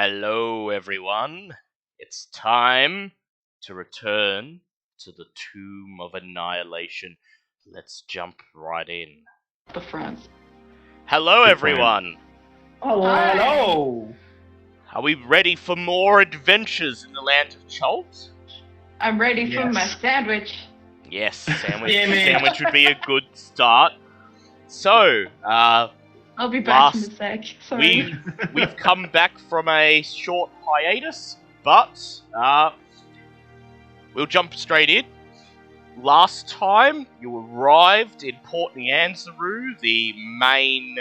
Hello, everyone. It's time to return to the Tomb of Annihilation. Let's jump right in. The front. Hello, Good everyone. Hi. Hello. Are we ready for more adventures in the land of Chult? I'm ready for Yes. my sandwich. Yes, sandwich. Yeah, man. Sandwich would be a good start. So, I'll be back in Last- a sec. Sorry. we've come back from a short hiatus, but we'll jump straight in. Last time, you arrived in Port Nyanzaru, the main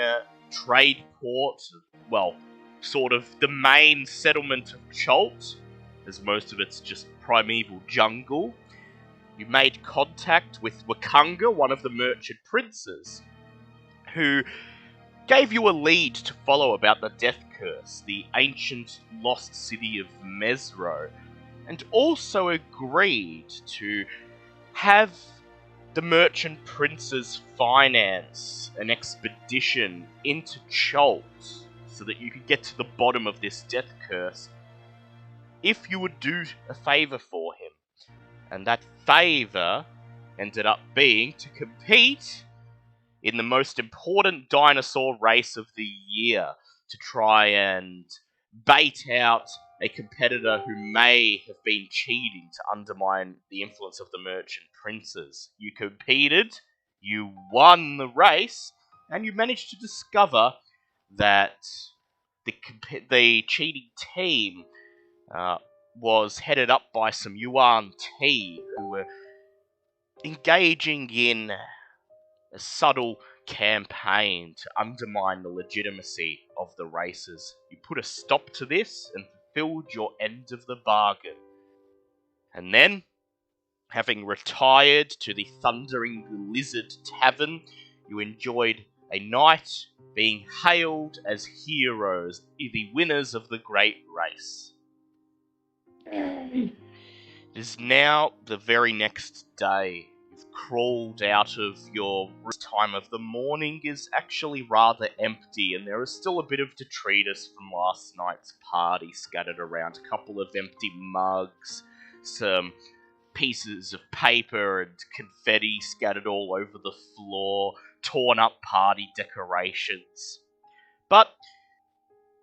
trade port, well, sort of the main settlement of Chult, as most of it's just primeval jungle. You made contact with Wakanga, one of the merchant princes, who gave you a lead to follow about the Death Curse, the ancient Lost City of Mezro, and also agreed to have the merchant princes finance an expedition into Chult so that you could get to the bottom of this Death Curse if you would do a favour for him. And that favour ended up being to compete in the most important dinosaur race of the year to try and bait out a competitor who may have been cheating to undermine the influence of the merchant princes. You competed, you won the race, and you managed to discover that the cheating team was headed up by some Yuan T who were engaging in a subtle campaign to undermine the legitimacy of the races. You put a stop to this and fulfilled your end of the bargain. And then, having retired to the Thundering Lizard Tavern, you enjoyed a night being hailed as heroes, the winners of the great race. It is now the very next day. You've crawled out of your time of the morning is actually rather empty, and there is still a bit of detritus from last night's party scattered around. A couple of empty mugs, some pieces of paper and confetti scattered all over the floor, torn up party decorations. But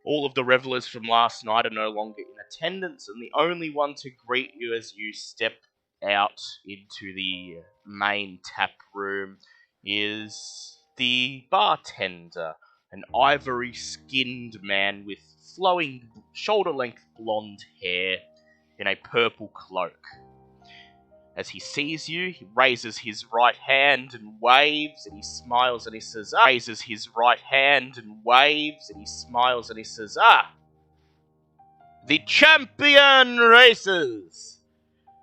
all of the revelers from last night are no longer in attendance, and the only one to greet you as you step out into the main tap room is the bartender, an ivory-skinned man with flowing shoulder-length blonde hair in a purple cloak. As he sees you, he raises his right hand and waves, and he smiles and he says, raises his right hand and waves, and he smiles and he says, the champion racers!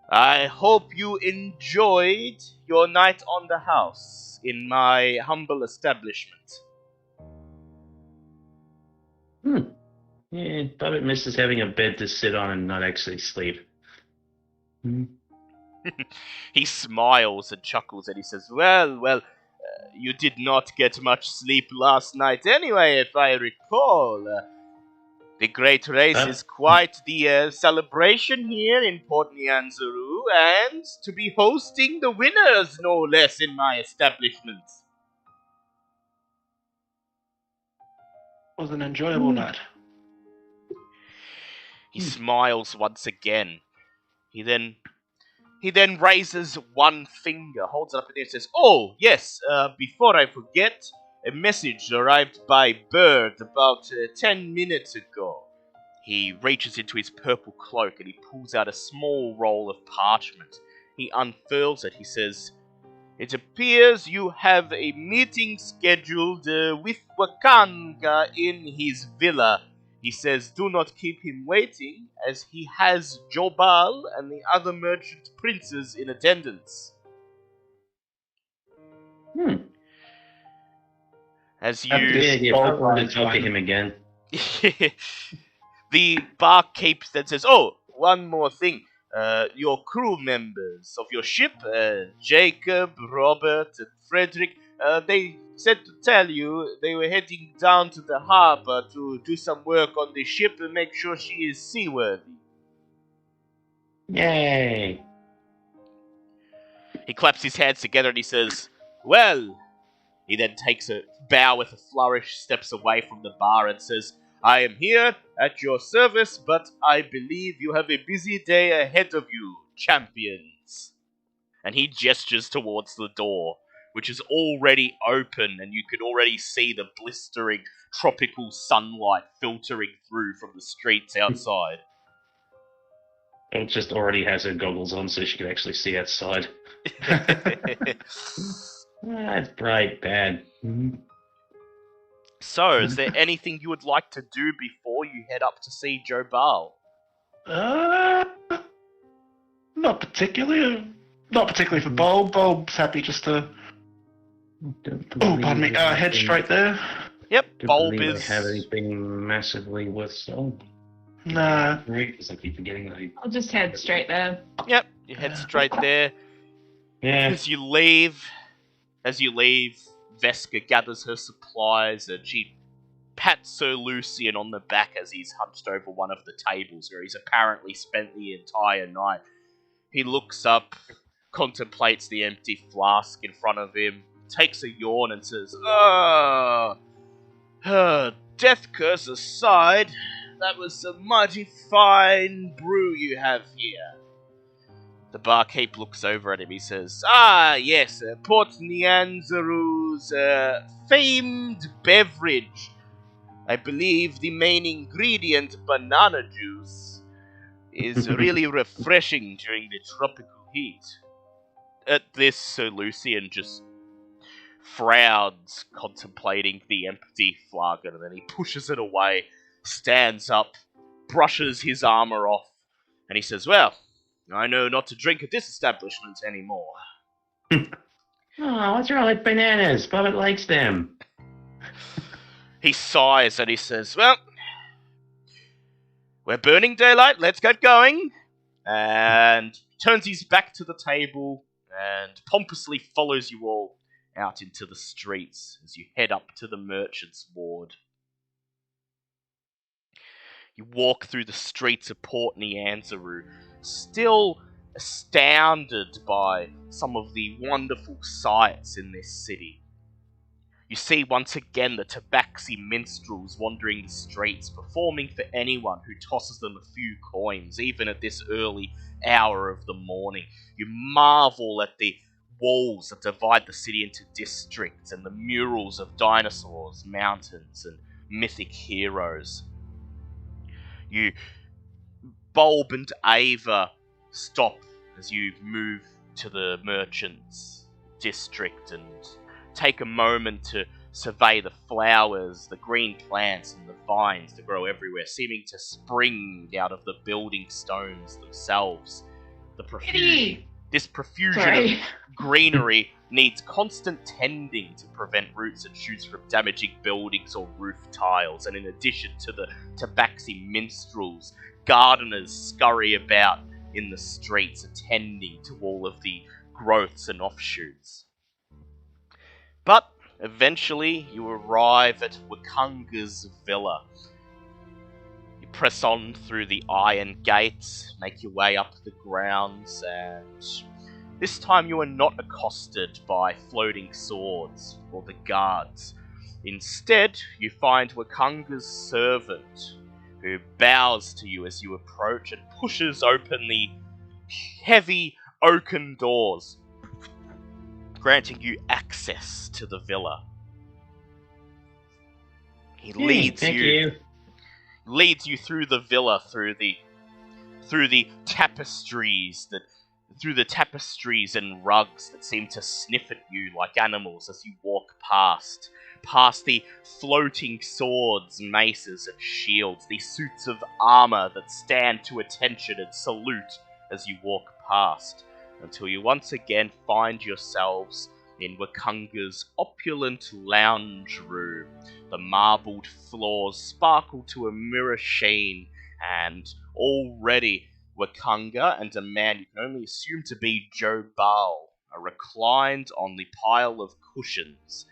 I hope you enjoyed your night on the house in my humble establishment. Yeah, thought it misses having a bed to sit on and not actually sleep. He smiles and chuckles and he says, well, you did not get much sleep last night anyway, if I recall. The great race is quite the celebration here in Port Nyanzaru, and to be hosting the winners, no less, in my establishment. It was an enjoyable night. He smiles once again. He then raises one finger, holds it up in the air and says, oh, yes, before I forget, a message arrived by bird about 10 minutes ago. He reaches into his purple cloak and he pulls out a small roll of parchment. He unfurls it. He says, it appears you have a meeting scheduled with Wakanga in his villa. He says, do not keep him waiting, as he has Jobal and the other merchant princes in attendance. As you... I'll want to talk to him again. The barkeep then says, oh, one more thing. Your crew members of your ship, Jacob, Robert, and Frederick, They said to tell you they were heading down to the harbor to do some work on the ship and make sure she is seaworthy. Yay! He claps his hands together and he says, "Well," he then takes a bow with a flourish, steps away from the bar and says, "I am here at your service, but I believe you have a busy day ahead of you, champions." And he gestures towards the door, which is already open, and you can already see the blistering tropical sunlight filtering through from the streets outside. It just already has her goggles on so she can actually see outside. That's bright, bad. So, is there anything you would like to do before you head up to see Joe Ball? Not particularly. Not particularly for Bulb. Bulb's happy just to. Oh, pardon me. Head straight there. Yep, Don't Bulb believe is... I have anything massively worth selling. Nah. Because I keep forgetting that. I'll just head straight there. Yep, you head straight there. Yeah. As you leave, Veska gathers her supplies and she pats Sir Lucian on the back as he's hunched over one of the tables where he's apparently spent the entire night. He looks up, contemplates the empty flask in front of him, takes a yawn and says, death curse aside, that was some mighty fine brew you have here." The barkeep looks over at him. He says, yes, Port Nyanzaru's famed beverage. I believe the main ingredient, banana juice, is really refreshing during the tropical heat." At this, Sir Lucian just frowns, contemplating the empty flagon, and then he pushes it away, stands up, brushes his armor off, and he says, "Well, I know not to drink at this establishment anymore." Oh, what's wrong with bananas? Bobbit likes them. He sighs and he says, "Well, we're burning daylight, let's get going." And turns his back to the table and pompously follows you all out into the streets as you head up to the merchant's ward. You walk through the streets of Port Nyanzaru, still astounded by some of the wonderful sights in this city. You see once again the tabaxi minstrels wandering the streets, performing for anyone who tosses them a few coins, even at this early hour of the morning. You marvel at the walls that divide the city into districts and the murals of dinosaurs, mountains, and mythic heroes. Bulb and Ava stop as you move to the merchant's district and take a moment to survey the flowers, the green plants, and the vines that grow everywhere, seeming to spring out of the building stones themselves. This profusion of greenery needs constant tending to prevent roots and shoots from damaging buildings or roof tiles, and in addition to the tabaxi minstrels, gardeners scurry about in the streets attending to all of the growths and offshoots. But eventually you arrive at Wakunga's villa. You press on through the iron gates, make your way up the grounds, and this time you are not accosted by floating swords or the guards. Instead, you find Wakunga's servant, who bows to you as you approach and pushes open the heavy oaken doors, granting you access to the villa. He leads you through the villa, through the tapestries and rugs that seem to sniff at you like animals as you walk past the floating swords, maces, and shields, the suits of armor that stand to attention and salute as you walk past, until you once again find yourselves in Wakunga's opulent lounge room. The marbled floors sparkle to a mirror sheen, and already Wakunga and a man you can only assume to be Joe Ball are reclined on the pile of cushions,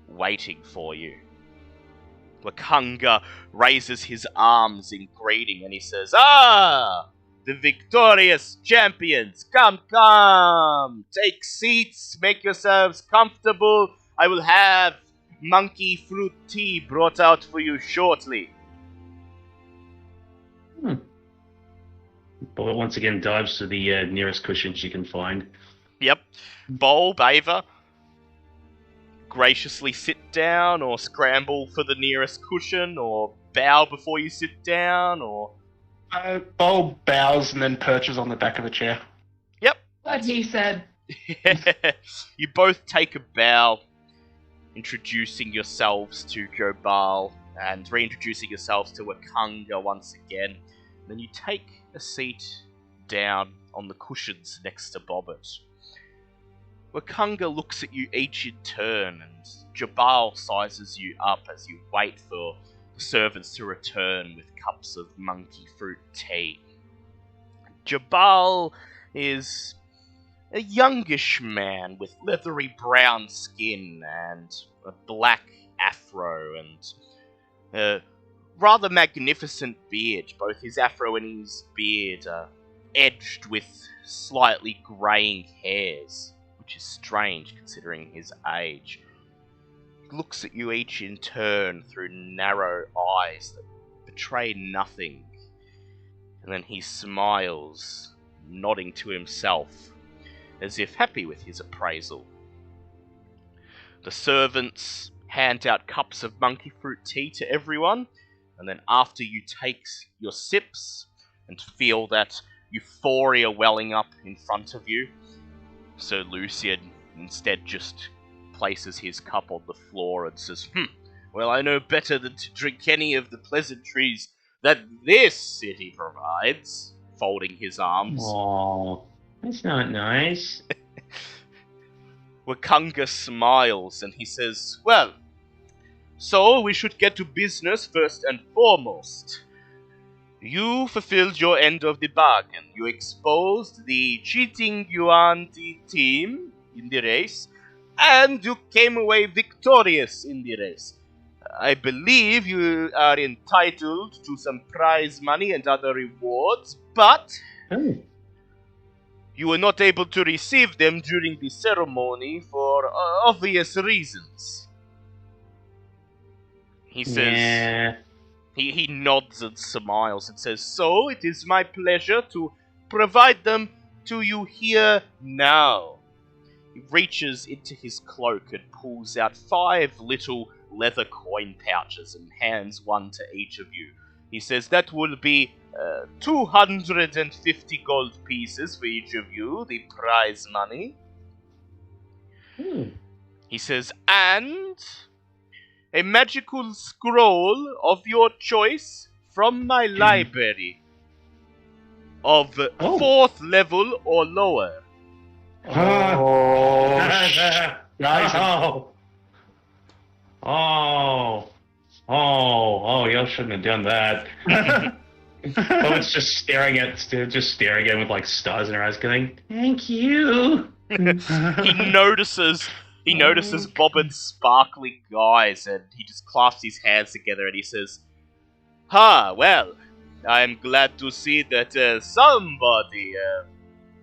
waiting for you. Wakanga raises his arms in greeting and he says, "Ah! The victorious champions! Come, come! Take seats, make yourselves comfortable. I will have monkey fruit tea brought out for you shortly." Bullet once again dives to the nearest cushion she can find. Yep. Bulb, Ava, graciously sit down or scramble for the nearest cushion or bow before you sit down or... Bulb bows and then perches on the back of a chair. Yep. What he said. You both take a bow, introducing yourselves to Jobal and reintroducing yourselves to Wakanga once again. Then you take a seat down on the cushions next to Bobbert. Wakanga looks at you each in turn, and Jabal sizes you up as you wait for the servants to return with cups of monkey fruit tea. Jabal is a youngish man with leathery brown skin and a black afro and a rather magnificent beard. Both his afro and his beard are edged with slightly greying hairs, which is strange considering his age. He looks at you each in turn through narrow eyes that betray nothing, and then he smiles, nodding to himself, as if happy with his appraisal. The servants hand out cups of monkey fruit tea to everyone, and then after you take your sips and feel that euphoria welling up in front of you, Sir Lucian instead just places his cup on the floor and says, "Well, I know better than to drink any of the pleasantries that this city provides," folding his arms. Oh, that's not nice. Wakanga smiles and he says, "Well, so we should get to business first and foremost. You fulfilled your end of the bargain. You exposed the cheating Yuan-Ti team in the race, and you came away victorious in the race. I believe you are entitled to some prize money and other rewards, but you were not able to receive them during the ceremony for obvious reasons." He says... Yeah. He nods and smiles and says, "So it is my pleasure to provide them to you here now." He reaches into his cloak and pulls out 5 little leather coin pouches and hands one to each of you. He says, "That will be 250 gold pieces for each of you, the prize money." He says, "And a magical scroll of your choice from my library of 4th level or lower." Oh, Guys, you shouldn't have done that. Bo's just staring at him with like stars in her eyes, going, "Thank you." He notices Bobbitt's sparkling eyes, and he just clasps his hands together and he says, well, I'm glad to see that somebody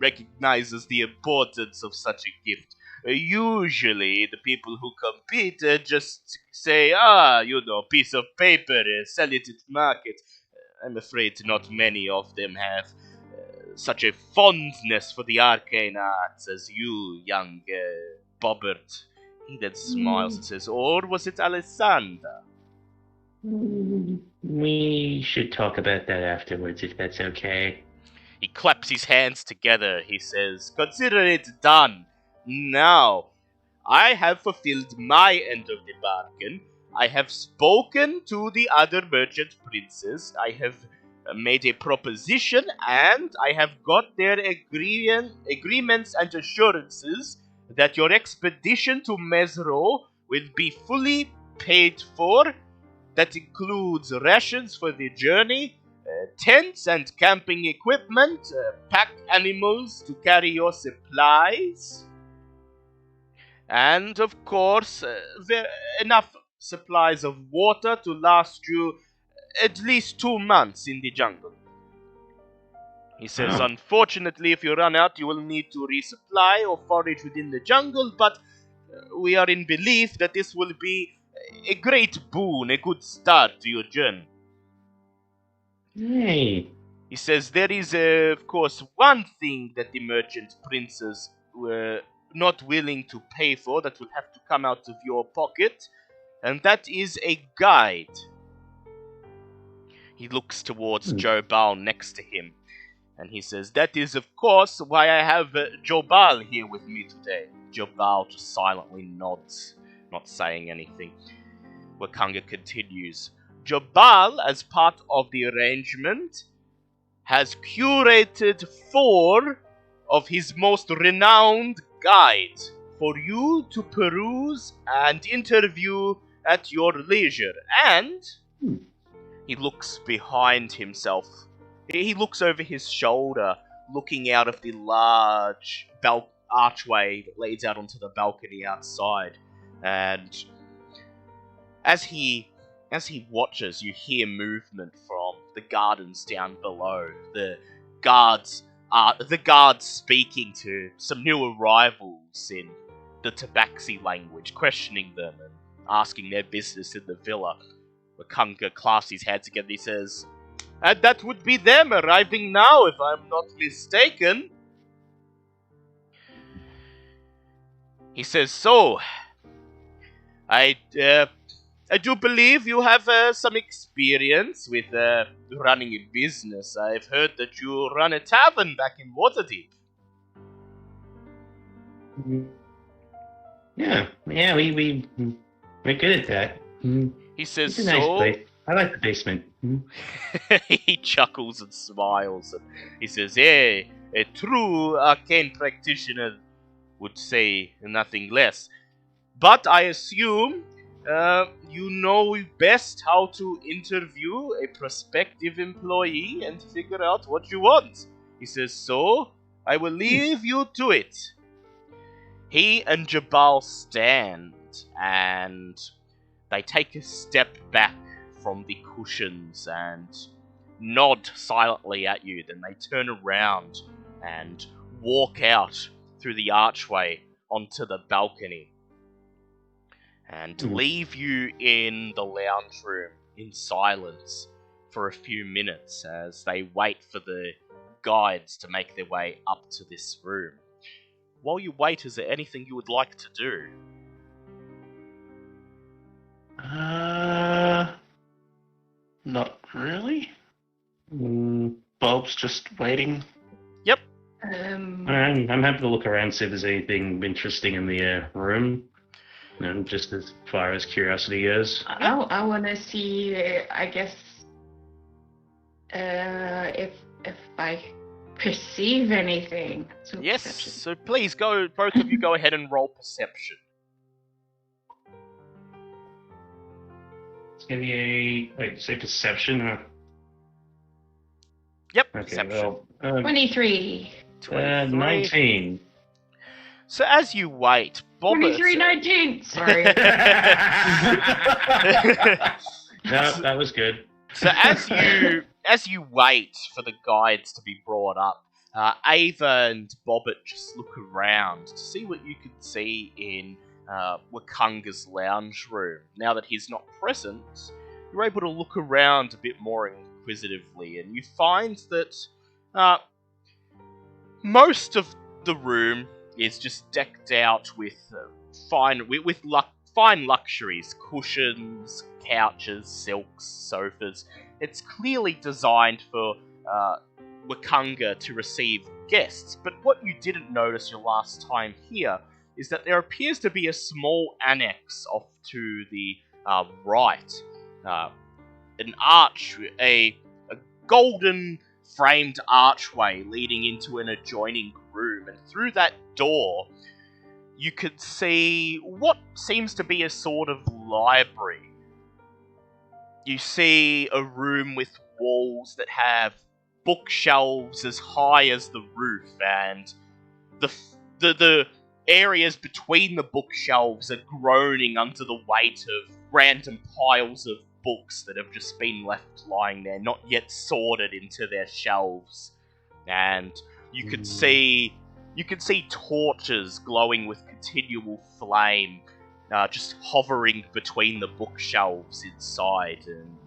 recognizes the importance of such a gift. Usually, the people who compete just say, piece of paper, sell it at market. I'm afraid not many of them have such a fondness for the arcane arts as you, young Bobbert." He then smiles and says, "Or was it Alessandra?" We should talk about that afterwards, if that's okay. He claps his hands together. He says, "Consider it done. Now, I have fulfilled my end of the bargain. I have spoken to the other merchant princes. I have made a proposition, and I have got their agreements and assurances that your expedition to Mezro will be fully paid for. That includes rations for the journey, tents and camping equipment, pack animals to carry your supplies." And of course, enough supplies of water to last you at least 2 months in the jungle. He says, Oh. unfortunately, if you run out, you will need to resupply or forage within the jungle, but we are in belief that this will be a great boon, a good start to your journey. Hey. He says there is, of course, one thing that the merchant princes were not willing to pay for that will have to come out of your pocket, and that is a guide. He looks towards Jobal next to him, and he says, that is, of course, why I have Jobal here with me today. Jobal just silently nods, not saying anything. Wakanga continues. Jobal, as part of the arrangement, has curated 4 of his most renowned guides for you to peruse and interview at your leisure. And he looks behind himself. He looks over his shoulder, looking out of the large archway that leads out onto the balcony outside. And as he watches, you hear movement from the gardens down below. The guards speaking to some new arrivals in the Tabaxi language, questioning them and asking their business in the villa. Wakanga clasps his hands together. He says, and that would be them arriving now, if I'm not mistaken. He says, so, I do believe you have some experience with running a business. I've heard that you run a tavern back in Waterdeep. Yeah, we're good at that. He says, It's a nice place. I like the basement. He chuckles and smiles, and he says, hey, a true arcane practitioner would say nothing less. But I assume you know best how to interview a prospective employee and figure out what you want. He says, so I will leave you to it. He and Jabal stand, and they take a step back from the cushions and nod silently at you. Then they turn around and walk out through the archway onto the balcony and leave you in the lounge room in silence for a few minutes as they wait for the guides to make their way up to this room. While you wait, is there anything you would like to do? Not really. Bob's just waiting. Yep. I'm happy to look around, see if there's anything interesting in the room. Just as far as curiosity goes. I want to see, I guess, if I perceive anything. So Yes, perception. so please go, both of you go ahead and roll perception. It's gonna be say perception. Yep, Okay, perception. well, 23. 23. 19. So as you wait, Bob... 23, 19. Sorry. No, that was good. So as you wait for the guides to be brought up, Ava and Bobbit just look around to see what you could see in Wakanga's lounge room. Now that he's not present, you're able to look around a bit more inquisitively, and you find that most of the room is just decked out with fine luxuries, cushions, couches, silks, sofas. It's clearly designed for Wakanga to receive guests, but what you didn't notice your last time here is that there appears to be a small annex off to the right. An arch, a golden framed archway leading into an adjoining room, and through that door you could see what seems to be a sort of library. You see a room with walls that have bookshelves as high as the roof, and the areas between the bookshelves are groaning under the weight of random piles of books that have just been left lying there, not yet sorted into their shelves. And you can see torches glowing with continual flame, just hovering between the bookshelves inside, and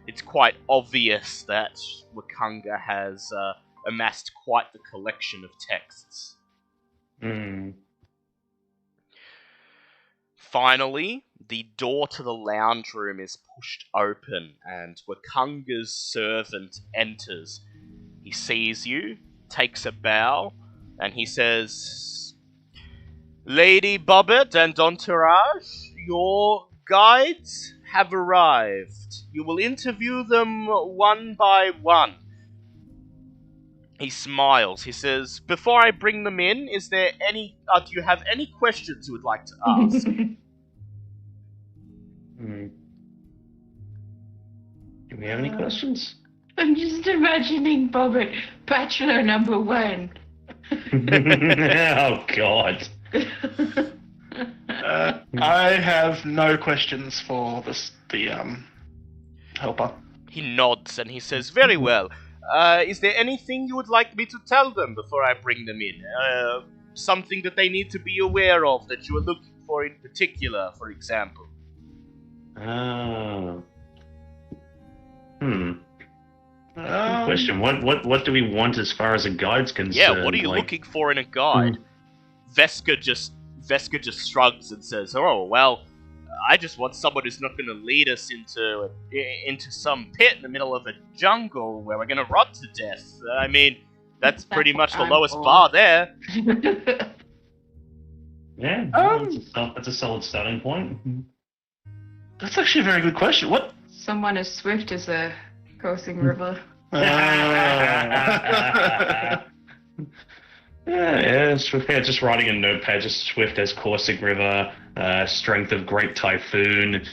it's quite obvious that Wakanga has amassed quite the collection of texts. Finally, the door to the lounge room is pushed open, and Wakanga's servant enters. He sees you, takes a bow, and he says, "Lady Bobbert and entourage, your guides have arrived. You will interview them one by one." He smiles. He says, "Before I bring them in, do you have any questions you would like to ask?" Do we have any questions? I'm just imagining Bobbert, bachelor number 1. Oh, God. I have no questions for the helper. He nods and he says, "Very well. Is there anything you would like me to tell them before I bring them in? Something that they need to be aware of that you are looking for in particular, for example?" Oh. Good question. What do we want as far as a guide's concerned? Yeah, what are you looking for in a guide? Vesca just shrugs and says, "Oh, well, I just want someone who's not going to lead us into some pit in the middle of a jungle where we're going to rot to death. I mean, that's pretty much the lowest bar there." Yeah, that's a solid starting point. That's actually a very good question. What? Someone as swift as a coursing river. Swift. Yeah, just writing a notepad, just swift as coursing river, strength of great typhoon,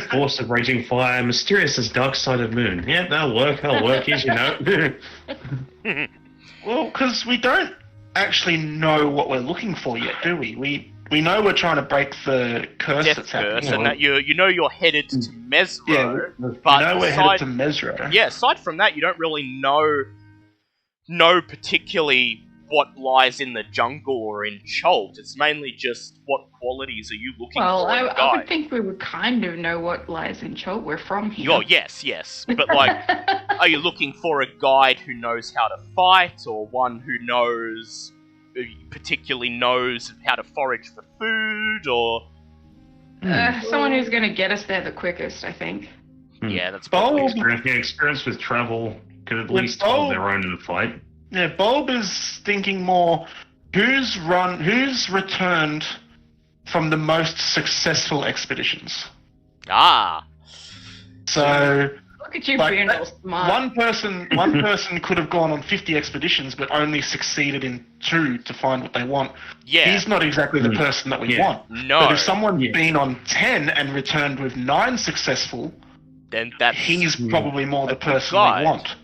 force of raging fire, mysterious as dark side of moon. Yeah, that'll work. Here's your note. Well, because we don't actually know what we're looking for yet, do we? We know we're trying to break the curse Death that's curse, happening. and that you know you're headed to Mezro. Yeah, but we know we're headed to Mezro. Yeah, aside from that, you don't really know particularly what lies in the jungle or in Chult. It's mainly just what qualities are you looking for in a I guide. would think we would kind of know what lies in Chult. We're from here. Oh, yes. But, are you looking for a guide who knows how to fight, or one who particularly knows how to forage for food, or... someone who's going to get us there the quickest, I think. Yeah, that's probably... Experience with travel could at least hold their own in the fight. Yeah, Bulb is thinking more, who's returned from the most successful expeditions? Ah. So... Look at you being all smart. One person could have gone on 50 expeditions, but only succeeded in 2 to find what they want. Yeah. He's not exactly the person that we want. No. But if someone's been on 10 and returned with 9 successful, then he's probably more the person guide. we want.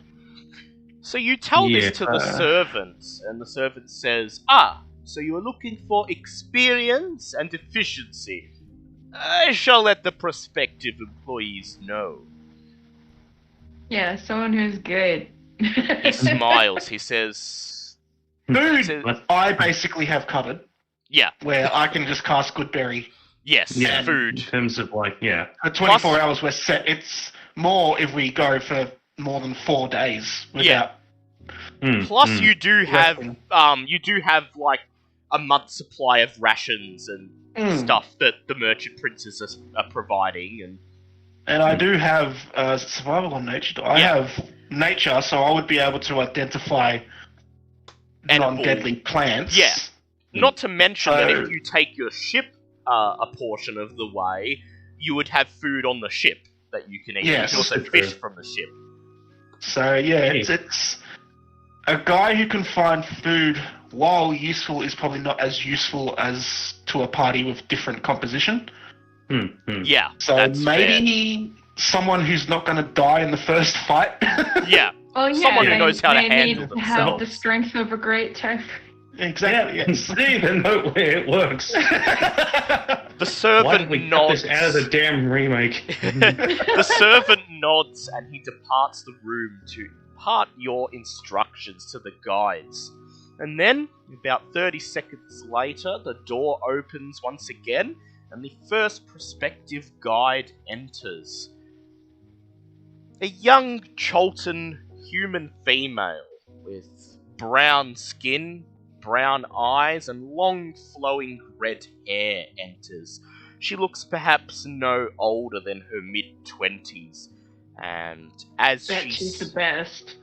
So you tell this to the servants, and the servant says, so you are looking for experience and efficiency. I shall let the prospective employees know. Yeah, someone who's good. He smiles. He says... Food, I basically have covered. Yeah. Where I can just cast Goodberry. Yes, food. In terms of, for 24 hours we're set. It's more if we go for more than 4 days without... Plus you do have, a month's supply of rations and stuff that the merchant princes are providing, and I do have survival on nature. I have nature, so I would be able to identify non-deadly plants. Yeah. Not to mention that if you take your ship a portion of the way, you would have food on the ship that you can eat. Yes, you can also fish from the ship. So it's a guy who can find food, while useful, is probably not as useful as to a party with different composition. Yeah, so that's maybe someone who's not going to die in the first fight. Yeah. Well, someone who knows how to handle need to have themselves. the strength of a great typhoon. Exactly. Yeah, Yes. see the note where it works. The Why servant did we cut nods. this out of the damn remake? The servant nods and he departs the room to impart your instructions to the guides. And then, about 30 seconds later, the door opens once again and the first prospective guide enters. A young Chultan human female with brown skin, brown eyes, and long flowing red hair enters. She looks perhaps no older than her mid-20s, and as Bet she's the best.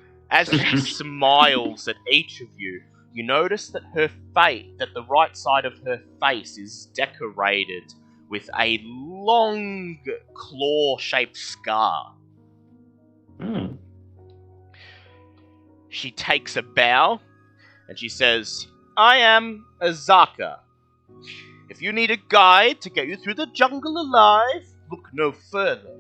she smiles at each of you, you notice that that the right side of her face is decorated with a long claw-shaped scar. Hmm. She takes a bow and she says, I am Azaka. If you need a guide to get you through the jungle alive, look no further.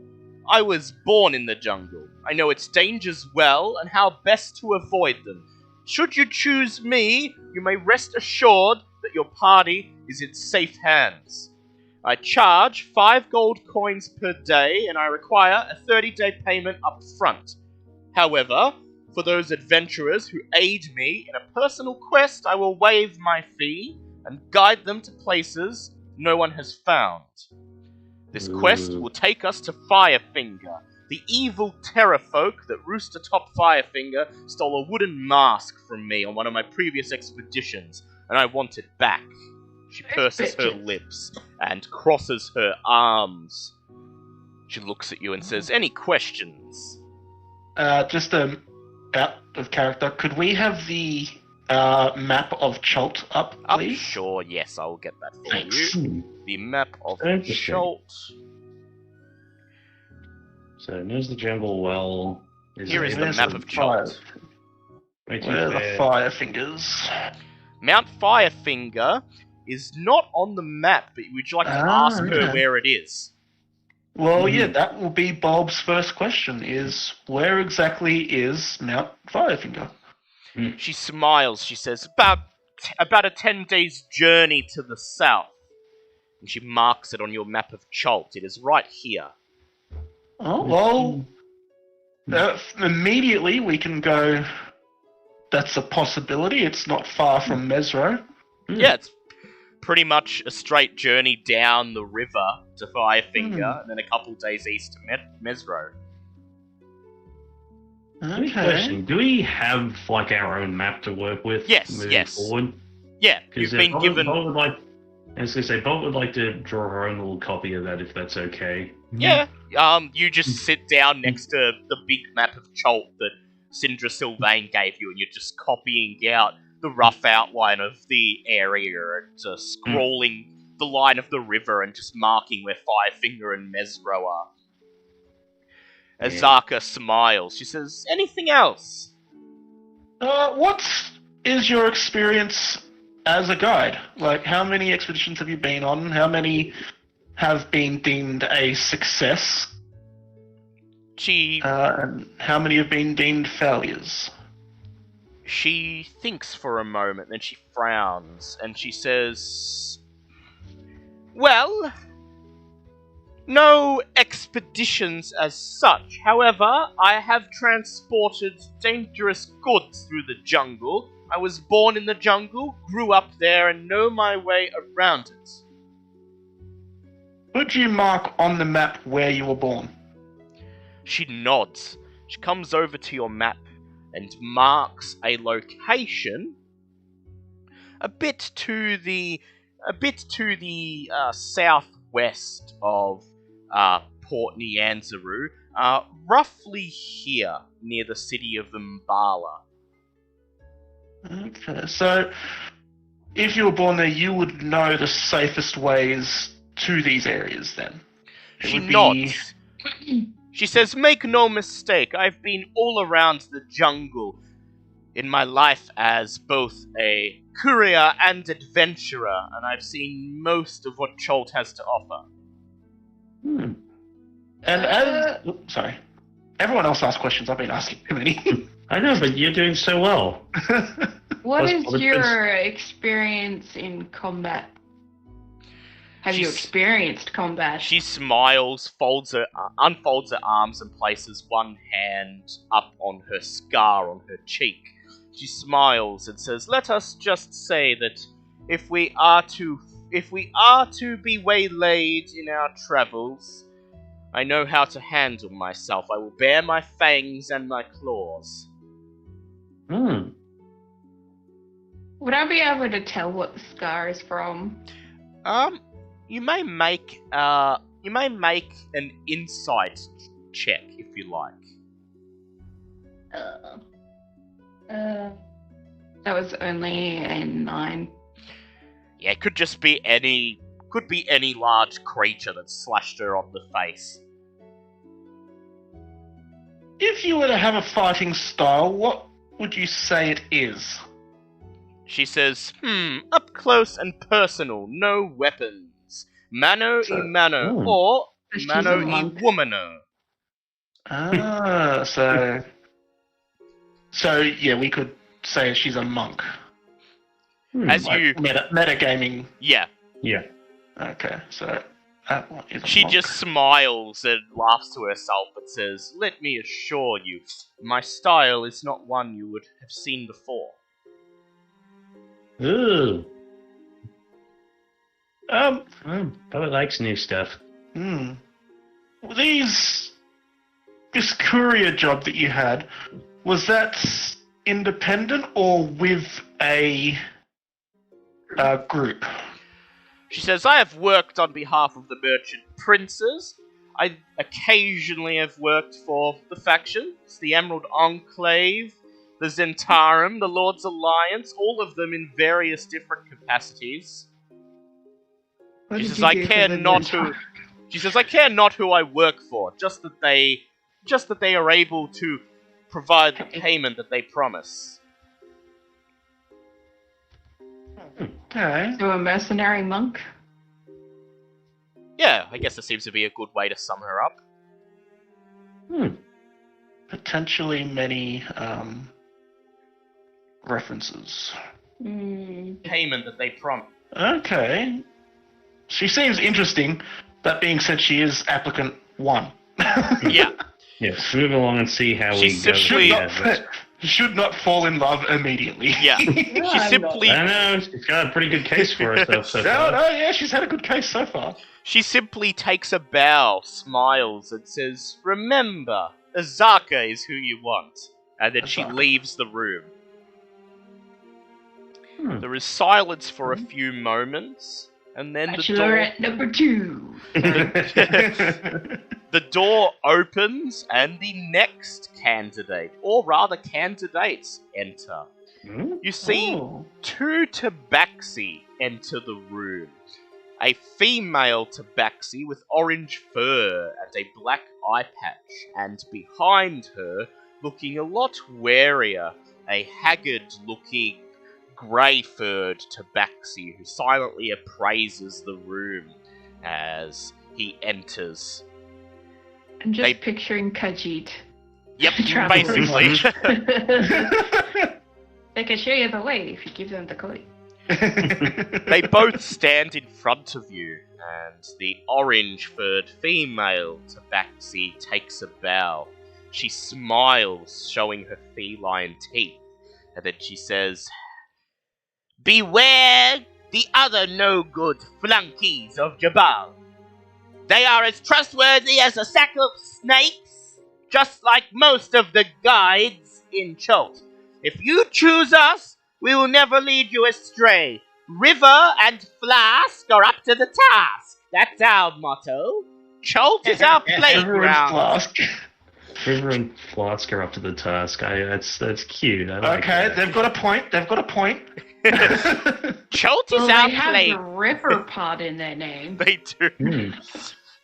I was born in the jungle. I know its dangers well and how best to avoid them. Should you choose me, you may rest assured that your party is in safe hands. I charge 5 gold coins per day and I require a 30-day payment up front. However, for those adventurers who aid me in a personal quest, I will waive my fee and guide them to places no one has found. This quest will take us to Firefinger, the evil terrorfolk that roost atop Firefinger stole a wooden mask from me on one of my previous expeditions, and I want it back. She purses her lips and crosses her arms. She looks at you and says, any questions? Just out of character, could we have the map of Chult up, please? Sure, yes, I will get that for Thanks. you. The map of Interesting. Chult. So knows the jungle well. Here is the Where's map the of Chult. Where are the Firefingers? Mount Firefinger is not on the map, but would you like to ask her okay. where it is? Well, yeah, that will be Bob's first question, is where exactly is Mount Firefinger? She smiles. She says, about a 10 days journey to the south. And she marks it on your map of Chult. It is right here. Oh, well, immediately we can go, that's a possibility, it's not far from Mezro. Yeah, it's pretty much a straight journey down the river to Firefinger, and then a couple days east to Mezro. Okay. Question: do we have like our own map to work with? Yes, moving yes. forward? Yeah, you've been given... Bob would like, I was gonna say, Bob would like to draw her own little copy of that, if that's okay. Yeah, you just sit down next to the big map of Chult that Sindra Sylvain gave you, and you're just copying out the rough outline of the area and scrolling the line of the river and just marking where Firefinger and Mezro are. Azaka smiles. She says, anything else? What is your experience as a guide? Like, how many expeditions have you been on? How many have been deemed a success? And how many have been deemed failures? She thinks for a moment, then she frowns, and she says, well, no expeditions as such. However, I have transported dangerous goods through the jungle. I was born in the jungle, grew up there, and know my way around it. Could you mark on the map where you were born? She nods. She comes over to your map and marks a location a bit to the southwest of Port Nyanzaru, roughly here near the city of Mbala. Okay, so if you were born there, you would know the safest ways to these areas then? She nods. She says, make no mistake, I've been all around the jungle in my life as both a courier and adventurer, and I've seen most of what Chult has to offer. And as... sorry. Everyone else asked questions, I've been asking too many. I know, but you're doing so well. What Plus, is other your experience in combat? Have you She's- experienced combat? She smiles, unfolds her arms, and places one hand up on her scar on her cheek. She smiles and says, "Let us just say that if we are to be waylaid in our travels, I know how to handle myself. I will bare my fangs and my claws." Hmm. Would I be able to tell what the scar is from? You may make an insight check if you like. That was only a 9. Yeah, it could just be any large creature that slashed her on the face. If you were to have a fighting style, what would you say it is? She says, up close and personal, no weapons. Mano So- e mano, Ooh. or She's mano a e monk. womano. So yeah, we could say she's a monk. As Like you, metagaming. yeah, Yeah. Okay, so that one is a she monk. just smiles and laughs to herself and says, "Let me assure you, my style is not one you would have seen before." Ooh. Probably likes new stuff. This courier job that you had, was that independent or with a group? She says, "I have worked on behalf of the merchant princes. I occasionally have worked for the factions, the Emerald Enclave, the Zentarum, the Lord's Alliance, all of them in various different capacities." What She did says, you "I do for care the not Zentarum? who." She says, "I care not who I work for, just that they are able to provide the payment that they promise." Okay. To a mercenary monk? Yeah, I guess that seems to be a good way to sum her up. Potentially many references. Payment that they promise. Okay. She seems interesting. That being said, she is applicant 1. Yeah. Yes, move along and see how She we go. simply- Should not fall in love immediately. Yeah. She I'm simply I know, she's got a pretty good case for herself so No, far. no, yeah, she's had a good case so far. takes a bow, smiles, and says, "Remember, Azaka is who you want." And then she Azaka. leaves the room. There is silence for a few moments, and then Bachelorette number 2. the door opens, and the next candidate, or rather candidates, enter. You see Oh. 2 tabaxi enter the room. A female tabaxi with orange fur and a black eye patch, and behind her, looking a lot warier, a haggard-looking, grey-furred tabaxi who silently appraises the room as he enters. I'm just They- picturing Khajiit. Yep, Traveling. basically. They can show you the way if you give them the coin. They both stand in front of you, and the orange-furred female tabaxi takes a bow. She smiles, showing her feline teeth, and then she says, "Beware the other no-good flunkies of Jabal. They are as trustworthy as a sack of snakes, just like most of the guides in Chult. If you choose us, we will never lead you astray. River and Flask are up to the task. That's our motto. Chult is our Everyone's playground." flask. River and Flask are up to the task. That's cute. I like Okay, that. they've got a point. Chult is Well, our they have play. the Ripper pod in their name. They do.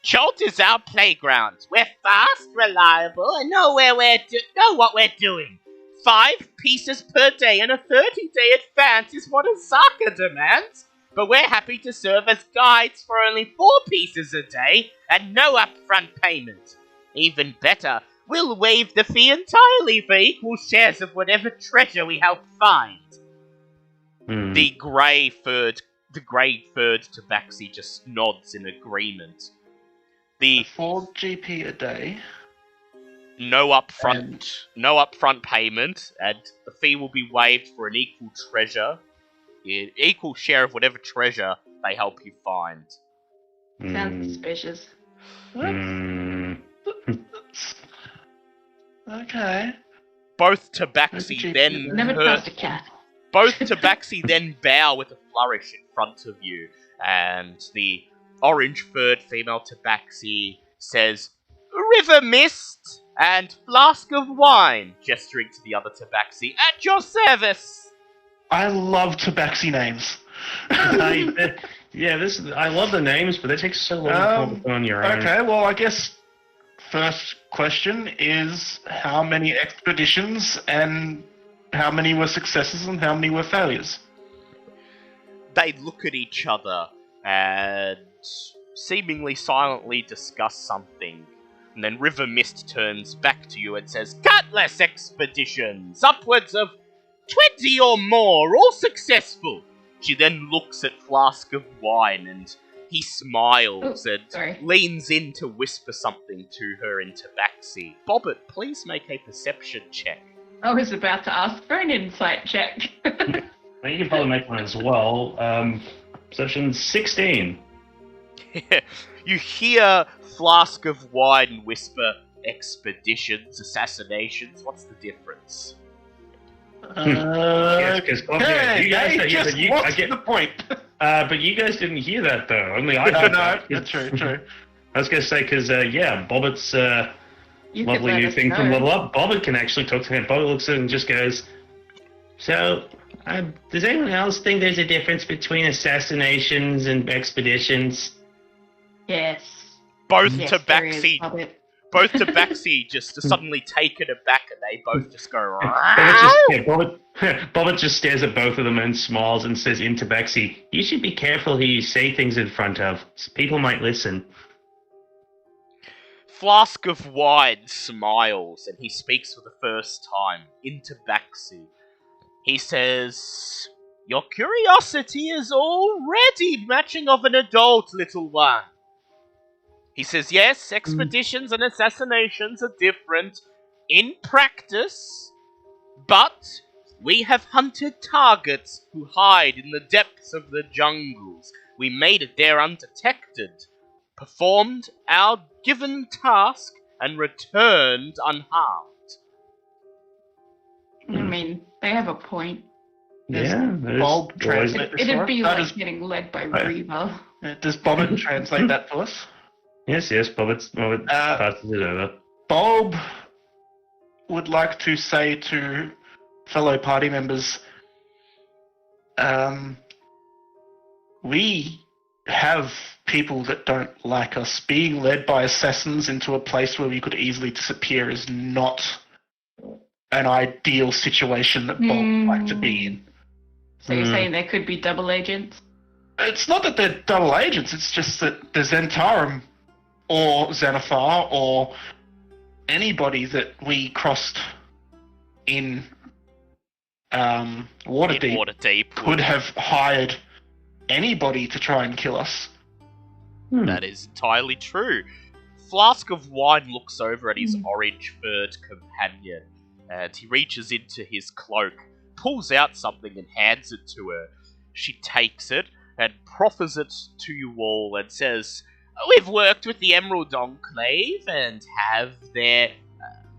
Chult is our playground. We're fast, reliable, and know what we're doing. 5 pieces per day and a 30-day advance is what Osaka demands. But we're happy to serve as guides for only 4 pieces a day and no upfront payment. Even better, We'll waive the fee entirely for equal shares of whatever treasure we help find. Hmm. The grey-furred tabaxi just nods in agreement. The 4 GP a day. no upfront payment, and the fee will be waived for an equal share of whatever treasure they help you find. Sounds suspicious. Hmm. Okay. Both tabaxi GP then Never hurt- trust a cat. Both tabaxi then bow with a flourish in front of you, and the orange-furred female tabaxi says, "River mist and flask of wine," gesturing to the other tabaxi, "at your service." I love tabaxi names. I love the names, but they take so long to come up with on your own. Okay, well, I guess first question is how many expeditions and how many were successes and how many were failures? They look at each other and seemingly silently discuss something. And then River Mist turns back to you and says, "Countless expeditions, upwards of 20 or more, all successful." She then looks at Flask of Wine and he smiles and sorry. leans in to whisper something to her in Tabaxi. Bobbit, please make a perception check. I was about to ask for an insight check. Well, you can probably make one as well. Perception 16. You hear Flask of Wine whisper, "Expeditions, assassinations, what's the difference?" Yes, 'cause Okay, you guys hey, just what's the point? but you guys didn't hear that though. Only I No, heard no, that. that's true. I was gonna say because Bobbit's You could lovely let new us thing from know. Level Up. Bobbit can actually talk to him. Bobbit looks at it and just goes, "So, does anyone else think there's a difference between assassinations and expeditions?" Yes. Both Yes, there is, Tabaxi Hobbit. Both Tabaxi just are suddenly taken aback and they both just go, Bobbit just stares at both of them and smiles and says in Tabaxi, "You should be careful who you say things in front of. People might listen." Flask of Wine smiles and he speaks for the first time in Tabaxi. He says, "Your curiosity is already matching of an adult, little one." He says, "Yes, expeditions and assassinations are different in practice, but we have hunted targets who hide in the depths of the jungles. We made it there undetected, performed our given task, and returned unharmed." I mean, they have a point. Yeah, Bob translate this for It'd us? be That like is- getting led by Reva. Does Bobbit translate that to us? Yes, Bobbit passes it over. Bob would like to say to fellow party members, we have people that don't like us. Being led by assassins into a place where we could easily disappear is not an ideal situation that Bob would like to be in. So you're saying they could be double agents? It's not that they're double agents, it's just that the Zentarum or Xanathar or anybody that we crossed in Waterdeep could have hired anybody to try and kill us. That is entirely true. Flask of Wine looks over at his orange-furred companion, and he reaches into his cloak, pulls out something and hands it to her. She takes it and proffers it to you all and says, "We've worked with the Emerald Enclave and have their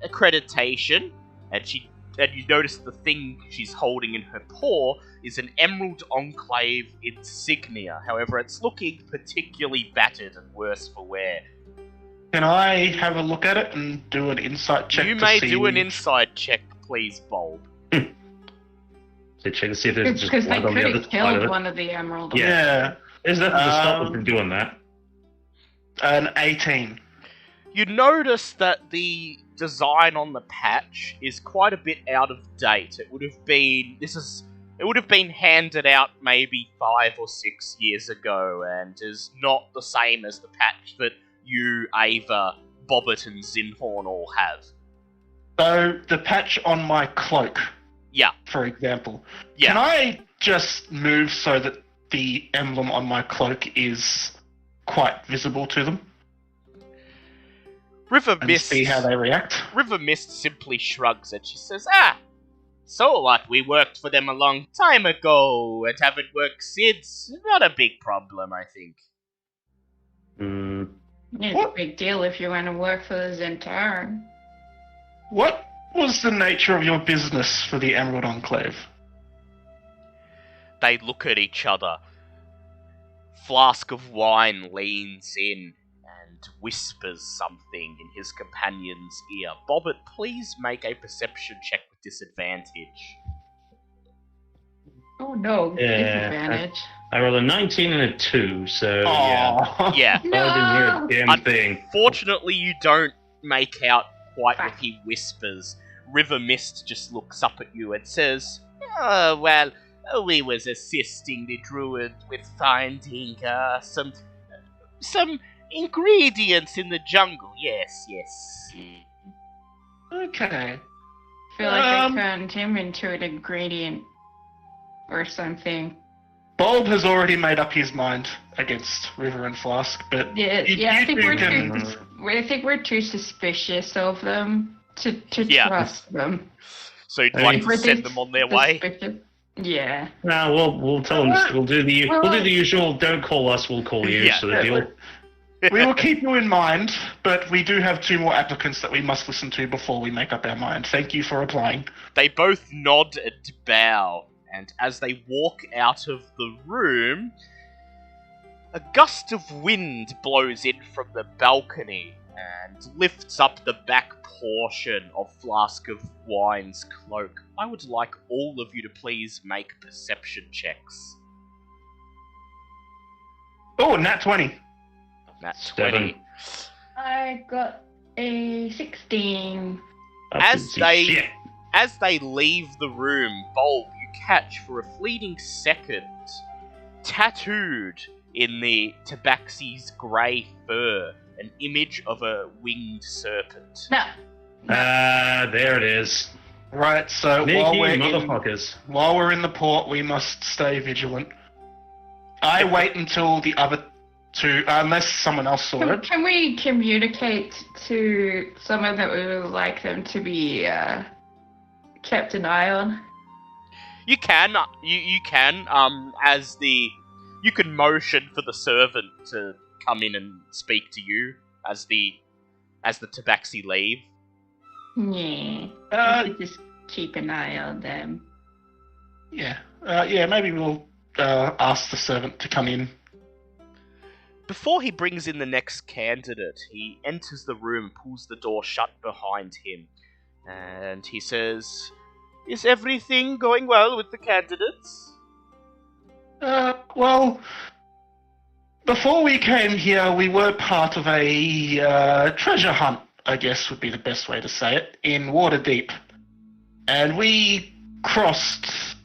accreditation," and you notice the thing she's holding in her paw is an Emerald Enclave insignia. However, it's looking particularly battered and worse for wear. Can I have a look at it and do an insight check? You to may see do an insight check, please, Bulb. So check to see if there's just Because they blood on could the other have side killed of it. one of the Emerald. Yeah, There's nothing to stop them from doing that. an 18. You notice that the design on the patch is quite a bit out of date. It would have been handed out maybe 5 or 6 years ago, and is not the same as the patch that you, Ava, Bobbit, and Zinhorn all have. So the patch on my cloak, Yeah, for example, yeah. can I just move so that the emblem on my cloak is quite visible to them River and Mist. see how they react? River Mist simply shrugs and she says, so what? We worked for them a long time ago and haven't worked since. Not a big problem, I think. Hmm. It's What? a big deal if you want to work for the Zentarum. What was the nature of your business for the Emerald Enclave? They look at each other. Flask of Wine leans in and whispers something in his companion's ear. Bobbert, please make a perception check with disadvantage. Oh no, Yeah, disadvantage. I rolled a 19 and a 2, so yeah. Aw. Yeah. I didn't hear a damn thing. Unfortunately, you don't make out quite what he whispers. River Mist just looks up at you and says, "Oh, well, we was assisting the druid with finding some ingredients in the jungle. Yes." Okay. I feel like I turned him into an ingredient or something. Bulb has already made up his mind against River and Flask, but Yeah, you I think two we're can- I think we're too suspicious of them to Yeah. trust them. So you'd I like mean, to We're send them on their way? suspicious. Yeah. No, we'll tell them. We'll do the Well- usual. Don't call us. We'll call you. Yeah. Sort of deal. we will keep you in mind, but we do have 2 more applicants that we must listen to before we make up our mind. Thank you for applying. They both nod and bow, and as they walk out of the room, a gust of wind blows in from the balcony and lifts up the back portion of Flask of Wine's cloak. I would like all of you to please make perception checks. Oh, nat 20. Nat 7. 20. I got a 16. As they leave the room, Bulb, you catch for a fleeting second, tattooed in the tabaxi's grey fur, an image of a winged serpent. No. There it is. Right, so Sneaky while we're in the port, we must stay vigilant. I wait until the other 2, unless someone else saw it. Can we communicate to someone that we would like them to be kept an eye on? You can, you can motion for the servant to come in and speak to you as the tabaxi leave. Yeah. We could just keep an eye on them. Yeah, maybe we'll ask the servant to come in. Before he brings in the next candidate, he enters the room, pulls the door shut behind him, and he says, "Is everything going well with the candidates?" Well, before we came here, we were part of a treasure hunt, I guess would be the best way to say it, in Waterdeep. And we crossed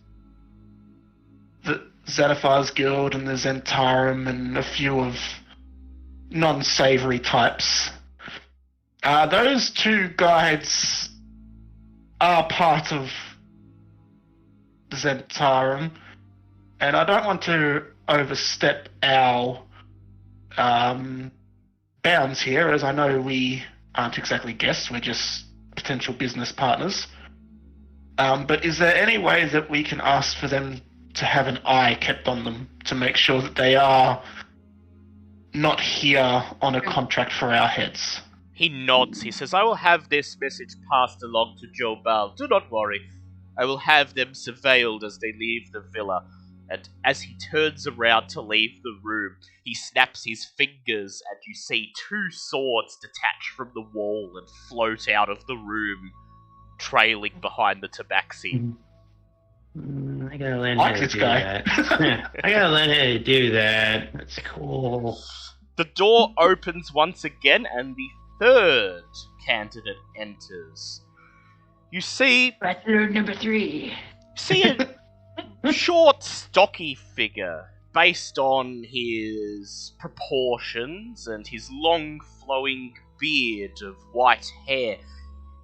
the Xanathar's Guild and the Zentarum and a few of non-savory types. Those 2 guides are part of the Zentarum, and I don't want to overstep our bounds here, as I know we aren't exactly guests, we're just potential business partners. But is there any way that we can ask for them to have an eye kept on them to make sure that they are not here on a contract for our heads? He nods. He says, "I will have this message passed along to Joe Bell. Do not worry. I will have them surveilled as they leave the villa." And as he turns around to leave the room, he snaps his fingers and you see 2 swords detach from the wall and float out of the room, trailing behind the tabaxi. I gotta learn Like how to this do guy. that. I gotta learn how to do that. That's cool. The door opens once again and the 3rd candidate enters. You see Bachelor number 3. a short, stocky figure, based on his proportions and his long, flowing beard of white hair.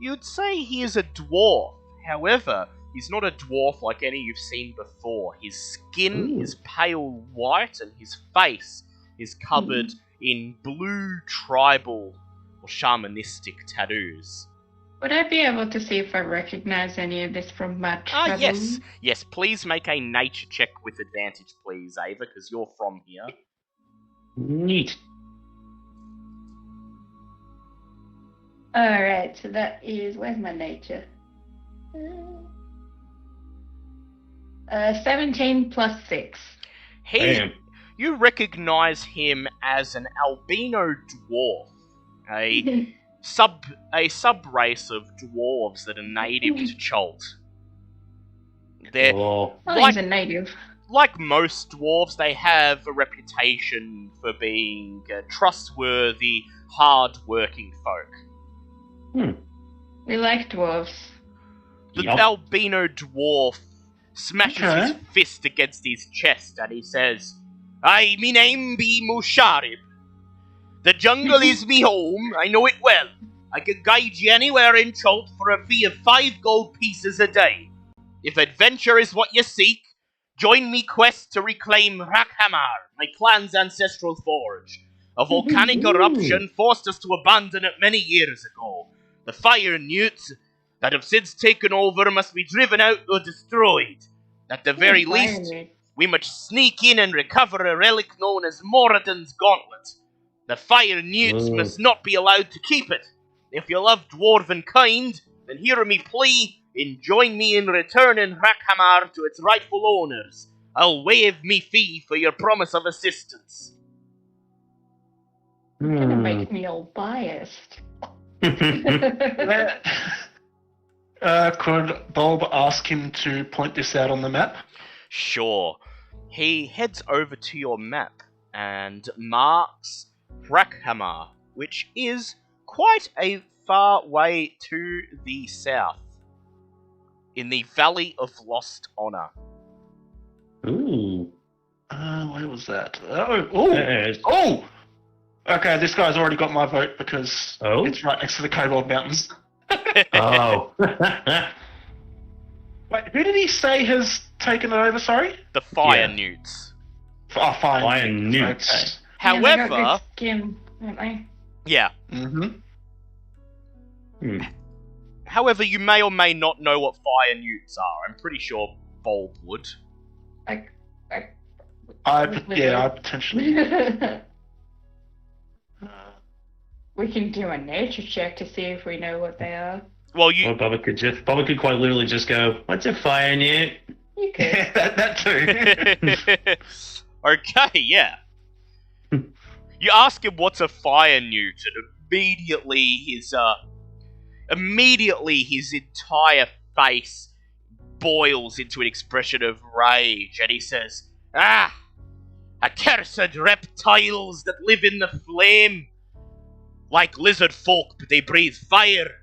You'd say he is a dwarf. However, he's not a dwarf like any you've seen before. His skin Ooh. is pale white and his face is covered in blue tribal or shamanistic tattoos. Would I be able to see if I recognize any of this from my travel? Yes. Yes, please make a nature check with advantage, please, Ava, because you're from here. Neat. Alright, so that is... Where's my nature? 17 plus 6. Damn. You recognize him as an albino dwarf, a sub-race of dwarves that are native to Chult. They're Oh. Oh, he's a native. like most dwarves, they have a reputation for being trustworthy, hard-working folk. We like dwarves. The Yup. albino dwarf smashes his fist against his chest and he says, "Aye, me name be Musharib. The jungle is me home, I know it well. I can guide you anywhere in Chult for a fee of 5 gold pieces a day. If adventure is what you seek, join me quest to reclaim Rakhamar, my clan's ancestral forge. A volcanic eruption forced us to abandon it many years ago. The fire newts that have since taken over must be driven out or destroyed. At the very least, we must sneak in and recover a relic known as Moradin's Gauntlet. The fire newts must not be allowed to keep it. If you love dwarven kind, then hear me plea and join me in returning Rakhamar to its rightful owners. I'll waive me fee for your promise of assistance." It's gonna make me all biased. Could Bulb ask him to point this out on the map? Sure. He heads over to your map and marks Rakhamar, which is quite a far way to the south, in the Valley of Lost Honor. Ooh. Where was that? Oh! Okay, this guy's already got my vote because Oh? it's right next to the Kobold Mountains. Oh. Wait, who did he say has taken it over, sorry? The fire Yeah. newts. Oh, fine. Iron newts. Okay. Yeah, they got However, good skin, don't they? yeah. Mm-hmm. However, you may or may not know what fire newts are. I'm pretty sure Bulb would. I potentially... We can do a nature check to see if we know what they are. Well, Or you Bubba could quite literally just go, "What's a fire newt?" You could. Yeah, that too. Okay, yeah. You ask him what's a fire newt, and immediately his entire face boils into an expression of rage, and he says, "Ah, accursed reptiles that live in the flame. Like lizard folk, but they breathe fire.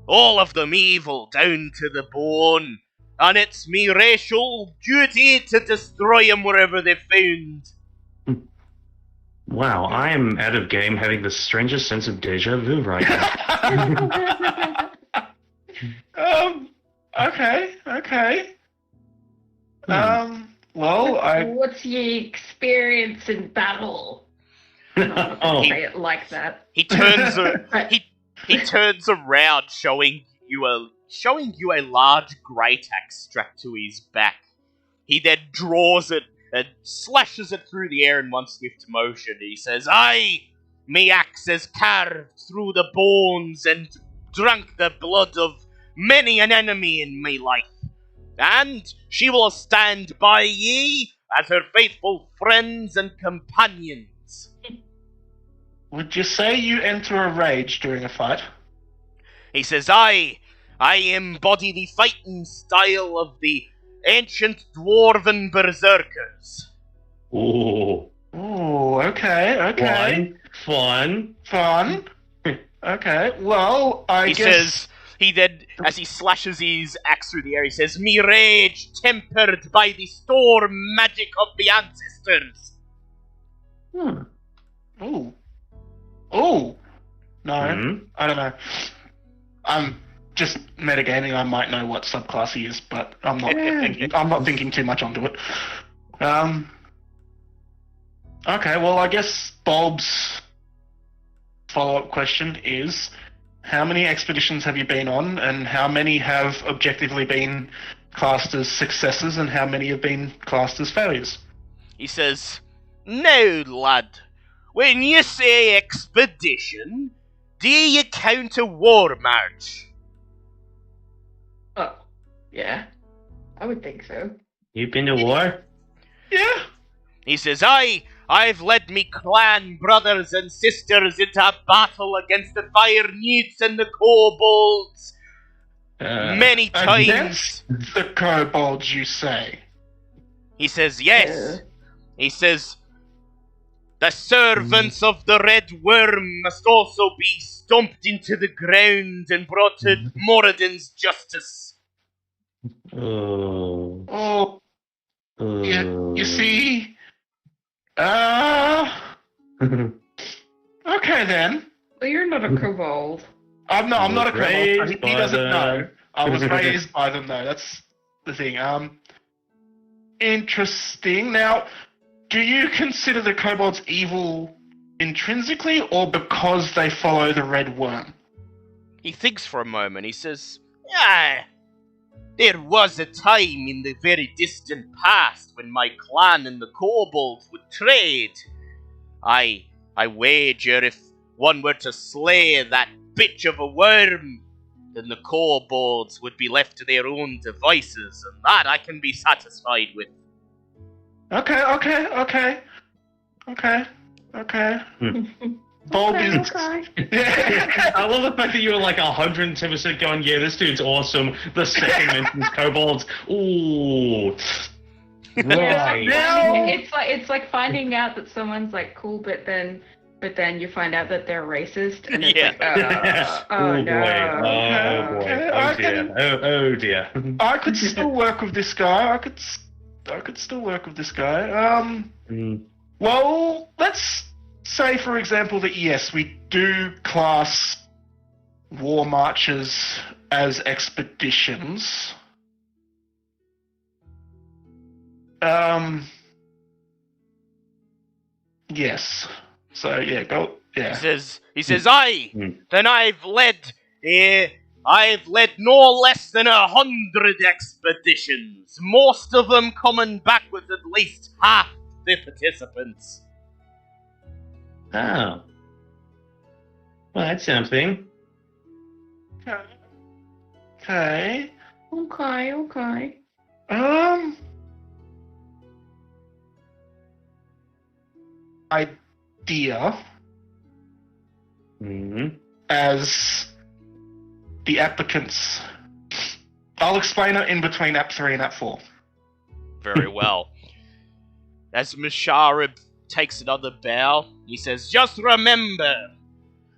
All of them evil down to the bone, and it's me racial duty to destroy them wherever they're found." Wow, I am out of game having the strangest sense of deja vu right now. Okay. Well, What's your experience in battle? Oh. Say it like that. He turns he turns around, showing you a large great axe strapped to his back. He then draws it and slashes it through the air in one swift motion. He says, "Aye, me axe has carved through the bones and drunk the blood of many an enemy in me life, and she will stand by ye as her faithful friends and companions." would you say you enter a rage during a fight? He says, I embody the fighting style of the ancient dwarven berserkers. Ooh. Ooh, okay. Fun. Okay, well, I He guess... says, as he slashes his axe through the air, he says, "Me rage tempered by the storm magic of the ancestors." Ooh. No, Hmm? I don't know. I'm just metagaming. I might know what subclass he is, but I'm not. I'm not thinking too much onto it. Okay, well, I guess Bob's follow-up question is, how many expeditions have you been on, and how many have objectively been classed as successes, and how many have been classed as failures? He says, "Now, lad, when you say expedition, do you count a war march?" Oh, yeah. I would think so. You've been to war? Yeah. He says, I've led me clan brothers and sisters into battle against the fire newts and the kobolds many times. Against the kobolds, you say? He says, yes. He says, the servants of the Red Worm must also be stomped into the ground and brought to Moradin's justice. Oh. Oh, you see? Okay then. Well, you're not a kobold. I'm not a kobold. He doesn't know. I was them. raised by them, though. That's the thing. Interesting. Now, do you consider the kobolds evil intrinsically, or because they follow the Red Worm? He thinks for a moment. He says, there was a time in the very distant past when my clan and the kobolds would trade. I wager if one were to slay that bitch of a worm, then the kobolds would be left to their own devices, and that I can be satisfied with. Okay. Bob is... I love the fact that you were like 110% going, yeah, this dude's awesome. The second mentions kobolds. Ooh. Right. It's like finding out that someone's like cool, but then you find out that they're racist, and it's like, oh no. Boy. Oh dear. I could still work with this guy. I could still work with this guy. Well, let's say, for example, that yes, we do class war marches as expeditions. Yes. So yeah, go. Yeah. He says, then I've led no less than 100 expeditions, most of them coming back with at least half the participants. Oh. Well, that's something. Okay. Okay. Idea as the applicants. I'll explain it in between App 3 and App 4. Very well. As Musharib takes another bow, he says, just remember,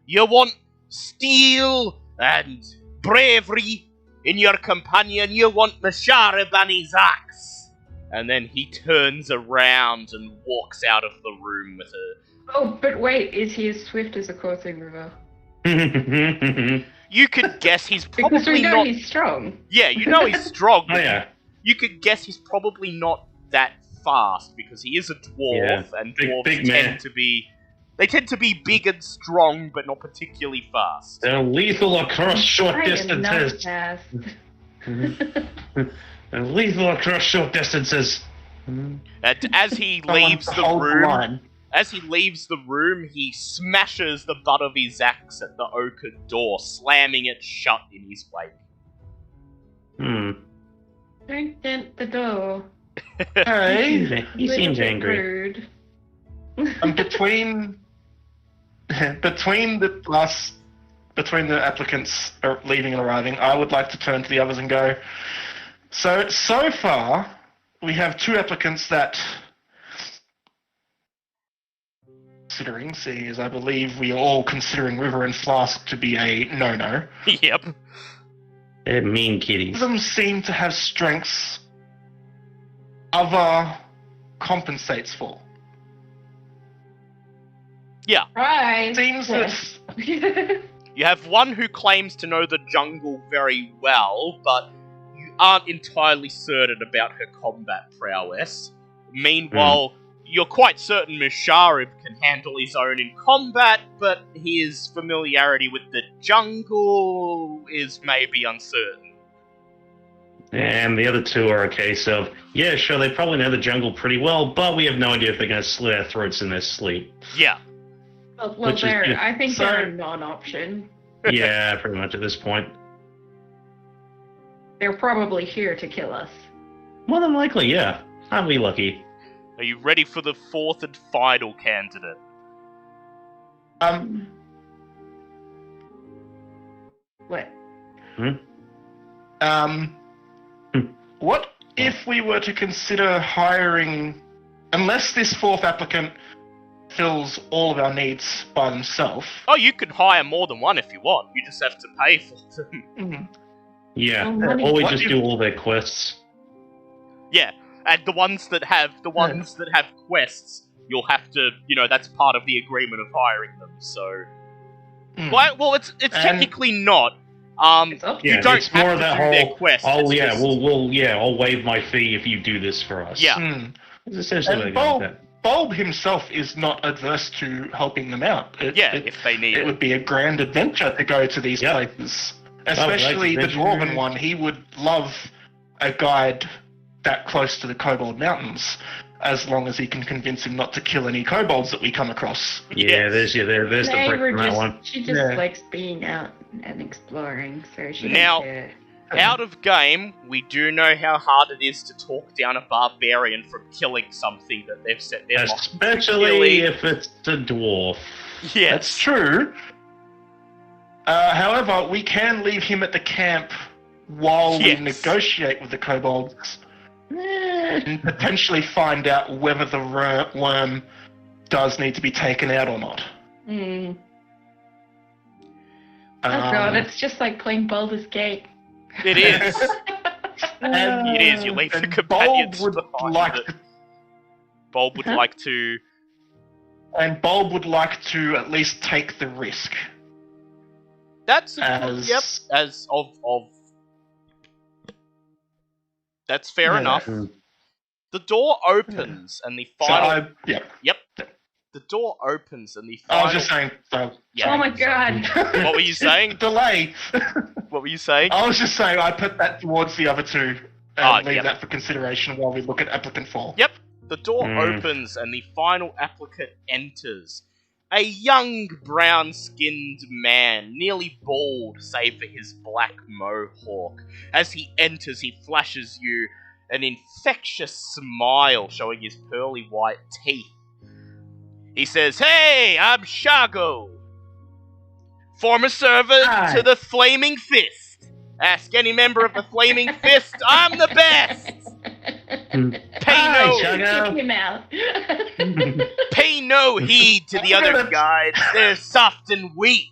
you want steel and bravery in your companion, you want Musharib and his axe. And then he turns around and walks out of the room with her. Oh, but wait, is he as swift as a coursing river? You could guess he's probably because we know not... he's strong. Yeah, you know he's strong. Oh yeah. You could guess he's probably not that fast because he is a dwarf, and dwarves tend to be... They tend to be big and strong, but not particularly fast. They're lethal across short distances. They're lethal across short distances. And as he leaves the room, he smashes the butt of his axe at the oaken door, slamming it shut in his wake. Don't dent the door. Hey, he seems angry. Rude. Between the applicants leaving and arriving, I would like to turn to the others and go, so far, we have 2 applicants that, considering, seeing as I believe we are all considering River and Flask to be a no-no. Yep. They're mean kitties. Some seem to have strengths other compensates for. Yeah. Right. Seems that You have one who claims to know the jungle very well, but you aren't entirely certain about her combat prowess. Meanwhile, you're quite certain Musharib can handle his own in combat, but his familiarity with the jungle is maybe uncertain. And the other two are a case of, yeah, sure, they probably know the jungle pretty well, but we have no idea if they're going to slit our throats in their sleep. Yeah. Well, Which is they're, good. I think So- they're a non-option. Yeah, pretty much at this point. They're probably here to kill us. More than likely, yeah. Aren't we lucky? Are you ready for the fourth and final candidate? What? What if we were to consider hiring, unless this fourth applicant fills all of our needs by themselves? Oh, you can hire more than one if you want. You just have to pay for them. Yeah, Well, money- or we What just if- do all their quests. Yeah, and the ones that have quests, you'll have to, that's part of the agreement of hiring them. So, well, it's And- technically not. It's up to You Yeah, don't it's have more to of that do their whole, quests. oh it's yeah, just- I'll waive my fee if you do this for us. Yeah. It's essentially And what they're going with Bulb himself is not adverse to helping them out. Yeah, if they need it it. would be a grand adventure to go to these Yep. places. Especially the adventure. Dwarven one. He would love a guide that close to the Kobold Mountains, as long as he can convince him not to kill any kobolds that we come across. Yeah, there's the brick Neighbor from that one. she just Yeah. likes being out and exploring, so she Now- doesn't care. Out of game, we do know how hard it is to talk down a barbarian from killing something that they've set their mind to Especially killing. if it's a dwarf. That's Yes. true. However, we can leave him at the camp while Yes. we negotiate with the kobolds and potentially find out whether the worm does need to be taken out or not. Oh god, Um, it's just like playing Baldur's Gate. It is. and- It is. You leave the and companions Bulb would behind. like it. to, Bulb would Huh? like to. and Bulb would like to at least take the risk. That's As- yep. As of. That's fair Yeah. enough. Mm. The door opens and the So final. The door opens and the I final. was just saying. So, Yeah. Oh my god! What were you saying? Delay. What were you saying? I was just saying I put that towards the other two and Ah, leave yep. that for consideration while we look at applicant 4. Yep. The door Mm. opens and the final applicant enters. A young, brown-skinned man, nearly bald save for his black mohawk. As he enters, he flashes you an infectious smile showing his pearly white teeth. He says, "Hey, I'm Shago, former servant Hi. to the Flaming Fist. Ask any member of the Flaming Fist, I'm the best. Pay Hi, no Shago. Kick him out. Pay no heed to the other guides. They're soft and weak.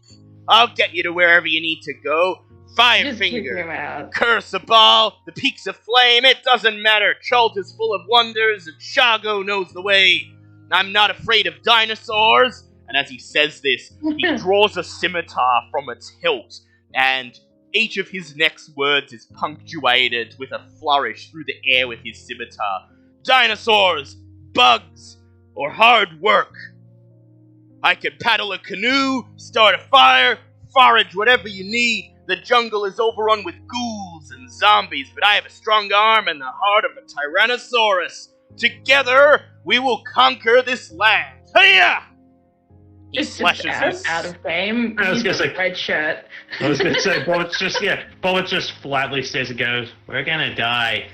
I'll get you to wherever you need to go. Just kick him Firefinger, out. Curse a Ball, the Peaks of Flame, it doesn't matter. Chult is full of wonders, and Shago knows the way. I'm not afraid of dinosaurs." And as he says this, he draws a scimitar from its hilt, and each of his next words is punctuated with a flourish through the air with his scimitar. "Dinosaurs, bugs, or hard work. I can paddle a canoe, start a fire, forage whatever you need. The jungle is overrun with ghouls and zombies, but I have a strong arm and the heart of a Tyrannosaurus. Together, we will conquer this land. Hiya!" He It's slashes just his... out of fame. I was He's gonna a say- red shirt. I was going to say, Bullet just flatly stares and goes, "We're gonna die."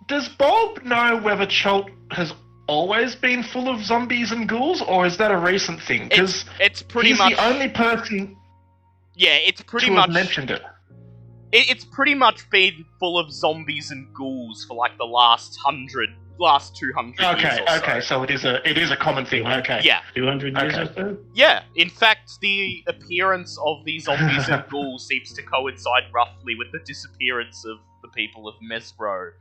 Does Bulb know whether Chult has always been full of zombies and ghouls, or is that a recent thing? Because It's pretty he's much... the only person Yeah, it's pretty to much... have mentioned it. It's pretty much been full of zombies and ghouls for like the last 200 years Okay, or so. okay, so it is a common thing. Okay. Yeah, 200 years Okay. or so? yeah. In fact, the appearance of these zombies and ghouls seems to coincide roughly with the disappearance of the people of Mezro,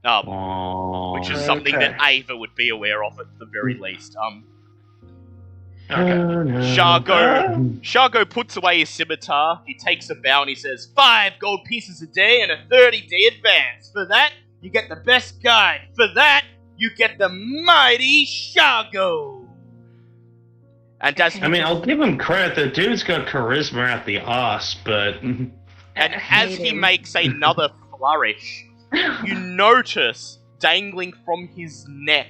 Aww. which is something that Okay. Ava would be aware of at the very least. Oh, no. Shargo puts away his scimitar, he takes a bow and he says, 5 gold pieces a day and a 30-day advance. For that, you get the best guide. For that, you get the mighty Shargo. And as I mean, I'll give him credit. The dude's got charisma out the arse, but and as he makes another flourish, you notice dangling from his neck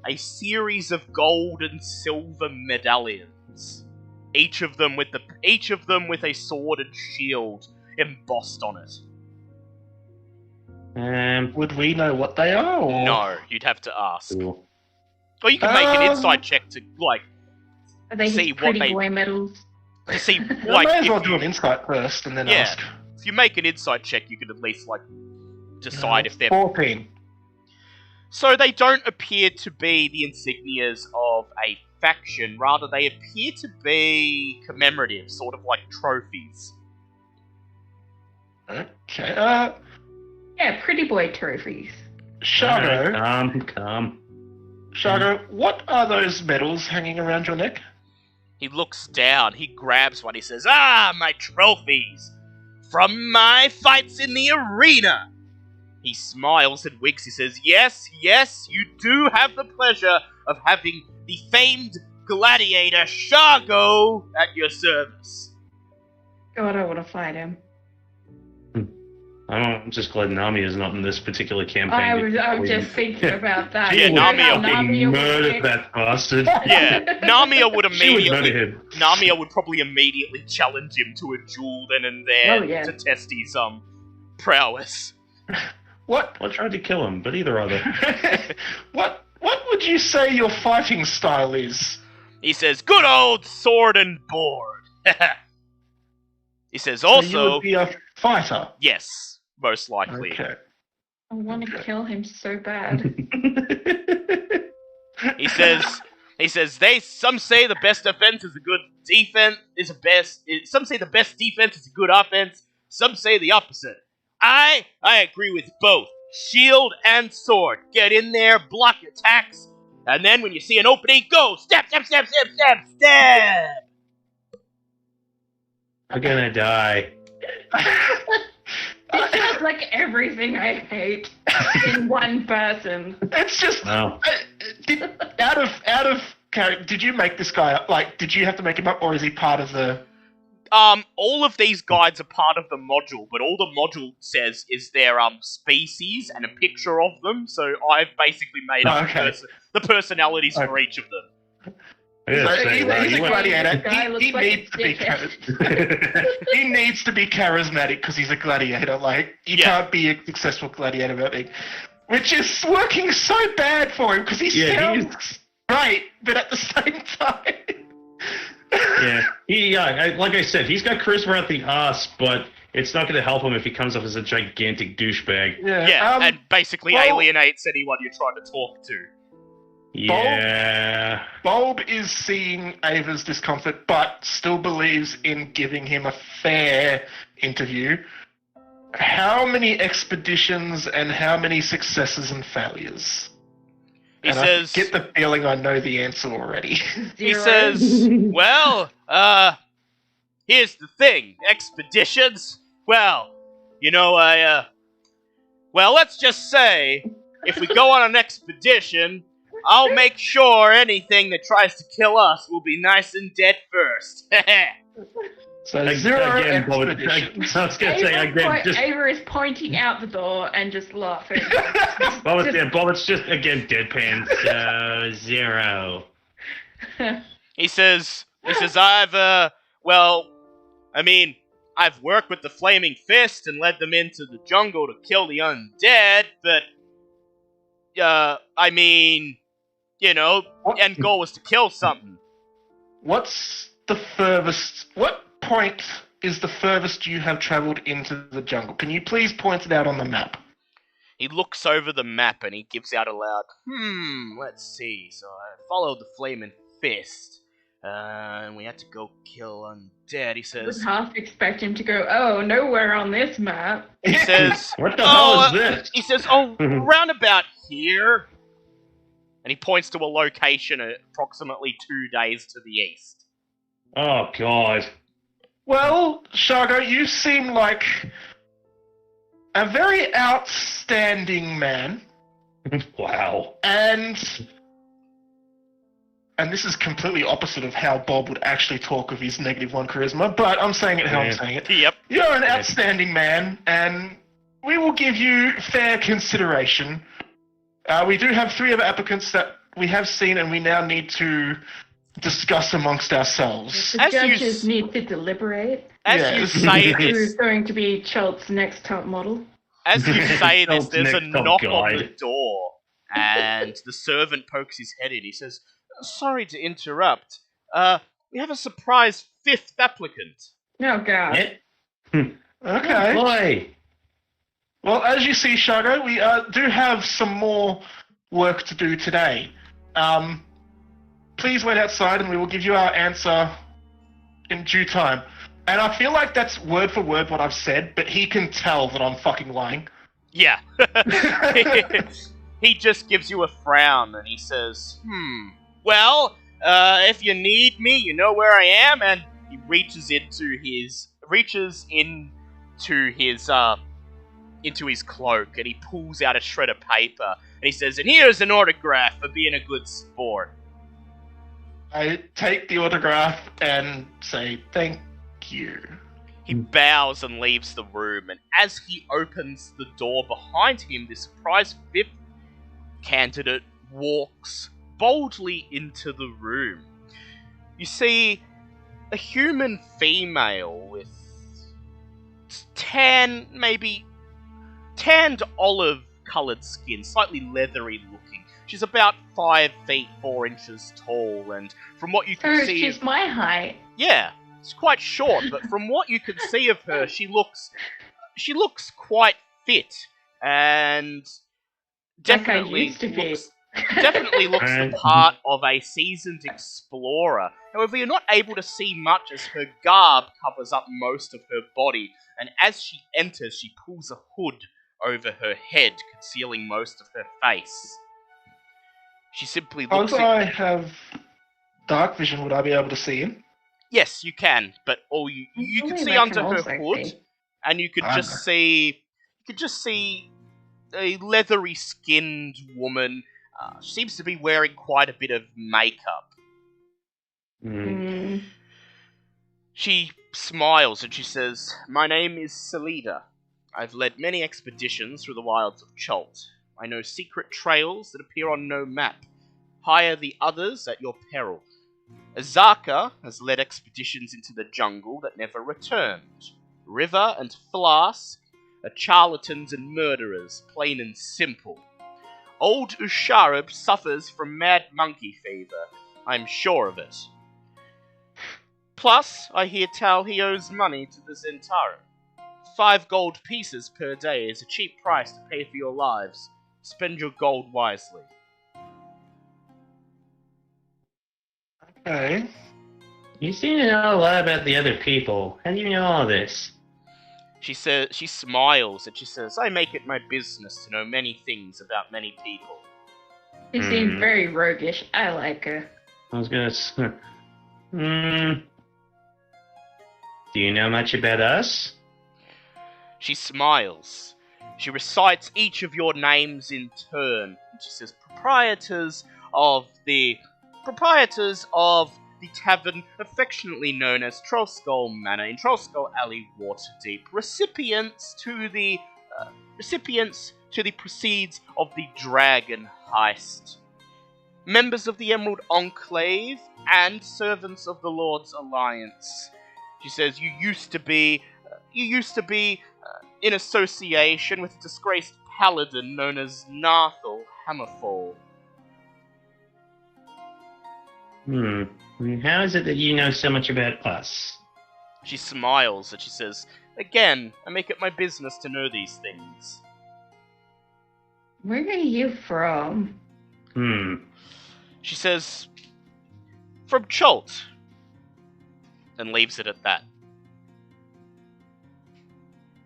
a series of gold and silver medallions, each of them with a sword and shield embossed on it. Would we know what they are? Or? No, you'd have to ask. cool. Or you can make an insight check to Are they see his what pretty they- boy medals? to see Well, I may as if well do an insight first and then Yeah. ask. if you make an insight check, you can at least decide if they're 14. So they don't appear to be the insignias of a faction, rather they appear to be commemorative, sort of like trophies. Okay. Yeah, pretty boy trophies. Shargo, Come. Shargo, what are those medals hanging around your neck? He looks down, he grabs one, he says, "Ah, my trophies! From my fights in the arena!" He smiles and winks, he says, yes, you do have the pleasure of having the famed gladiator Shargo at your service. God, I want to fight him. I'm just glad Nami is not in this particular campaign. I'm just thinking about that. Yeah, You know Nami how will Nami will murder get- that bastard. Yeah, Namia would She would murder immediately... him. Namia would probably immediately challenge him to a duel then and there Oh, yeah. to test his prowess. What? I tried to kill him, but either other. what would you say your fighting style is? He says, "Good old sword and board." He says, So you "Also, would be a fighter. yes, most likely." Okay. I want to kill him so bad. He says, some say the best defense is a good defense some say the best defense is a good offense, some say the opposite. I agree with both. Shield and sword. Get in there, block attacks, and then when you see an opening, go! Stab! I'm gonna die. It sounds like everything I hate in one person. It's just No. out of character. Did you make this guy up? Like, did you have to make him up, or is he part of the? All of these guides are part of the module, but all the module says is their species and a picture of them. So I've basically made up the personalities for each of them. I gotta So say, he's right, a you went- gladiator. The guy looks He like a needs to be. dickhead. He needs to be charismatic because he's a gladiator. Like, you Yeah. can't be a successful gladiator without being, which is working so bad for him because he sounds great, but at the same time. Like I said, he's got charisma out the ass, but it's not going to help him if he comes off as a gigantic douchebag. Yeah, and basically well- alienates anyone you're trying to talk to. Yeah. Bulb is seeing Ava's discomfort, but still believes in giving him a fair interview. How many expeditions and how many successes and failures? He And says, I get the feeling I know the answer already. he Zero. says, well, here's the thing, expeditions, well, well, let's just say, if we go on an expedition, I'll make sure anything that tries to kill us will be nice and dead first. So Again, zero Bob, expeditions. I was going to say, again, just... Ava is pointing out the door and just laughing. Bob, it's just, again, deadpan. So, 0. He says, I've worked with the Flaming Fist and led them into the jungle to kill the undead, but, end goal was to kill something. What's the furthest? What point is the furthest you have travelled into the jungle? Can you please point it out on the map? He looks over the map and he gives out aloud, let's see, so I followed the Flaming Fist, and we had to go kill undead, he I would says. half expect him to go, oh, nowhere on this map. He says, What the hell is this? he says, round about here. And he points to a location approximately 2 days to the east. Oh, God. Well, Shargo, you seem like a very outstanding man, Wow. and this is completely opposite of how Bob would actually talk of his -1 charisma, but I'm saying it how I'm saying it. Yep. You're an outstanding man, and we will give you fair consideration. We do have 3 other applicants that we have seen, and we now need to discuss amongst ourselves. The As you judges s- need to deliberate. As Yes. you say Who's this, going to be Chult's next top model? as you say this, Chult's there's a next top knock on the guide. door, and the servant pokes his head in. He says, "Sorry to interrupt. We have a surprise 5th applicant." Oh god. Yeah. Okay. Boy. Well, as you see, Shargo, we do have some more work to do today. Please wait outside, and we will give you our answer in due time. And I feel like that's word for word what I've said, but he can tell that I'm fucking lying. Yeah. He just gives you a frown and he says, well, if you need me, you know where I am. And he reaches into his cloak and he pulls out a shred of paper and he says, and here's an autograph for being a good sport. I take the autograph and say thank you. He bows and leaves the room, and as he opens the door behind him, the surprise 5th candidate walks boldly into the room. You see a human female with tanned olive coloured skin, slightly leathery looking. She's about 5 feet 4 inches tall, and from what you can So see, she's my height. yeah, it's quite short. But from what you can see of her, she looks quite fit, and definitely used to be. definitely looks the part of a seasoned explorer. However, you're not able to see much as her garb covers up most of her body, and as she enters, she pulls a hood over her head, concealing most of her face. She simply looks Because I have dark vision, would I be able to see him? Yes, you can, but all you can see under her hood, and you could just see a leathery skinned woman. She seems to be wearing quite a bit of makeup. She smiles and she says, "My name is Salida. I've led many expeditions through the wilds of Chult. I know secret trails that appear on no map. Hire the others at your peril. Azaka has led expeditions into the jungle that never returned. River and Flask are charlatans and murderers, plain and simple. Old Usharib suffers from mad monkey fever. I'm sure of it. Plus, I hear tell he owes money to the Zentara. 5 gold pieces per day is a cheap price to pay for your lives. Spend your gold wisely." Okay. You seem to know a lot about the other people. How do you know all this? She smiles and she says, "I make it my business to know many things about many people." She seems very roguish. I like her. I was gonna say... Do you know much about us? She smiles. She recites each of your names in turn. And she says, proprietors of the tavern affectionately known as Trollskull Manor in Trollskull Alley, Waterdeep. Recipients to the proceeds of the Dragon Heist. Members of the Emerald Enclave and servants of the Lord's Alliance. She says, you used to be in association with a disgraced paladin known as Narthal Hammerfall. How is it that you know so much about us? She smiles and she says, "Again, I make it my business to know these things." Where are you from? She says, "From Chult," and leaves it at that.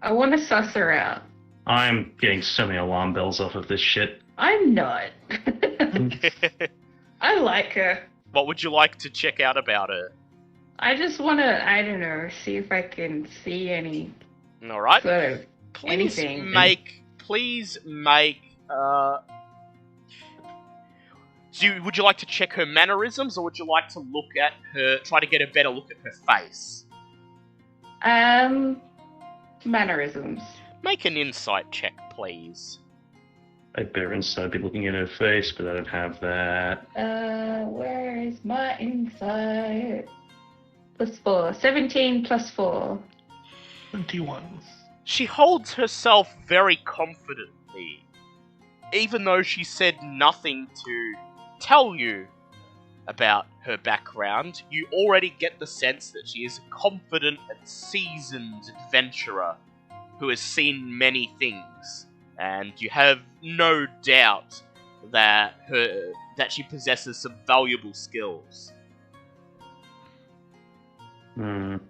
I want to suss her out. I'm getting so many alarm bells off of this shit. I'm not. I like her. What would you like to check out about her? I just want to, I don't know, see if I can see any All right. sort of Please anything. make. Would you like to check her mannerisms, or would you like to look at her, try to get a better look at her face? Mannerisms. Make an insight check, please. I'd better inside be looking at her face, but I don't have that. Where is my insight? +4. 17 +4. 21. She holds herself very confidently, even though she said nothing to tell you about her background. You already get the sense that she is a confident and seasoned adventurer who has seen many things, and you have no doubt that she possesses some valuable skills. Say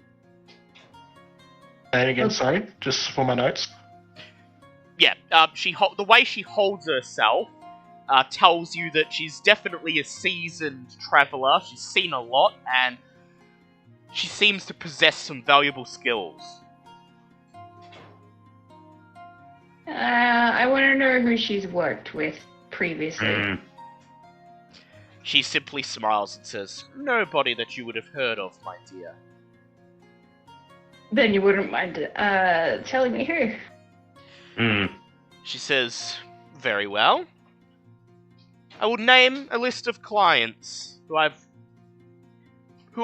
it again, sorry, just for my notes. Yeah, the way she holds herself tells you that she's definitely a seasoned traveller. She's seen a lot, and she seems to possess some valuable skills. I want to know who she's worked with previously. She simply smiles and says, "Nobody that you would have heard of, my dear." Then you wouldn't mind telling me who? She says, "Very well. I will name a list of clients who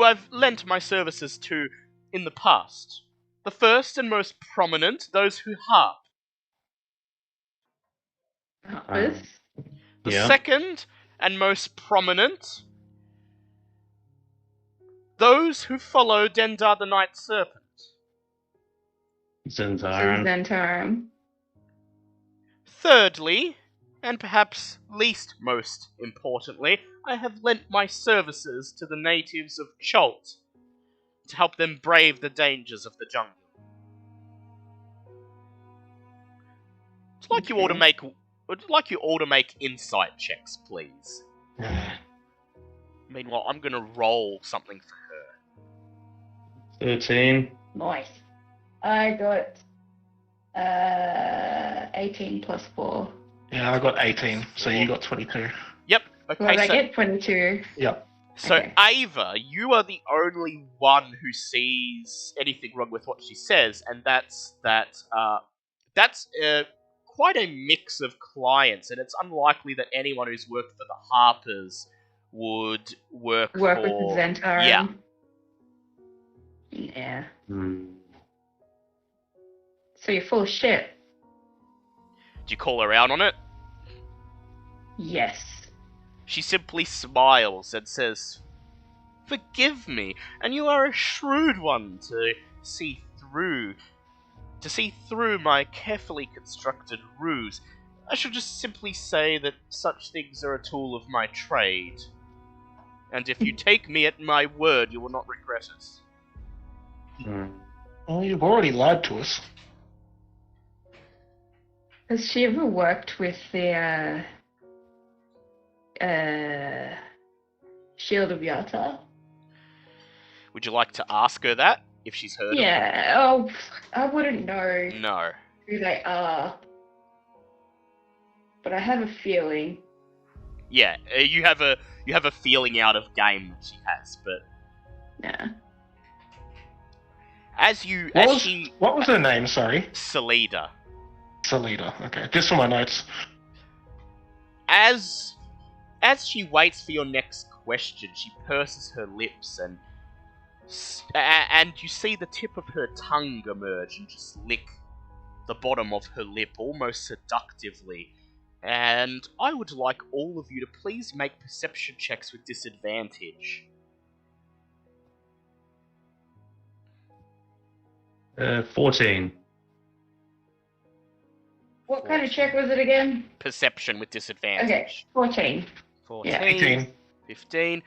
I've lent my services to in the past. The first and most prominent, those who harp. Harpers? The Yeah. second and most prominent, those who follow Dendar the Night Serpent. Zenzaran. Zentarum. Thirdly, and perhaps least most importantly, I have lent my services to the natives of Chult to help them brave the dangers of the jungle. Would like you all to make insight checks, please. Meanwhile, I'm gonna roll something for her. 13. Nice. I got 18 +4. Yeah, I got 18, so you got 22. Yep. Well, I Okay. get 22. Yep. So Okay. Ava, you are the only one who sees anything wrong with what she says, and that's quite a mix of clients, and it's unlikely that anyone who's worked for the Harpers would work Work for... with the Zentarum. Yeah. Yeah. Hmm. So you're full of shit. Do you call her out on it? Yes. She simply smiles and says, "Forgive me, and you are a shrewd one to see through my carefully constructed ruse. I shall just simply say that such things are a tool of my trade. And if you take me at my word, you will not regret it." Well, you've already lied to us. Has she ever worked with the Shield of Yata? Would you like to ask her that, if she's heard of Yeah. Oh, I wouldn't know it? No. who they are, but I have a feeling. Yeah, you have a feeling out of game that she has, but Nah. What was her name, sorry? Salida. Salida, okay. Just for my notes. As she waits for your next question, she purses her lips and you see the tip of her tongue emerge and just lick the bottom of her lip almost seductively. And I would like all of you to please make perception checks with disadvantage. 14. What kind of check was it again? Perception with disadvantage. Okay, 14. 14, Yeah. 18. 15.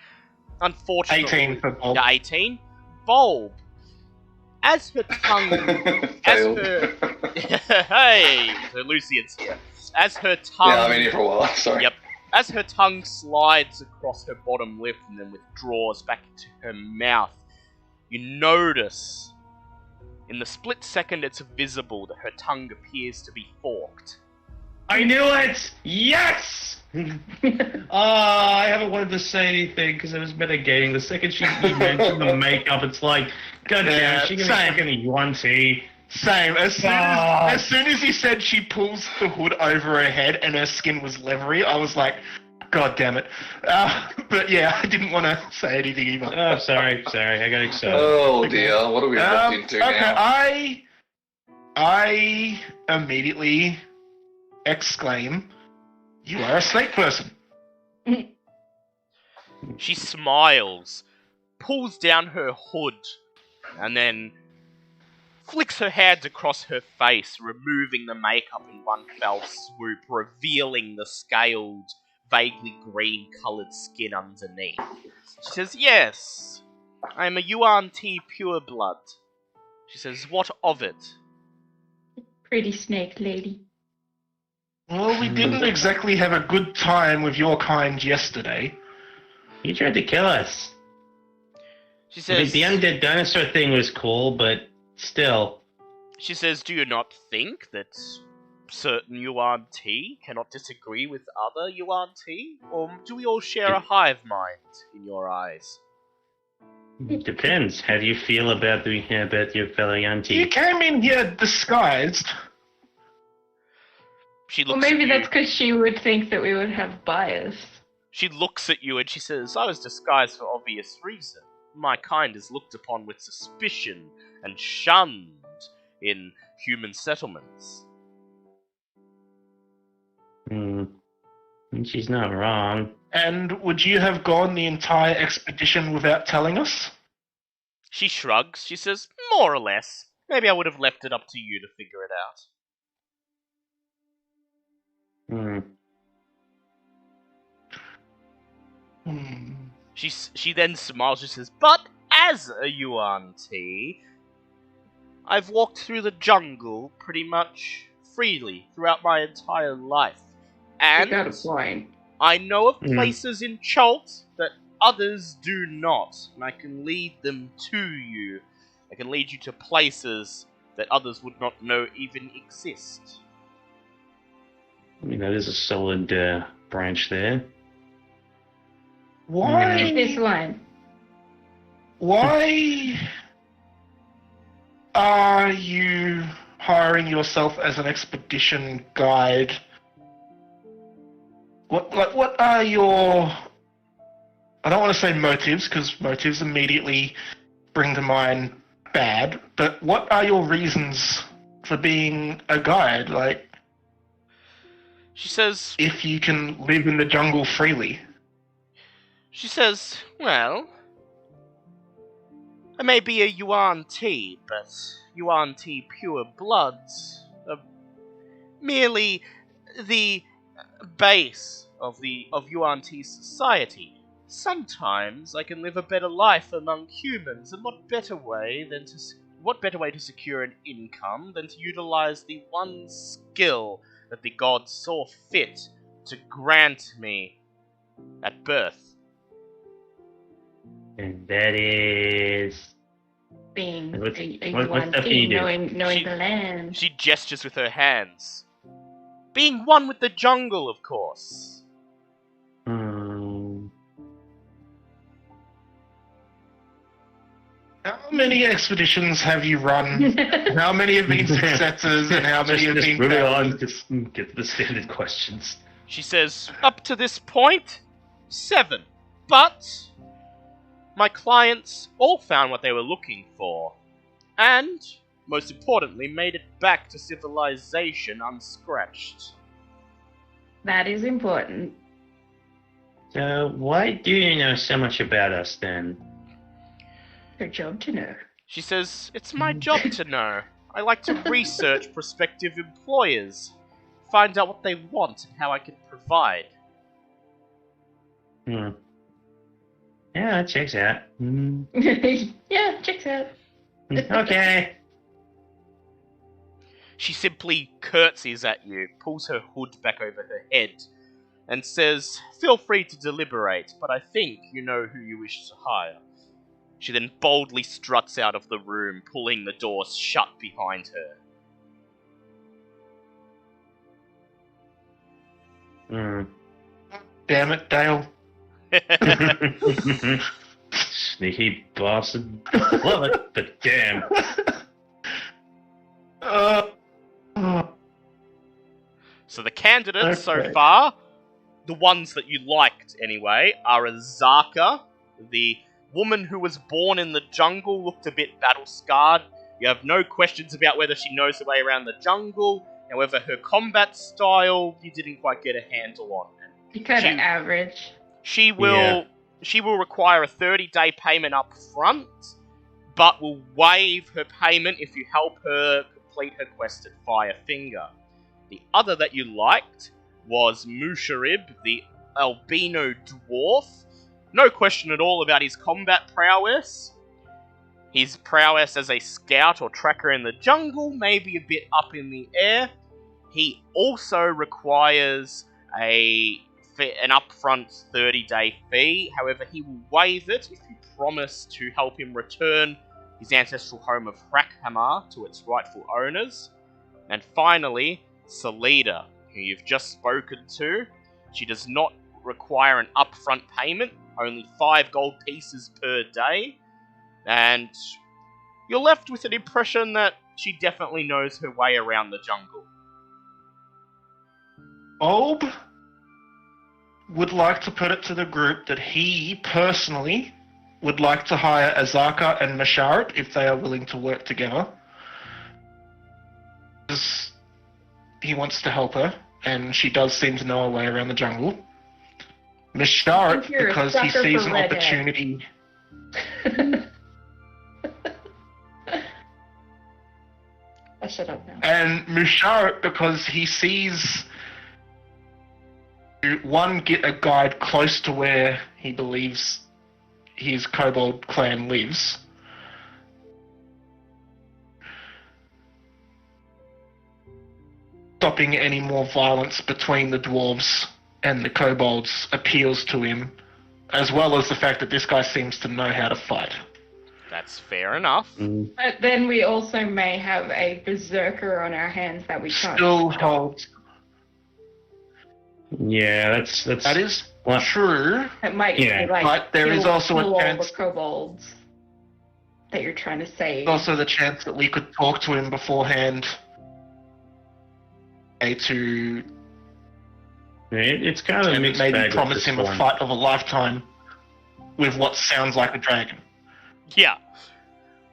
Unfortunately, 18 for Bob. Yeah, 18. Bulb. As her tongue... Failed. Hey, so Lucian's here. as her tongue... Yeah, I've been here for a while. Sorry. Yep. As her tongue slides across her bottom lip and then withdraws back into her mouth, you notice, in the split second it's visible, that her tongue appears to be forked. I knew it! Yes! I haven't wanted to say anything because I was mitigating. The second you mentioned the makeup, it's like, God damn it, she gonna be fucking yuan tea. Same. As soon as you said she pulls the hood over her head and her skin was leathery, I was like, God damn it. But yeah, I didn't want to say anything either. Oh, sorry, I got excited. Oh dear, what are we looked into now? I immediately exclaim, "You are a snake person." She smiles, pulls down her hood, and then flicks her hands across her face, removing the makeup in one fell swoop, revealing the scaled, vaguely green-coloured skin underneath. She says, "Yes, I am a Yuan Ti pureblood." She says, "What of it?" Pretty snake lady. Well, we didn't exactly have a good time with your kind yesterday. You tried to kill us. She I mean, says, the undead dinosaur thing was cool, but still. She says, "Do you not think that certain Yuan Ti cannot disagree with other Yuan Ti? Or do we all share a hive mind in your eyes?" Depends. How do you feel about your fellow You auntie? came in here disguised. She Well, looks maybe at that's you. because she would think that we would have bias. She looks at you and she says, "I was disguised for obvious reason. My kind is looked upon with suspicion and shunned in human settlements." And she's not wrong. And would you have gone the entire expedition without telling us? She shrugs. She says, "More or less. Maybe I would have left it up to you to figure it out." She then smiles. She says, "But as a Yuan Ti, I've walked through the jungle pretty much freely throughout my entire life. You got a And point. I know of places in Chult that others do not, and I can lead them to you. I can lead you to places that others would not know even exist." I mean, that is a solid branch there. Why? Finish this line. Why are you hiring yourself as an expedition guide? What are your... I don't want to say motives, because motives immediately bring to mind bad, but what are your reasons for being a guide? Like, She says, if you can live in the jungle freely. "Well, I may be a Yuan Ti, but Yuan Ti pure bloods are merely the base of Yuan Ti society. Sometimes I can live a better life among humans, and what better way to secure an income than to utilize the one skill that the gods saw fit to grant me at birth." And that is... Being What's- a what Yuan stuff Ti, can you do? knowing She- the land. She gestures with her hands. "Being one with the jungle, of course." How many expeditions have you run? How many have been successes, and how many have just been move it failures? on, just get to the standard questions. She says, "Up to this point, 7. But my clients all found what they were looking for. And, most importantly, made it back to civilization unscratched." That is important. So, why do you know so much about us then? Her job to know. She says, "It's my job to know. I like to research prospective employers, find out what they want and how I can provide." Yeah, that checks out. Yeah, checks out. Okay. She simply curtsies at you, pulls her hood back over her head, and says, "Feel free to deliberate, but I think you know who you wish to hire." She then boldly struts out of the room, pulling the doors shut behind her. Damn it, Dale. Sneaky bastard. Love it, but damn. So the candidates so Okay. far, the ones that you liked anyway, are Azaka, the woman who was born in the jungle, looked a bit battle-scarred. You have no questions about whether she knows the way around the jungle. However, her combat style, you didn't quite get a handle on. You kind She- of average. She will require a 30-day payment up front, but will waive her payment if you help her complete her quest at Firefinger. The other that you liked was Musharib, the albino dwarf. No question at all about his combat prowess. His prowess as a scout or tracker in the jungle may be a bit up in the air. He also requires an upfront 30-day fee. However, he will waive it if you promise to help him return his ancestral home of Hrakhamar to its rightful owners. And finally, Salida, who you've just spoken to. She does not require an upfront payment, only 5 gold pieces per day. And you're left with an impression that she definitely knows her way around the jungle. Bulb would like to put it to the group that he personally would like to hire Azaka and Masharat if they are willing to work together. Because he wants to help her, and she does seem to know her way around the jungle. Masharat, You're a because he sucker sees for an redhead. opportunity. I shut up now. And Musharat, because he sees one, get a guide close to where he believes his kobold clan lives. Stopping any more violence between the dwarves and the kobolds appeals to him, as well as the fact that this guy seems to know how to fight. That's fair enough. But then we also may have a berserker on our hands that we can't Still stop. holds. Yeah, that's That is What? true. It might Yeah, be like but there is also a kill all chance- the kobolds that you're trying to save. Also the chance that we could talk to him beforehand. To it's kind of a and mixed maybe bag with promise this him a one. fight of a lifetime with what sounds like a dragon. Yeah.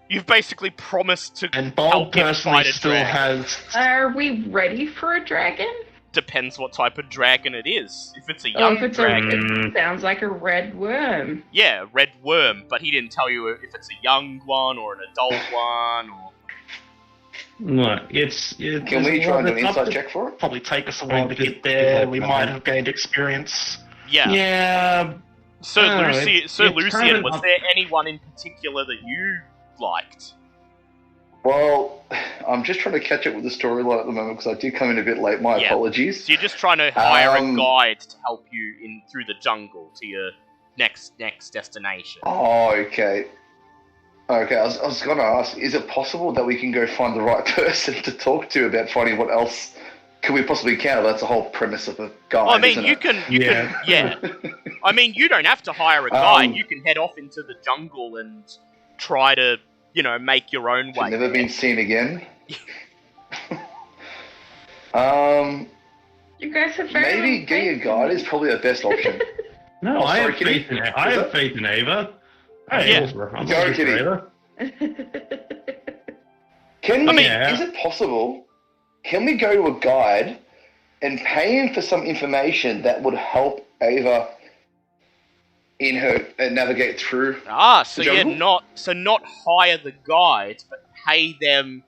You've basically promised to And help Bold him personally fight a still dragon. has. Are we ready for a dragon? Depends what type of dragon it is. If it's a Oh, young if it's dragon, it sounds like a red worm. yeah, red worm, but he didn't tell you if it's a young one or an adult one or... Look, Can we try and do an it's up insight to- check for it? Probably take us a while to Just get there. give We up might that. have gained experience. Yeah. Yeah, So, Oh, Lucian, it's Lucian, kind of was up- there anyone in particular that you liked? Well, I'm just trying to catch up with the storyline at the moment because I did come in a bit late. My Yeah. apologies. So you're just trying to hire a Um, guide to help you in through the jungle to your next destination. Oh, okay. Okay, I was going to ask, is it possible that we can go find the right person to talk to about finding what else could we possibly encounter? That's the whole premise of a guide, Well, I mean, isn't you it? can, Yeah. yeah. I mean, you don't have to hire a guide. Um, You can head off into the jungle and try to, make your own way. Never been seen again. You guys have very Maybe getting a guide is probably the best option. no, Oh, I sorry, have Kitty? faith in Is I have it? faith in Ava. Hey, Yeah. I'm Go, looking for Kitty. Ava. Can we? Yeah. Is it possible? Can we go to a guide and pay him for some information that would help Ava in her navigate through? So The yeah, jungle? not hire the guide, but pay them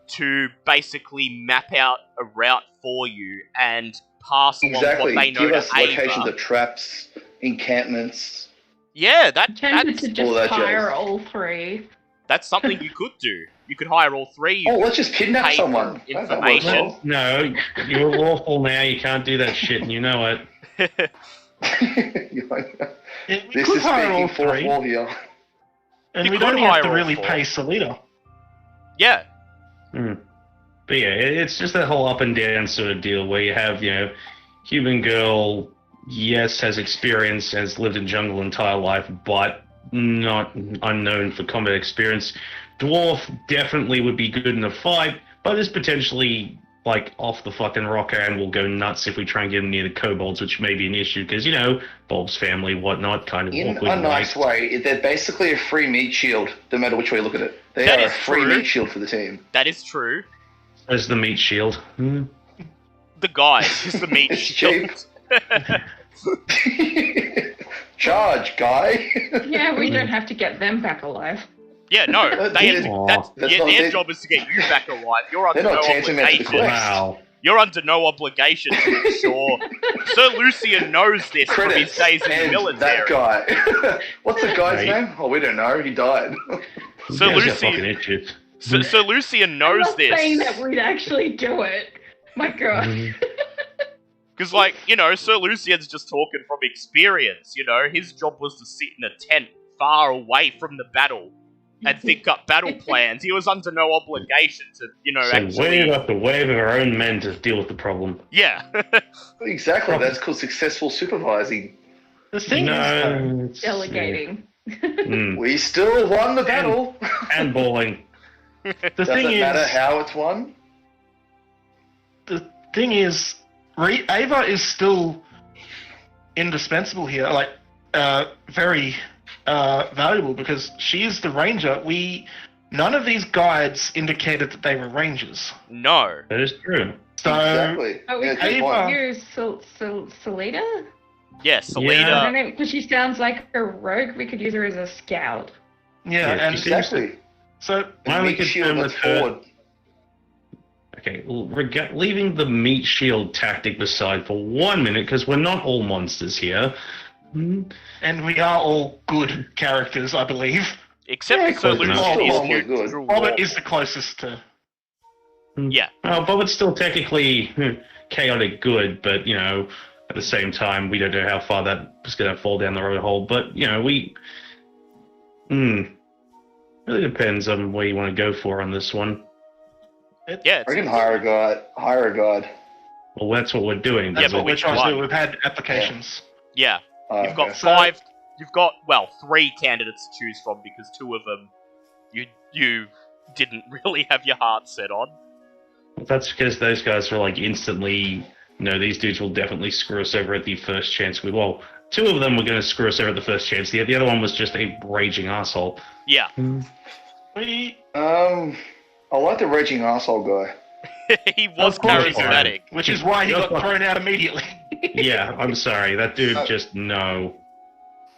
to basically map out a route for you and pass along Exactly. what they know Give to us locations Ava. of traps, encampments. Yeah, Tempted to all just that hire jazz. all three. that's something you could do. You could hire all three. You Oh, could let's just kidnap pay someone. for That works information. well. No, you're lawful now. You can't do that shit, and you know it. You're like, Yeah, we this could is hire all speaking fourth three, wall here. and You we'd could only have hire to all really four. pay Salida. Yeah. But yeah, it's just that whole up and down sort of deal where you have, human girl, yes, has experience, has lived in jungle entire life, but not unknown for combat experience. Dwarf definitely would be good in a fight, but is potentially like off the fucking rocker and will go nuts if we try and get him near the kobolds, which may be an issue because, Bob's family, whatnot, kind of In awkward. a nice way, they're basically a free meat shield, no matter which way you look at it. They That are a is free true. meat shield for the team. That is true. As the meat shield. Hmm. The guys is the meat It's shield. Charge, guy. Yeah, we don't have to get them back alive. Yeah, no. That's They, not that's, their their job is to get you back alive. You're under They're no not tantamount to the obligation. quest. Wow. You're under no obligation to ensure. Sir Lucian knows this from his Credits days in the and military. that guy. What's the guy's Right. name? Oh, we don't know. He died. Sir You guys are fucking Lucian, idiots. Sir Lucian I'm knows not this. saying that we'd actually do it. My God. Because, Sir Lucian's just talking from experience, His job was to sit in a tent far away from the battle and think up battle plans. He was under no obligation to, So actually... we have to wave our own men to deal with the problem. Yeah. Exactly. That's called successful supervising. The thing is, though, it's- Delegating. Mm. We still won the battle. And bowling. the Doesn't thing matter is, how it's won. the thing is, Ava is still indispensable here. Like, very valuable because she is the ranger. None of these guides indicated that they were rangers. No. That is true. So Exactly. Oh, we Yeah, good could Ava- point. use Salida? Yeah, I Selena. don't know, because she sounds like a rogue. We could use her as a scout. yeah, Yeah, and Exactly. so Why don't we Meat confirm shield with that's her? forward. Okay, leaving the meat shield tactic aside for 1 minute, because we're not all monsters here. and we are all good characters, I believe. Except Yeah, for Sir close enough. Lucian, he's Oh, well, good. neutral. Robert is the closest to. Yeah. Well, but it's still technically chaotic good, but, at the same time, we don't know how far that is going to fall down the road hole. But, we... Really depends on where you want to go for on this one. Yeah, I can hire a guide. Well, that's what we're doing. That's but what we're which trying to do. one? We've had applications. yeah. You've got Okay. five. You've got 3 candidates to choose from because 2 of them you didn't really have your heart set on. That's because those guys were like instantly, these dudes will definitely screw us over at the first chance. 2 of them were going to screw us over at the first chance. The other one was just a raging asshole. Yeah. I like the raging asshole guy. He was Of course, charismatic. Which is why he got thrown out immediately. Yeah, I'm sorry. That dude just no.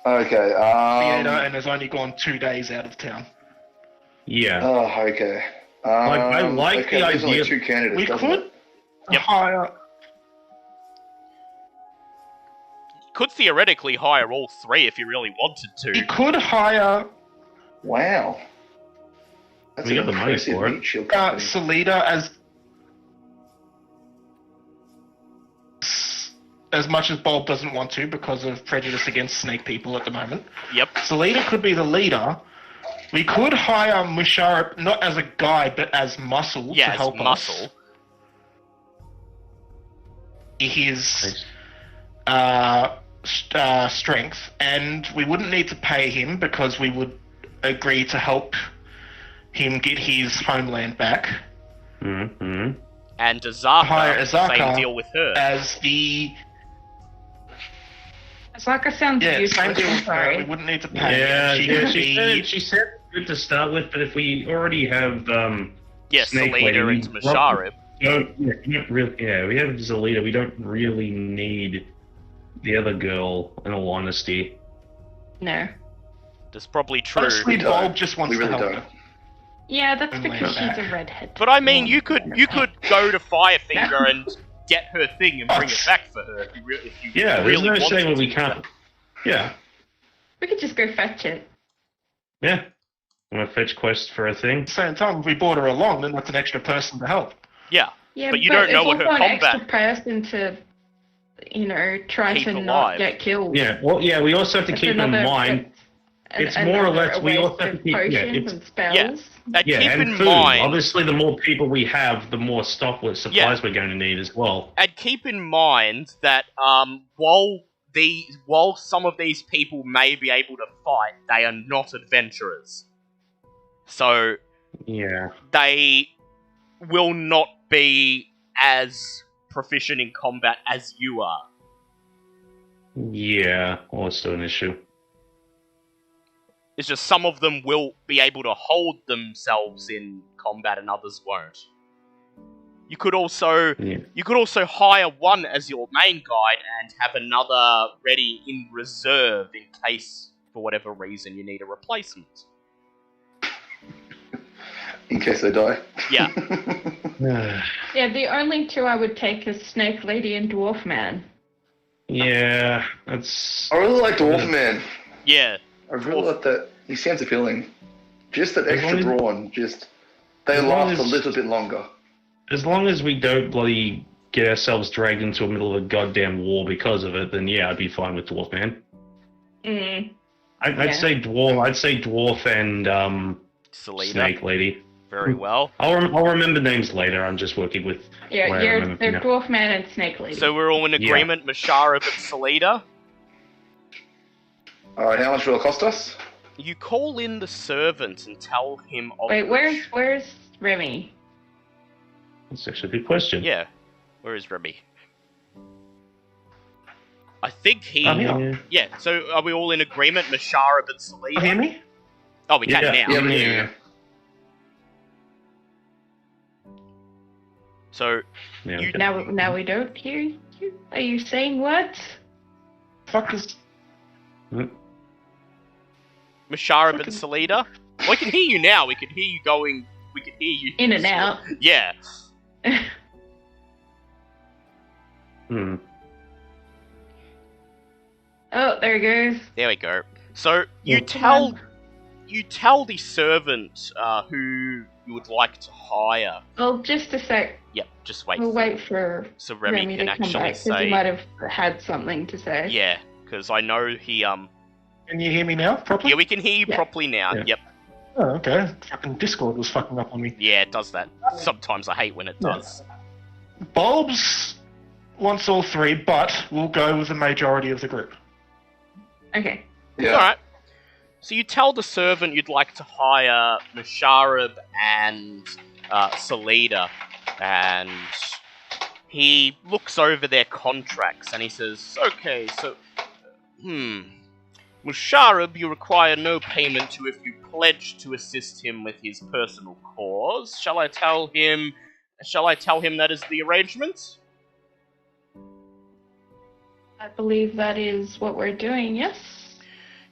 Okay. Theater and has only gone 2 days out of town. Yeah. Oh, okay. I like okay, the there's only idea- 2 candidates. We doesn't could it? Yep. hire. Could theoretically hire all 3 if you really wanted We to. could hire Wow. That's We an got the money impressive for it. meat shield company. Salida as much as Bob doesn't want to because of prejudice against snake people at the moment. Yep. Salida could be the leader. We could hire Musharraf not as a guide but as muscle Yeah, to as help muscle. us. His strength, and we wouldn't need to pay him because we would agree to help him get his homeland back Mm-hmm. And Azaka, Hire Azaka same deal with her. as the Azaka sounds same useless. deal I'm with her. We sorry. wouldn't need to pay. Yeah, She yeah. could be She said good to start with, but if we already have Yeah, Snake Selena Lady, and Masharib. we don't really, we have Zelita. We don't really need the other girl. In all honesty, No. That's probably true. honestly, We don't. Bob just wants We really to help don't. her. Yeah, that's And because like she's that. a redhead. But I mean, you could go to Firefinger and get her thing and bring it back for her if you yeah. There's really no wanted saying where to. we can't. Yeah, We could just go fetch it. yeah. I'm gonna fetch quest for a thing. At the same time, if we brought her along, then that's an extra person to help. Yeah, Yeah, But you don't know it's what her also an combat- extra person to, try Keep to alive. not get killed. Yeah, well, yeah, we also have to It's keep in another- mind. It's more or less we also have to keep. Yeah, potions it's, and spells. and yeah, keep and in food. mind, Obviously, the more people we have, the more stock with supplies we're going to need as well. and keep in mind that while some of these people may be able to fight, they are not adventurers. So Yeah. they will not be as proficient in combat as you are. Yeah, also an issue. It's just some of them will be able to hold themselves in combat and others won't. You could also hire one as your main guide and have another ready in reserve in case, for whatever reason, you need a replacement. In case they die. Yeah. Yeah, the only two I would take is Snake Lady and Dwarf Man. Yeah, that's. I really like Dwarf Man. Yeah. I really like that. He sounds appealing. Just that As extra long as- brawn. Just they as long last a as- little bit longer. As long as we don't bloody get ourselves dragged into the middle of a goddamn war because of it, then yeah, I'd be fine with Dwarf Man. Mm. I'd Yeah. say Dwarf. I'd say Dwarf and Selena. Snake Lady. Very well. I'll remember names later. I'm just working with. Yeah, what I remember they're now. Dwarf Man and Snake Lady. So we're all in Yeah. agreement, Masharab and Selena. Alright, how much will it cost us? You call in the servant and tell him of Wait, where's Remy? That's actually a good question. Yeah. Where is Remy? I think he... I'm here. Yeah, so are we all in agreement, Masharab and Selena? You hear me? Oh, we can Yeah. now. Yeah, we yeah. can. So, Yeah. You- Now we don't hear you? Are you saying what? Fuck is. Masharab and Selena? We can hear you now. We can hear you going... We can hear you... In and out. Yeah. Hmm. Oh, there he goes. There we go. So, you Yeah. tell the servant who you would like to hire. Well, just a sec. Yep, just wait. We'll wait for So Remy Remy can to come actually back, because he say... might have had something to say. Yeah, because I know he, Can you hear me now properly? Yeah, we can hear you Yeah. properly now. Yeah. Yep. Oh, okay. Fucking Discord was fucking up on me. Yeah, it does that. Sometimes I hate when it does. Bulbs wants all three, but we'll go with the majority of the group. Okay. Yeah. Alright. So you tell the servant you'd like to hire Masharab and Selena, and he looks over their contracts and he says, okay, so, Musharab, you require no payment to if you pledge to assist him with his personal cause. Shall I tell him that is the arrangement? I believe that is what we're doing, yes?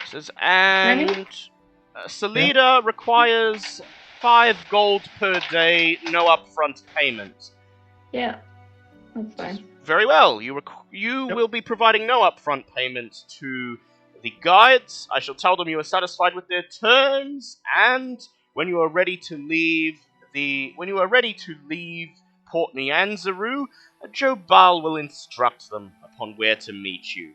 He says, and Selena requires 5 gold per day, no upfront payment. Yeah. That's fine. Very well. You will be providing no upfront payment to the guides. I shall tell them you are satisfied with their terms, and when you are ready to leave Port Nyanzaru, Jobal will instruct them upon where to meet you.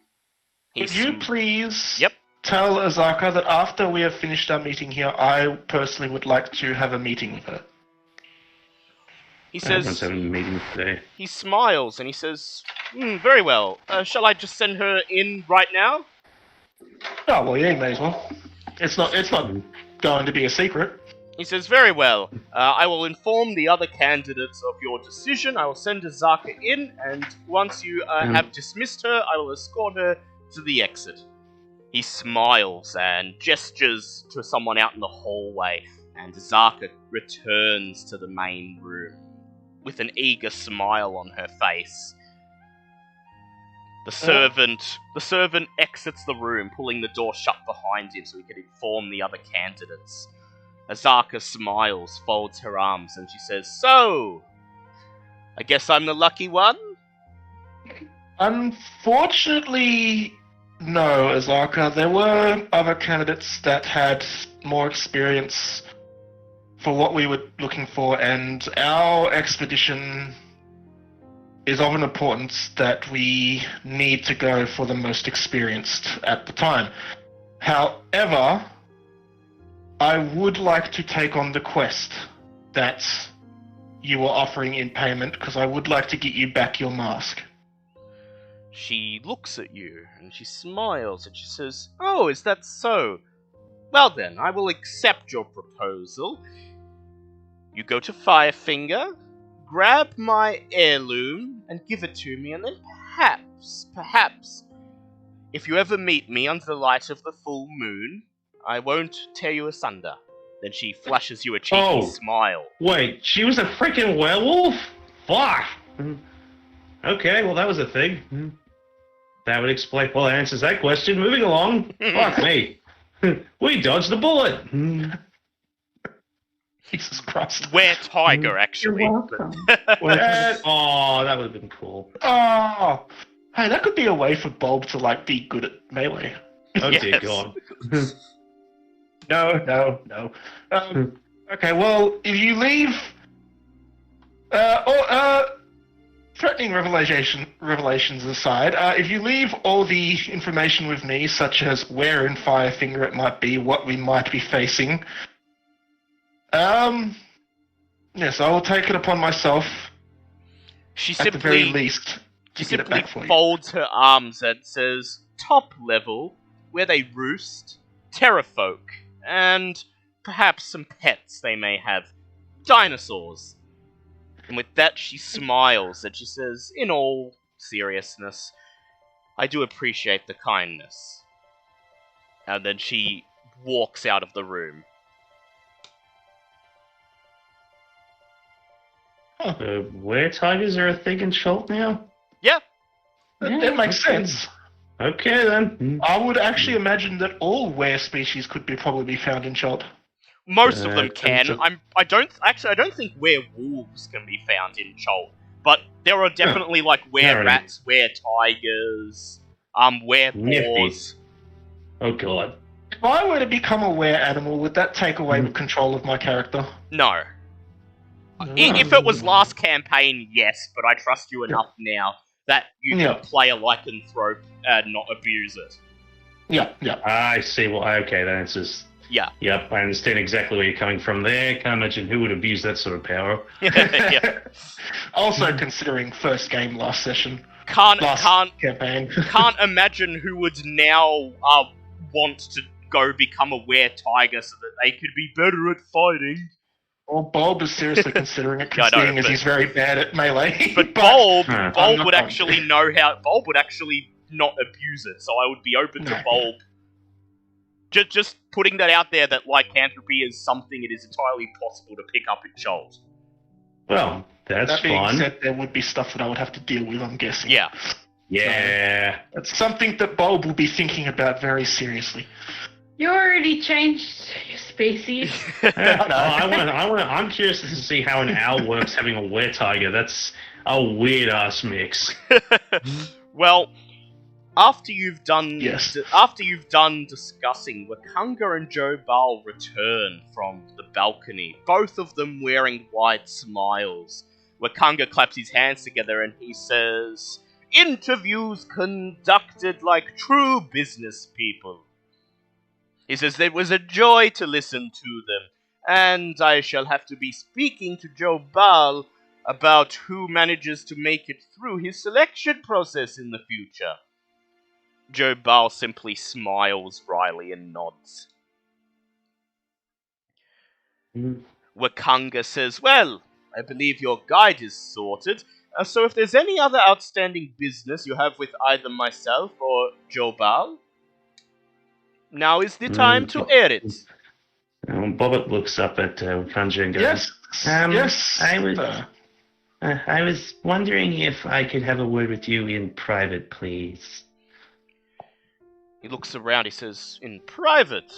Could you please Yep. tell Azaka that after we have finished our meeting here, I personally would like to have a meeting with her. He Everyone's says, having a meeting today. he smiles and he says, very well. Shall I just send her in right now? Oh well, yeah, may as well. It's not going to be a secret. He says, very well. I will inform the other candidates of your decision. I will send Azaka in, and once you have dismissed her, I will escort her to the exit. He smiles and gestures to someone out in the hallway, and Azaka returns to the main room with an eager smile on her face. The servant exits the room, pulling the door shut behind him so he can inform the other candidates. Azaka smiles, folds her arms, and she says, so, I guess I'm the lucky one? Unfortunately, no, Azaka. There were other candidates that had more experience for what we were looking for, and our expedition is of an importance that we need to go for the most experienced at the time. However, I would like to take on the quest that you were offering in payment, because I would like to get you back your mask. She looks at you, and she smiles, and she says, "Oh, is that so? Well then, I will accept your proposal. You go to Firefinger, grab my heirloom, and give it to me, and then perhaps, if you ever meet me under the light of the full moon, I won't tear you asunder." Then she flashes you a cheeky smile. Wait, she was a freaking werewolf? Fuck! Okay, well that was a thing. That would explain, well, that answers that question. Moving along. Fuck me. We dodged the bullet. Jesus Christ. Were-tiger, actually. You're welcome. Oh, that would have been cool. Oh, hey, that could be a way for Bulb to like be good at melee. Oh dear Yes. God. No. Okay, well, if you leave, threatening revelations aside, if you leave all the information with me, such as where in Firefinger it might be, what we might be facing, yes, I will take it upon myself, She at the very simply, least, she to get it simply back for you. folds her arms and says, "Top level, where they roost, terrafolk, and perhaps some pets they may have, dinosaurs." And with that, she smiles and she says, "In all seriousness, I do appreciate the kindness." And then she walks out of the room. Were-tigers are a thing in Chult now? Yeah, That makes sense. Okay then. I would actually imagine that all were species could probably be found in Chult. most of them in can. terms of- I don't think werewolves can be found in Chult, but there are definitely like were-rats, were-tigers, were-boars. Oh God. If I were to become a were animal, would that take away control of my character? No. If it was last campaign, yes, but I trust you enough now that you Yeah. can play a lycanthrope and not abuse it. Yeah. I see. Well, okay, that answers. Yeah. Yep, I understand exactly where you're coming from there. Can't imagine who would abuse that sort of power. Yeah. Also considering first game last session, Can't campaign. can't imagine who would now want to go become a were-tiger so that they could be better at fighting. Well, Bulb is seriously considering it, Yeah, I know, considering as but- he's very bad at melee. But Bulb I'm not would on. actually know how. Bulb would actually not abuse it, so I would be open to No. Bulb. Just putting that out there that lycanthropy is something it is entirely possible to pick up in Chult. Well, that's That being fun. said, there would be stuff that I would have to deal with, I'm guessing. Yeah. Yeah. It's something that Bulb will be thinking about very seriously. You already changed your species. I'm curious to see how an owl works having a were-tiger. That's a weird-ass mix. Well, after you've done Yes. after you've done discussing, Wakanga and Joe Bal return from the balcony, both of them wearing wide smiles. Wakanga claps his hands together and he says, "Interviews conducted like true business people." He says, "It was a joy to listen to them, and I shall have to be speaking to Joe Bal about who manages to make it through his selection process in the future." Joe Bal simply smiles wryly and nods. Wakanga says, "Well, I believe your guide is sorted, so if there's any other outstanding business you have with either myself or Joe Bal, now is the time to air it." Bobbit looks up at Wakanga and goes, Yes. Yes. I was wondering if I could have a word with you in private, please. He looks around, he says, "In private?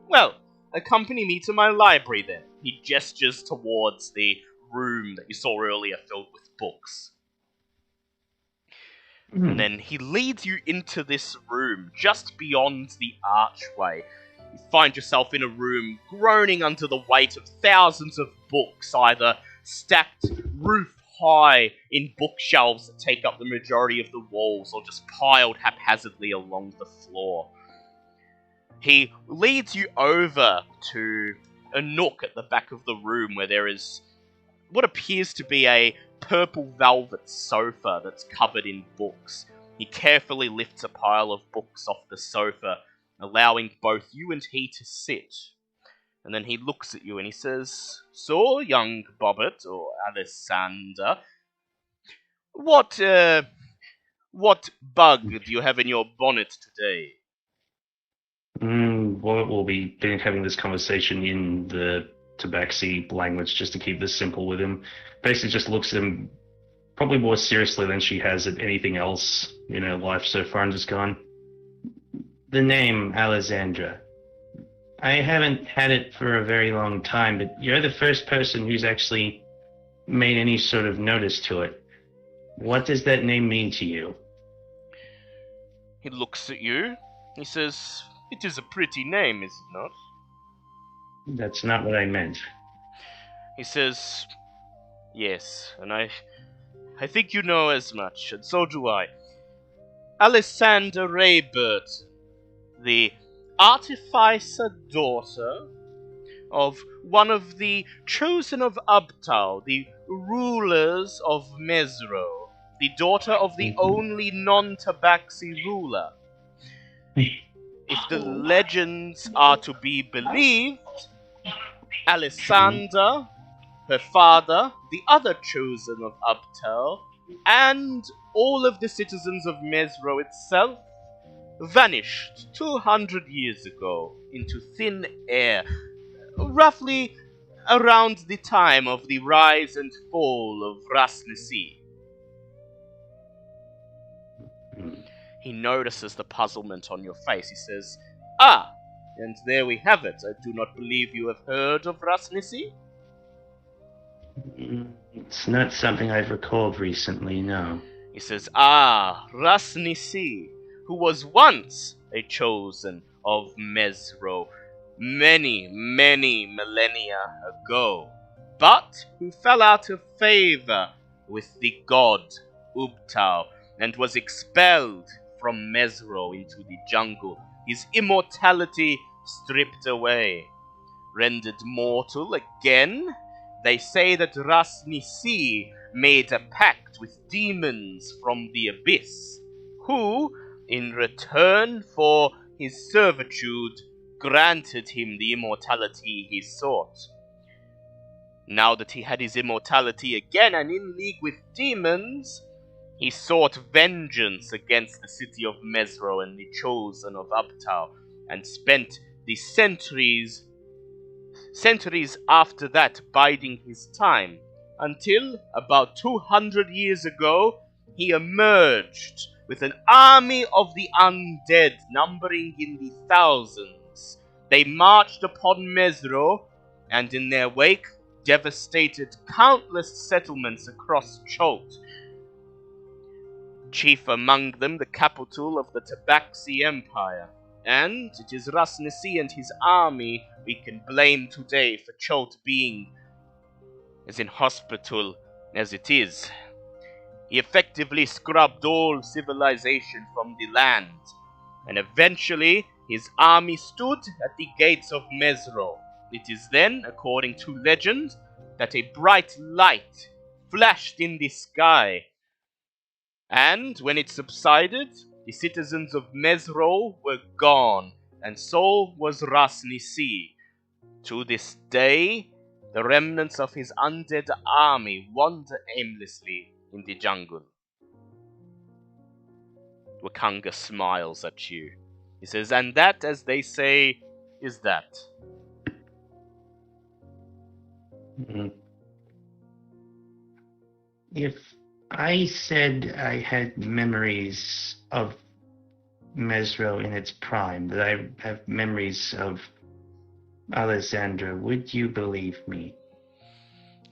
Well, accompany me to my library then." He gestures towards the room that you saw earlier filled with books. And then he leads you into this room, just beyond the archway. You find yourself in a room groaning under the weight of thousands of books, either stacked roof high in bookshelves that take up the majority of the walls, or just piled haphazardly along the floor. He leads you over to a nook at the back of the room where there is what appears to be a purple velvet sofa that's covered in books. He carefully lifts a pile of books off the sofa, allowing both you and he to sit. And then he looks at you and he says, "So, young Bobbert, or Alessander, what bug do you have in your bonnet today?" Well, we'll be having this conversation in the Tabaxi language just to keep this simple with him. Basically just looks at him probably more seriously than she has at anything else in her life so far and just gone, "The name Alessandra. I haven't had it for a very long time, but you're the first person who's actually made any sort of notice to it. What does that name mean to you?" He looks at you. He says, "It is a pretty name, is it not?" That's not what I meant. He says, "Yes, and I think you know as much, and so do I. Alessander Raybert, the artificer daughter of one of the chosen of Ubtao, the rulers of Mezro, the daughter of the only non-Tabaxi ruler. If the legends are to be believed, Alessander, her father, the other chosen of Ubtao, and all of the citizens of Mezro itself vanished 200 years ago into thin air, roughly around the time of the rise and fall of Rasnasi." He notices the puzzlement on your face. He says, "Ah, and there we have it. I do not believe you have heard of Rasnisi?" It's not something I've recalled recently, no. He says, "Ah, Rasnisi, who was once a chosen of Mezro many, many millennia ago, but who fell out of favor with the god Ubtao and was expelled from Mezro into the jungle, his immortality stripped away. Rendered mortal again, they say that Rasnisi made a pact with demons from the abyss, who, in return for his servitude, granted him the immortality he sought. Now that he had his immortality again and in league with demons, he sought vengeance against the city of Mezro and the chosen of Ubtao, and spent the centuries after that biding his time, until about 200 years ago he emerged with an army of the undead numbering in the thousands. They marched upon Mezro, and in their wake devastated countless settlements across Chult, chief among them the capital of the Tabaxi Empire. And it is Rasnisi and his army we can blame today for Chult being as inhospitable as it is. He effectively scrubbed all civilization from the land, and eventually his army stood at the gates of Mezro. It is then, according to legend, that a bright light flashed in the sky, and when it subsided, the citizens of Mezro were gone, and so was Rasnisi. To this day, the remnants of his undead army wander aimlessly in the jungle." Wakanga smiles at you. He says, "And that, as they say, is that." If I said I had memories of Mezro in its prime, that I have memories of Alessandra, would you believe me?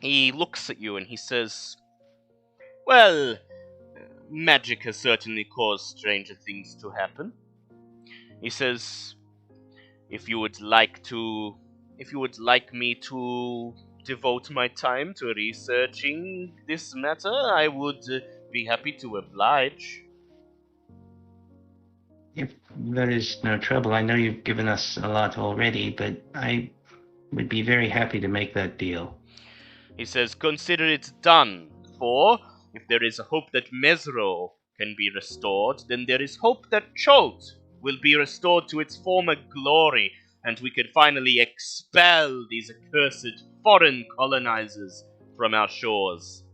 He looks at you and he says, "Well, magic has certainly caused stranger things to happen." He says, If you would like me to devote my time to researching this matter, I would be happy to oblige. If there is no trouble, I know you've given us a lot already, but I would be very happy to make that deal. He says, consider it done, for if there is a hope that Mezro can be restored, then there is hope that Chult will be restored to its former glory, and we can finally expel these accursed foreign colonizers from our shores.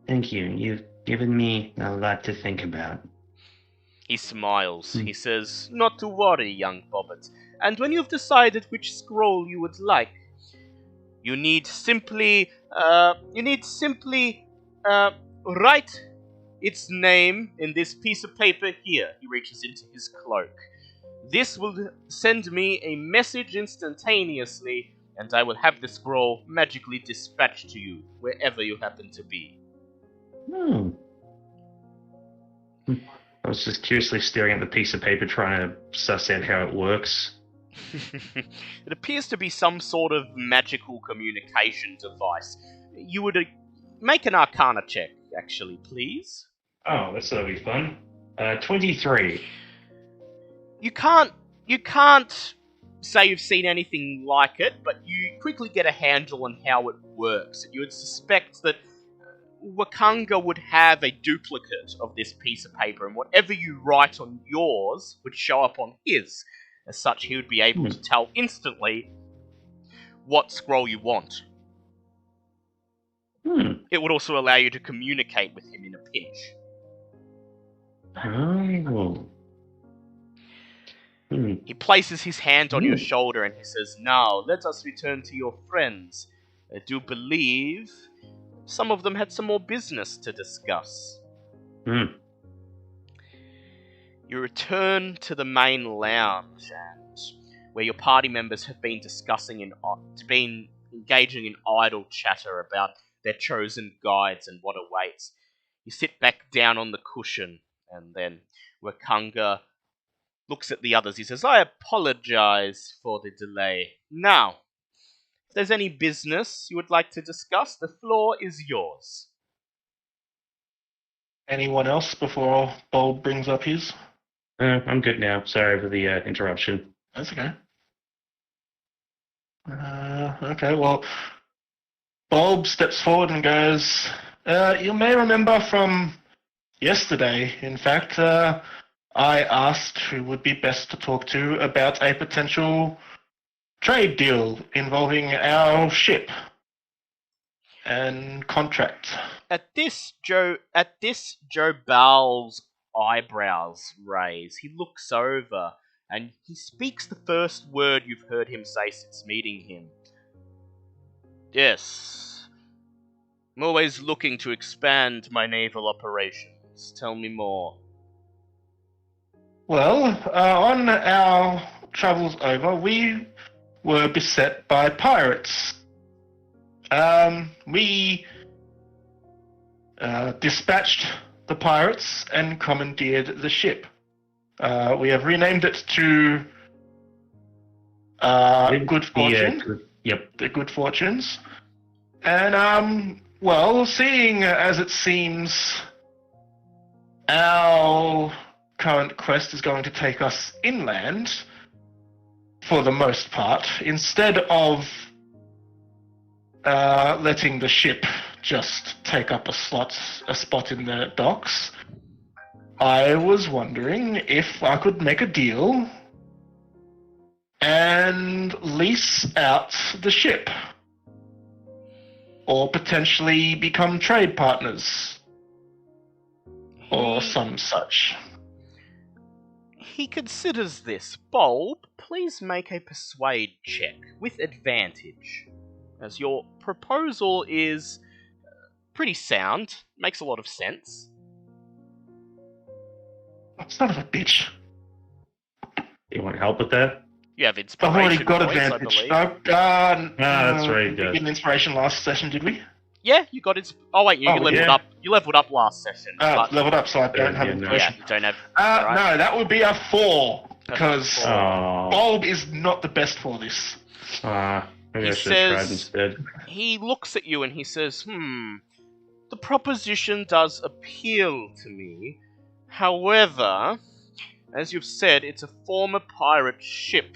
Thank you. You've given me a lot to think about. He smiles. He says, not to worry, young Bobbert. And when you've decided which scroll you would like, you need simply write its name in this piece of paper here. He reaches into his cloak. This will send me a message instantaneously, and I will have the scroll magically dispatched to you, wherever you happen to be. I was just curiously staring at the piece of paper, trying to suss out how it works. It appears to be some sort of magical communication device. You would make an Arcana check, actually, please. Oh, that'll be fun. 23. You can't say you've seen anything like it, but you quickly get a handle on how it works. You would suspect that Wakanga would have a duplicate of this piece of paper, and whatever you write on yours would show up on his. As such, he would be able to tell instantly what scroll you want. It would also allow you to communicate with him in a pinch. Oh. He places his hand on your shoulder and he says, now, let us return to your friends. I do believe some of them had some more business to discuss. You return to the main lounge, and where your party members have been engaging in idle chatter about their chosen guides and what awaits. You sit back down on the cushion, and then Wakanga looks at the others. He says, I apologize for the delay. Now, if there's any business you would like to discuss, the floor is yours. Anyone else before Bob brings up his? I'm good now. Sorry for the interruption. That's okay. Okay, well, Bob steps forward and goes, you may remember from yesterday, in fact, I asked who would be best to talk to about a potential trade deal involving our ship and contract. At this, Joe Bowles' eyebrows raise. He looks over and he speaks the first word you've heard him say since meeting him. Yes. I'm always looking to expand my naval operations. Tell me more. Well, on our travels over, we were beset by pirates. We dispatched the pirates and commandeered the ship. We have renamed it to Good Fortune. The Good Fortunes. And, well, seeing as it seems our current quest is going to take us inland, for the most part, instead of letting the ship just take up a spot in the docks, I was wondering if I could make a deal and lease out the ship, or potentially become trade partners, or some such. He considers this. Bulb, please make a persuade check with advantage, as your proposal is pretty sound, makes a lot of sense. Son of a bitch. You want help with that? You have I've inspiration already got points, advantage. I believe. That's right. We did we get an inspiration last session, did we? Yeah, you got his. Oh wait, you Oh, leveled yeah. up. You leveled up last session. but Leveled up, so I don't have Yeah, a no. yeah, potion. you don't have. No, that would be a 4 because four. Oh. Bulb is not the best for this. Maybe He I should have tried says- instead. He looks at you and he says, the proposition does appeal to me. However, as you've said, it's a former pirate ship.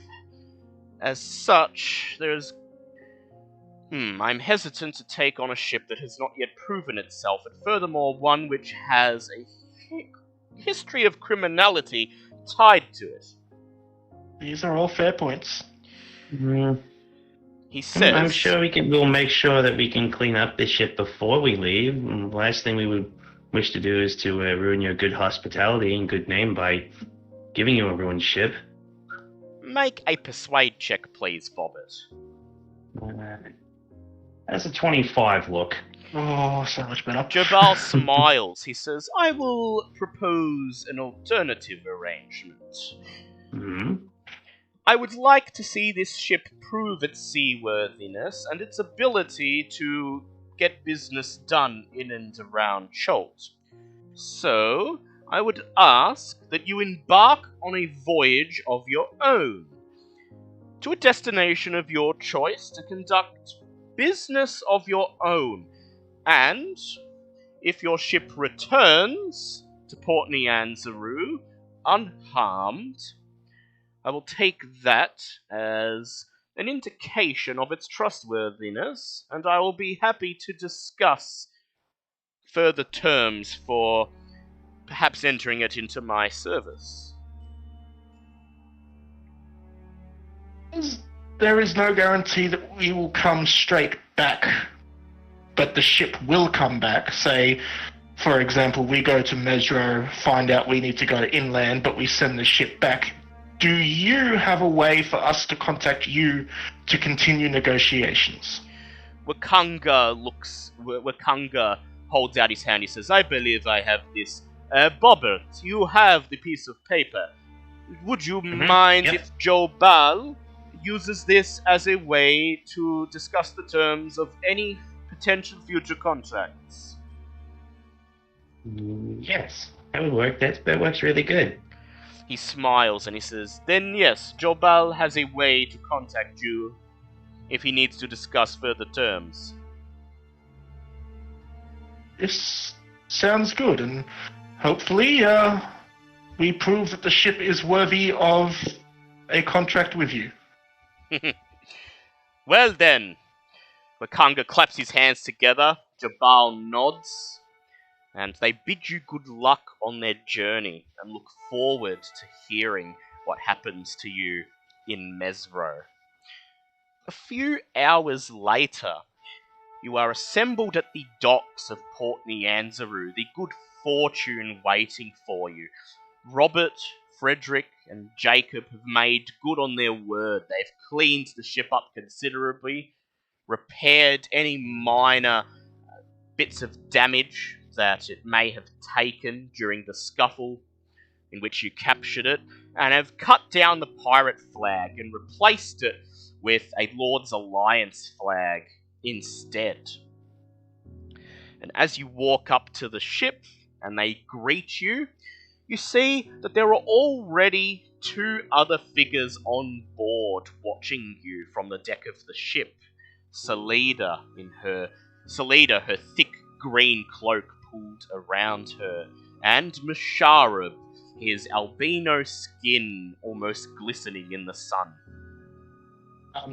As such, I'm hesitant to take on a ship that has not yet proven itself, and furthermore, one which has a history of criminality tied to it. These are all fair points. He says, I'm sure we'll make sure that we can clean up this ship before we leave. And the last thing we would wish to do is to ruin your good hospitality and good name by giving you a ruined ship. make a persuade check, please, Bobbert. That's a 25 look. Oh, so much better. Jabal smiles. He says, I will propose an alternative arrangement. Hmm. I would like to see this ship prove its seaworthiness and its ability to get business done in and around Chult. So, I would ask that you embark on a voyage of your own, to a destination of your choice to conduct business of your own, and if your ship returns to Port Nianzaru unharmed, I will take that as an indication of its trustworthiness, and I will be happy to discuss further terms for perhaps entering it into my service. There is no guarantee that we will come straight back, but the ship will come back. Say, for example, we go to Mezro, find out we need to go inland, but we send the ship back. Do you have a way for us to contact you to continue negotiations? Wakanga holds out his hand. He says, I believe I have this. Bobbert, you have the piece of paper. Would you mind Yep. if Jobal uses this as a way to discuss the terms of any potential future contracts? Yes, that would work. That works really good. He smiles and he says, then yes, Jobal has a way to contact you if he needs to discuss further terms. This sounds good, and hopefully, we prove that the ship is worthy of a contract with you. Well then, Wakanga claps his hands together, Jabal nods, and they bid you good luck on their journey and look forward to hearing what happens to you in Mezro. A few hours later, you are assembled at the docks of Port Nianzaru, the good fortune waiting for you. Robert, Frederick, and Jacob have made good on their word. They've cleaned the ship up considerably, repaired any minor bits of damage that it may have taken during the scuffle in which you captured it, and have cut down the pirate flag and replaced it with a Lord's Alliance flag instead. And as you walk up to the ship and they greet you, you see that there are already two other figures on board watching you from the deck of the ship. Salida, her thick green cloak pulled around her, and Musharab, his albino skin almost glistening in the sun.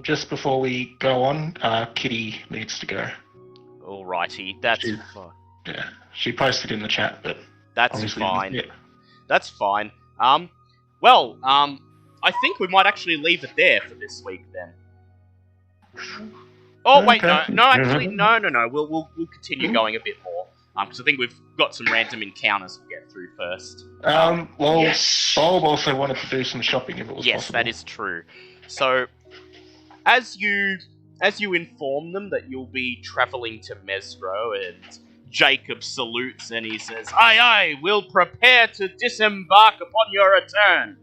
Just before we go on, Kitty needs to go. Alrighty, that's She- fine. Yeah, she posted in the chat, but That's obviously, fine. Yeah. That's fine. I think we might actually leave it there for this week then. Oh wait, Okay. no, actually, no. We'll continue going a bit more. Because I think we've got some random encounters to get through first. Yes. Bob also wanted to do some shopping if it was Yes, possible. that is true. So, as you inform them that you'll be travelling to Mezro, and Jacob salutes and he says, "Aye, aye, we'll prepare to disembark upon your return."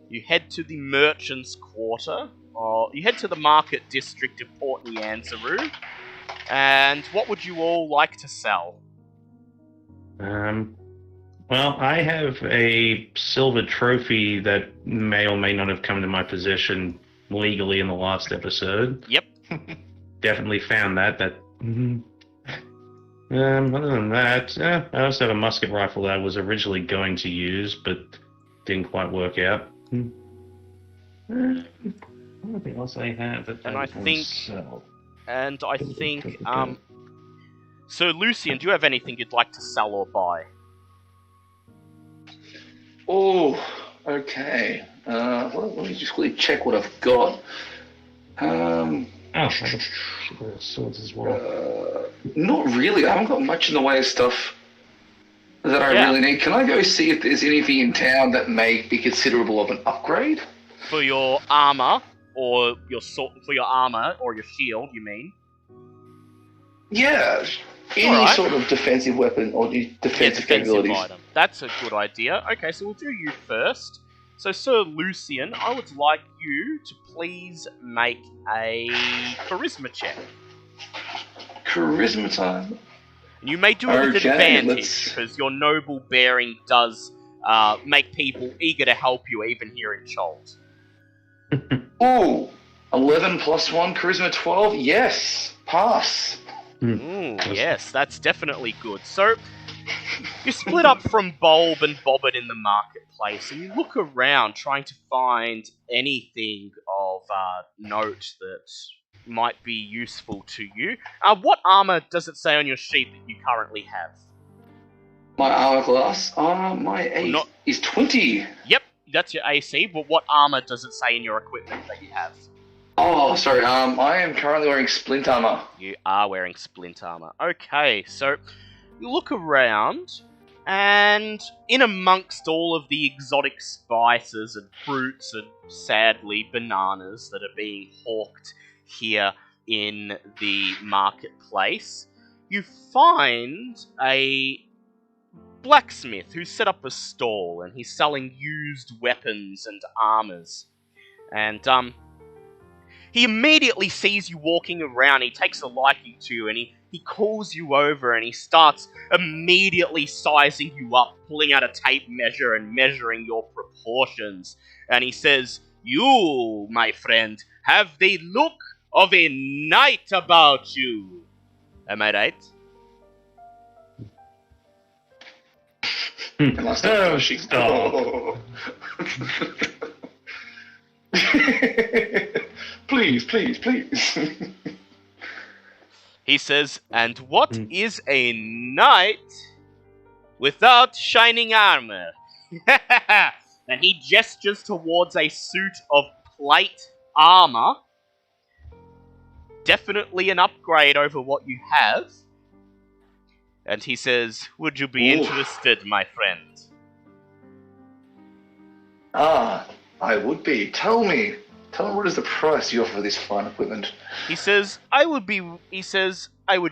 You head to the merchant's quarter, or you head to the market district of Port Nianzaru, And what would you all like to sell? Well, I have a silver trophy that may or may not have come to my possession legally in the last episode. Yep. Definitely found that. Other than that, I also have a musket rifle that I was originally going to use, but didn't quite work out. Anything else I have that And I I can think- sell? And I think, So, Lucian, do you have anything you'd like to sell or buy? Oh, okay. Let me just quickly check what I've got. Oh, I got swords as well. Not really. I haven't got much in the way of stuff that I Yeah. really need. Can I go see if there's anything in town that may be considerable of an upgrade? For your armor, or your for your armor, or your shield, you mean? Yeah. Any Alright. sort of defensive weapon or defensive capabilities. item. That's a good idea. Okay, so we'll do you first. So, Sir Lucian, I would like you to please make a charisma check. Charisma time. And you may do it with Okay, advantage, let's- because your noble bearing does make people eager to help you, even here in Chult. Ooh. 11 plus 1, charisma 12. Yes. Pass. Ooh, yes, that's definitely good. So, you split up from Bulb and Bobbin in the marketplace, and you look around trying to find anything of note that might be useful to you. What armor does it say on your sheet that you currently have? My armor class. My AC Not- is 20. Yep, that's your AC, but what armor does it say in your equipment that you have? Oh, sorry. I am currently wearing splint armor. You are wearing splint armor. Okay, so you look around, and in amongst all of the exotic spices and fruits and, sadly, bananas that are being hawked here in the marketplace, you find a blacksmith who's set up a stall, and he's selling used weapons and armors. And, he immediately sees you walking around, he takes a liking to you, and he calls you over, and he starts immediately sizing you up, pulling out a tape measure and measuring your proportions. And he says, "You, my friend, have the look of a knight about you." Am I right? Am I still Oh, pushing? stop. Oh. Please, please, please. He says, "And what Hmm. is a knight without shining armor?" And he gestures towards a suit of plate armor. Definitely an upgrade over what you have. And he says, "Would you be Ooh. interested, my friend?" I would be. Tell me what is the price you offer for this fine equipment? He says, I would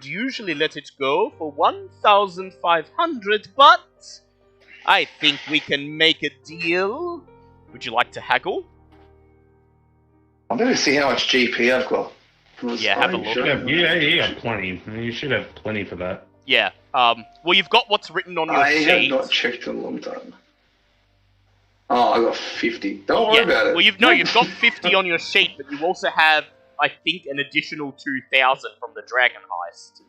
usually let it go for 1,500, but I think we can make a deal. Would you like to haggle? I'm going to see how much GP I've got. Yeah, have a look. You got plenty. You should have plenty for that. Yeah. Well, you've got what's written on your I have sheet. not checked in a long time. Oh, I got 50. Don't worry about it. Well, you've got 50 on your sheet, but you also have, I think, an additional 2,000 from the Dragon Heist.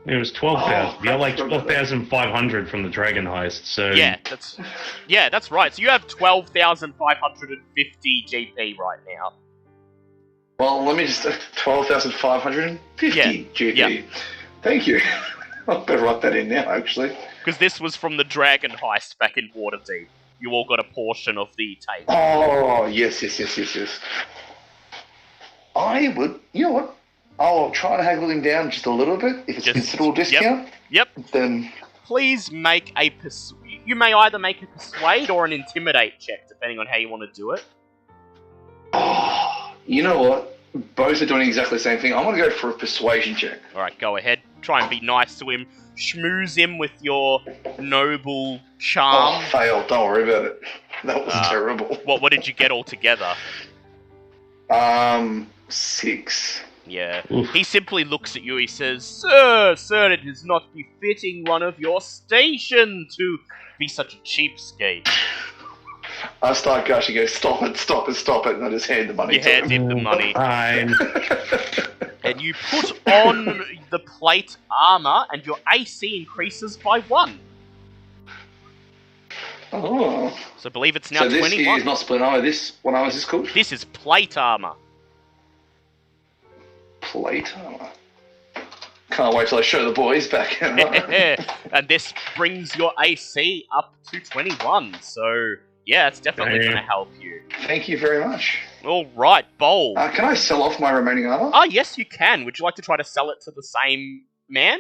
It was 12,000. Oh, You got like that's not bad. 12,500 from the Dragon Heist. So Yeah, that's right. So you have 12,550 GP right now. Well, let me just 12,550 Yeah, GP. yeah. Thank you. I'll better write that in now, actually. Because this was from the Dragon Heist back in Waterdeep. You all got a portion of the tape. Oh, yes. I would, you know what? I'll try to haggle him down just a little bit. If it's a considerable discount, Yep. then Please make a you may either make a persuade or an intimidate check, depending on how you want to do it. oh, you know what? Both are doing exactly the same thing. I'm going to go for a persuasion check. Alright, go ahead. Try and be nice to him. Schmooze him with your noble charm. Oh, failed. Don't worry about it. That was terrible. What did you get altogether? 6. Yeah. Oof. He simply looks at you, he says, Sir, it is not befitting one of your station to be such a cheapskate. I start gushing, go, stop it, and I just hand the money You to hand him. him the money. Fine. And you put on the plate armor, and your AC increases by 1. Oh. So I believe it's now So this 21. is not split armor. What armor is this called? This is plate armor. Plate armor. Can't wait till I show the boys back. And this brings your AC up to 21. So, yeah, it's definitely Yeah. going to help you. Thank you very much. Alright, Bowl. Can I sell off my remaining armor? Oh, yes, you can. Would you like to try to sell it to the same man?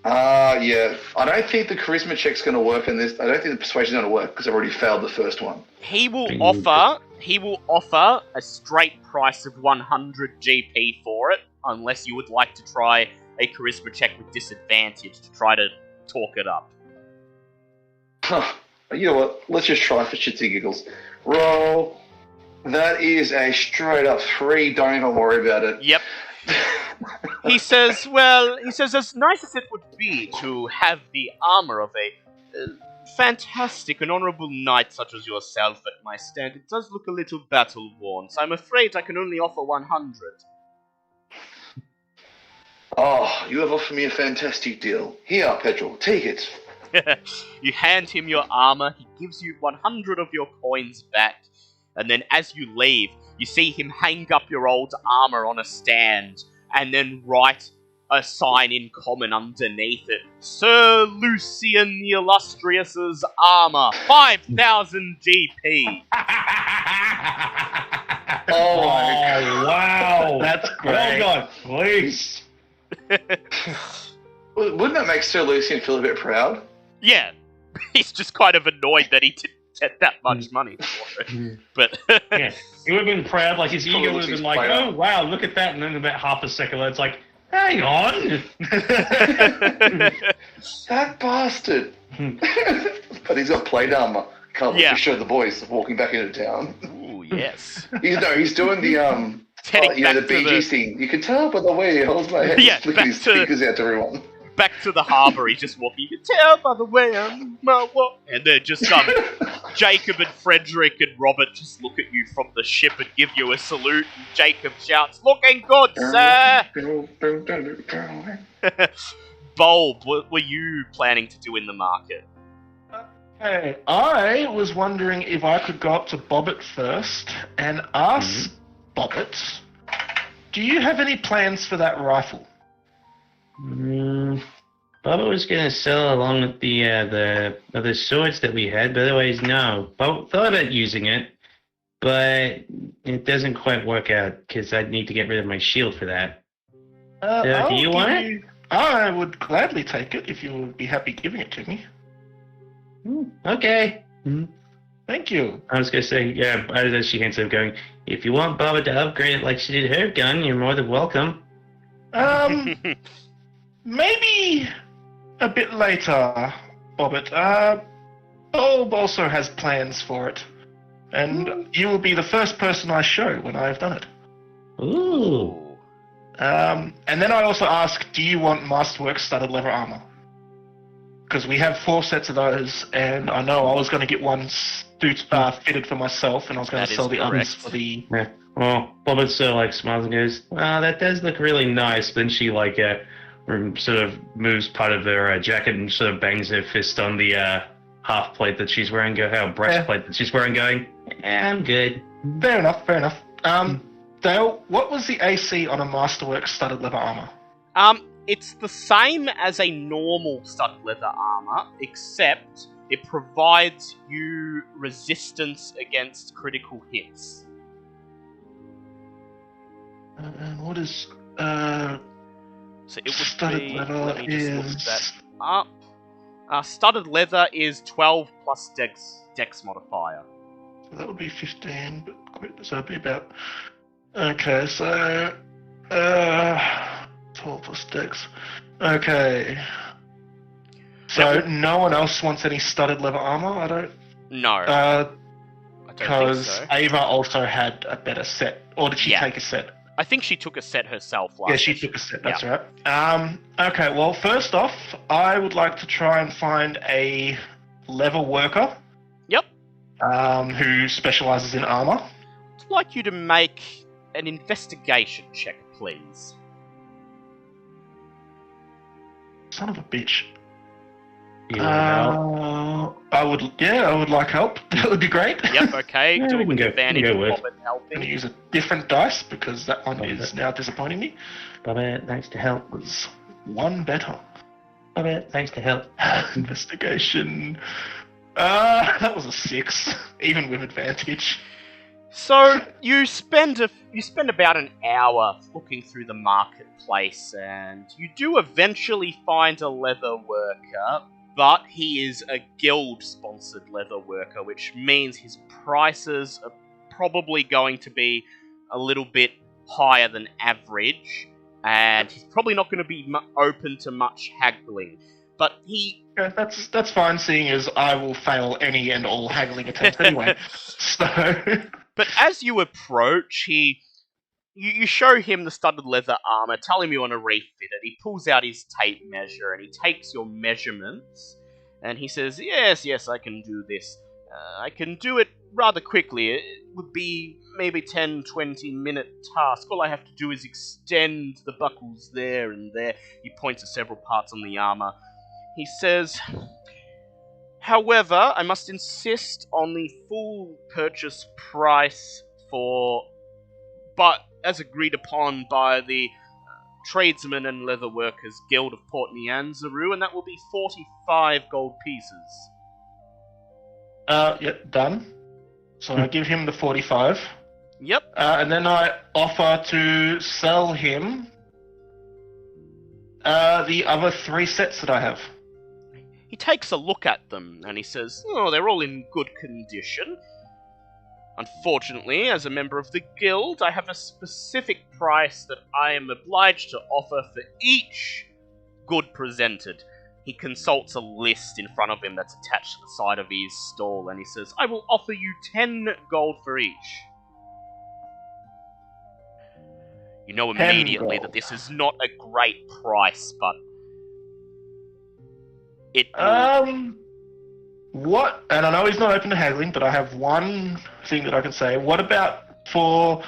Yeah. I don't think the charisma check's going to work in this. I don't think the persuasion's going to work because I've already failed the first one. He will offer a straight price of 100 GP for it, unless you would like to try a charisma check with disadvantage to try to talk it up. You know what? Let's just try for shits and giggles. Roll. That is a straight up 3. Don't even worry about it. Yep. He says, as nice as it would be to have the armor of a fantastic and honorable knight such as yourself at my stand, it does look a little battle-worn, so I'm afraid I can only offer 100. Oh, you have offered me a fantastic deal. Here, Petrol, take it. You hand him your armor, he gives you 100 of your coins back, and then as you leave, you see him hang up your old armor on a stand, and then write a sign in common underneath it. Sir Lucian the Illustrious's armor, 5,000 GP. Oh my wow. That's great. Well done, please. Wouldn't that make Sir Lucian feel a bit proud? Yeah, he's just kind of annoyed that he didn't get that much money for it. But Yeah, he would have been proud, like his Probably ego would have looks been like, player. oh wow, look at that, and then about half a second later, it's like, hang on. That bastard. But he's got plate armor. Can't wait Yeah. to show the boys walking back into town. ooh, yes. He's doing the Heading the back to Bee Gees thing. You can tell by the way he holds my head. Yeah, He's flicking back his to- fingers out to everyone. Back to the harbour, he's just walking. You can tell by the way I'm my walk. And then just Jacob and Frederick and Robert just look at you from the ship and give you a salute. And Jacob shouts, "Looking good, sir!" Bulb, what were you planning to do in the market? Hey, I was wondering if I could go up to Bobbit first and ask Bobbit, do you have any plans for that rifle? Bubba was gonna sell along with the other swords that we had, but otherwise no. Bubba thought about using it, but it doesn't quite work out because I'd need to get rid of my shield for that. Do I'll you give want it? I would gladly take it if you would be happy giving it to me. Okay. Thank you. I was gonna say, yeah, as she hands up going, if you want Bubba to upgrade it like she did her gun, you're more than welcome. Maybe a bit later, Bobbit. Bob also has plans for it. And you will be the first person I show when I have done it. Ooh. And then I also ask, do you want Masterwork studded leather armor? Because we have 4 sets of those, and I know I was going to get one fitted for myself, and I was going That to is sell the others correct. for the... Yeah. Well, Bubba sort of like smiles and goes, "Well, that does look really nice." Then she like sort of moves part of her jacket and sort of bangs her fist on the half plate that she's wearing, breastplate that she's wearing, going, I'm good. Fair enough, fair enough. Dale, what was the AC on a Masterwork studded leather armor? It's the same as a normal studded leather armor, except it provides you resistance against critical hits. And what is... So it would Studded be. leather Let me just look is- that up. Studded leather is 12 plus dex modifier. That would be 15, but so it'd be about... Okay, so... 12 plus dex. Okay. So no one else wants any studded leather armor? I don't... No, I don't think Because so. Ava also had a better set. Or did she Yeah. take a set? I think she took a set herself last Yeah, she session. took a set, that's right. Okay, well, first off, I would like to try and find a leather worker Yep. who specializes in armor. I'd like you to make an investigation check, please. Son of a bitch. You want help? I would like help. That would be great. Yep, okay. Yeah, Do we it with can go- advantage we can of go with. Bobbin I'm helping. going to use a different dice because that one Okay. is now disappointing me. Bobby, thanks to help. It's one better. Bobby, thanks to help. Investigation. That was a 6, even with advantage. So you spend about an hour looking through the marketplace, and you do eventually find a leather worker, but he is a guild-sponsored leather worker, which means his prices are probably going to be a little bit higher than average, and he's probably not going to be open to much haggling. But he Yeah, that's fine, seeing as I will fail any and all haggling attempts anyway. So, But as you approach, you show him the studded leather armor, tell him you want to refit it. He pulls out his tape measure and he takes your measurements, and he says, yes, I can do this. I can do it rather quickly. It would be maybe 10-20 minute task. All I have to do is extend the buckles there and there. He points at several parts on the armor. He says, however, I must insist on the full purchase price but as agreed upon by the Tradesmen and Leather Workers Guild of Port Nyanzaru, and that will be 45 gold pieces. yep, done. So I give him the 45. Yep. And then I offer to sell him the other 3 sets that I have. He takes a look at them and he says, oh, they're all in good condition. Unfortunately, as a member of the guild, I have a specific price that I am obliged to offer for each good presented. He consults a list in front of him that's attached to the side of his stall, and he says, I will offer you 10 gold for each. You know 10 immediately gold. that this is not a great price, but it will... What? And I know he's not open to haggling, but I have one thing that I can say. What about for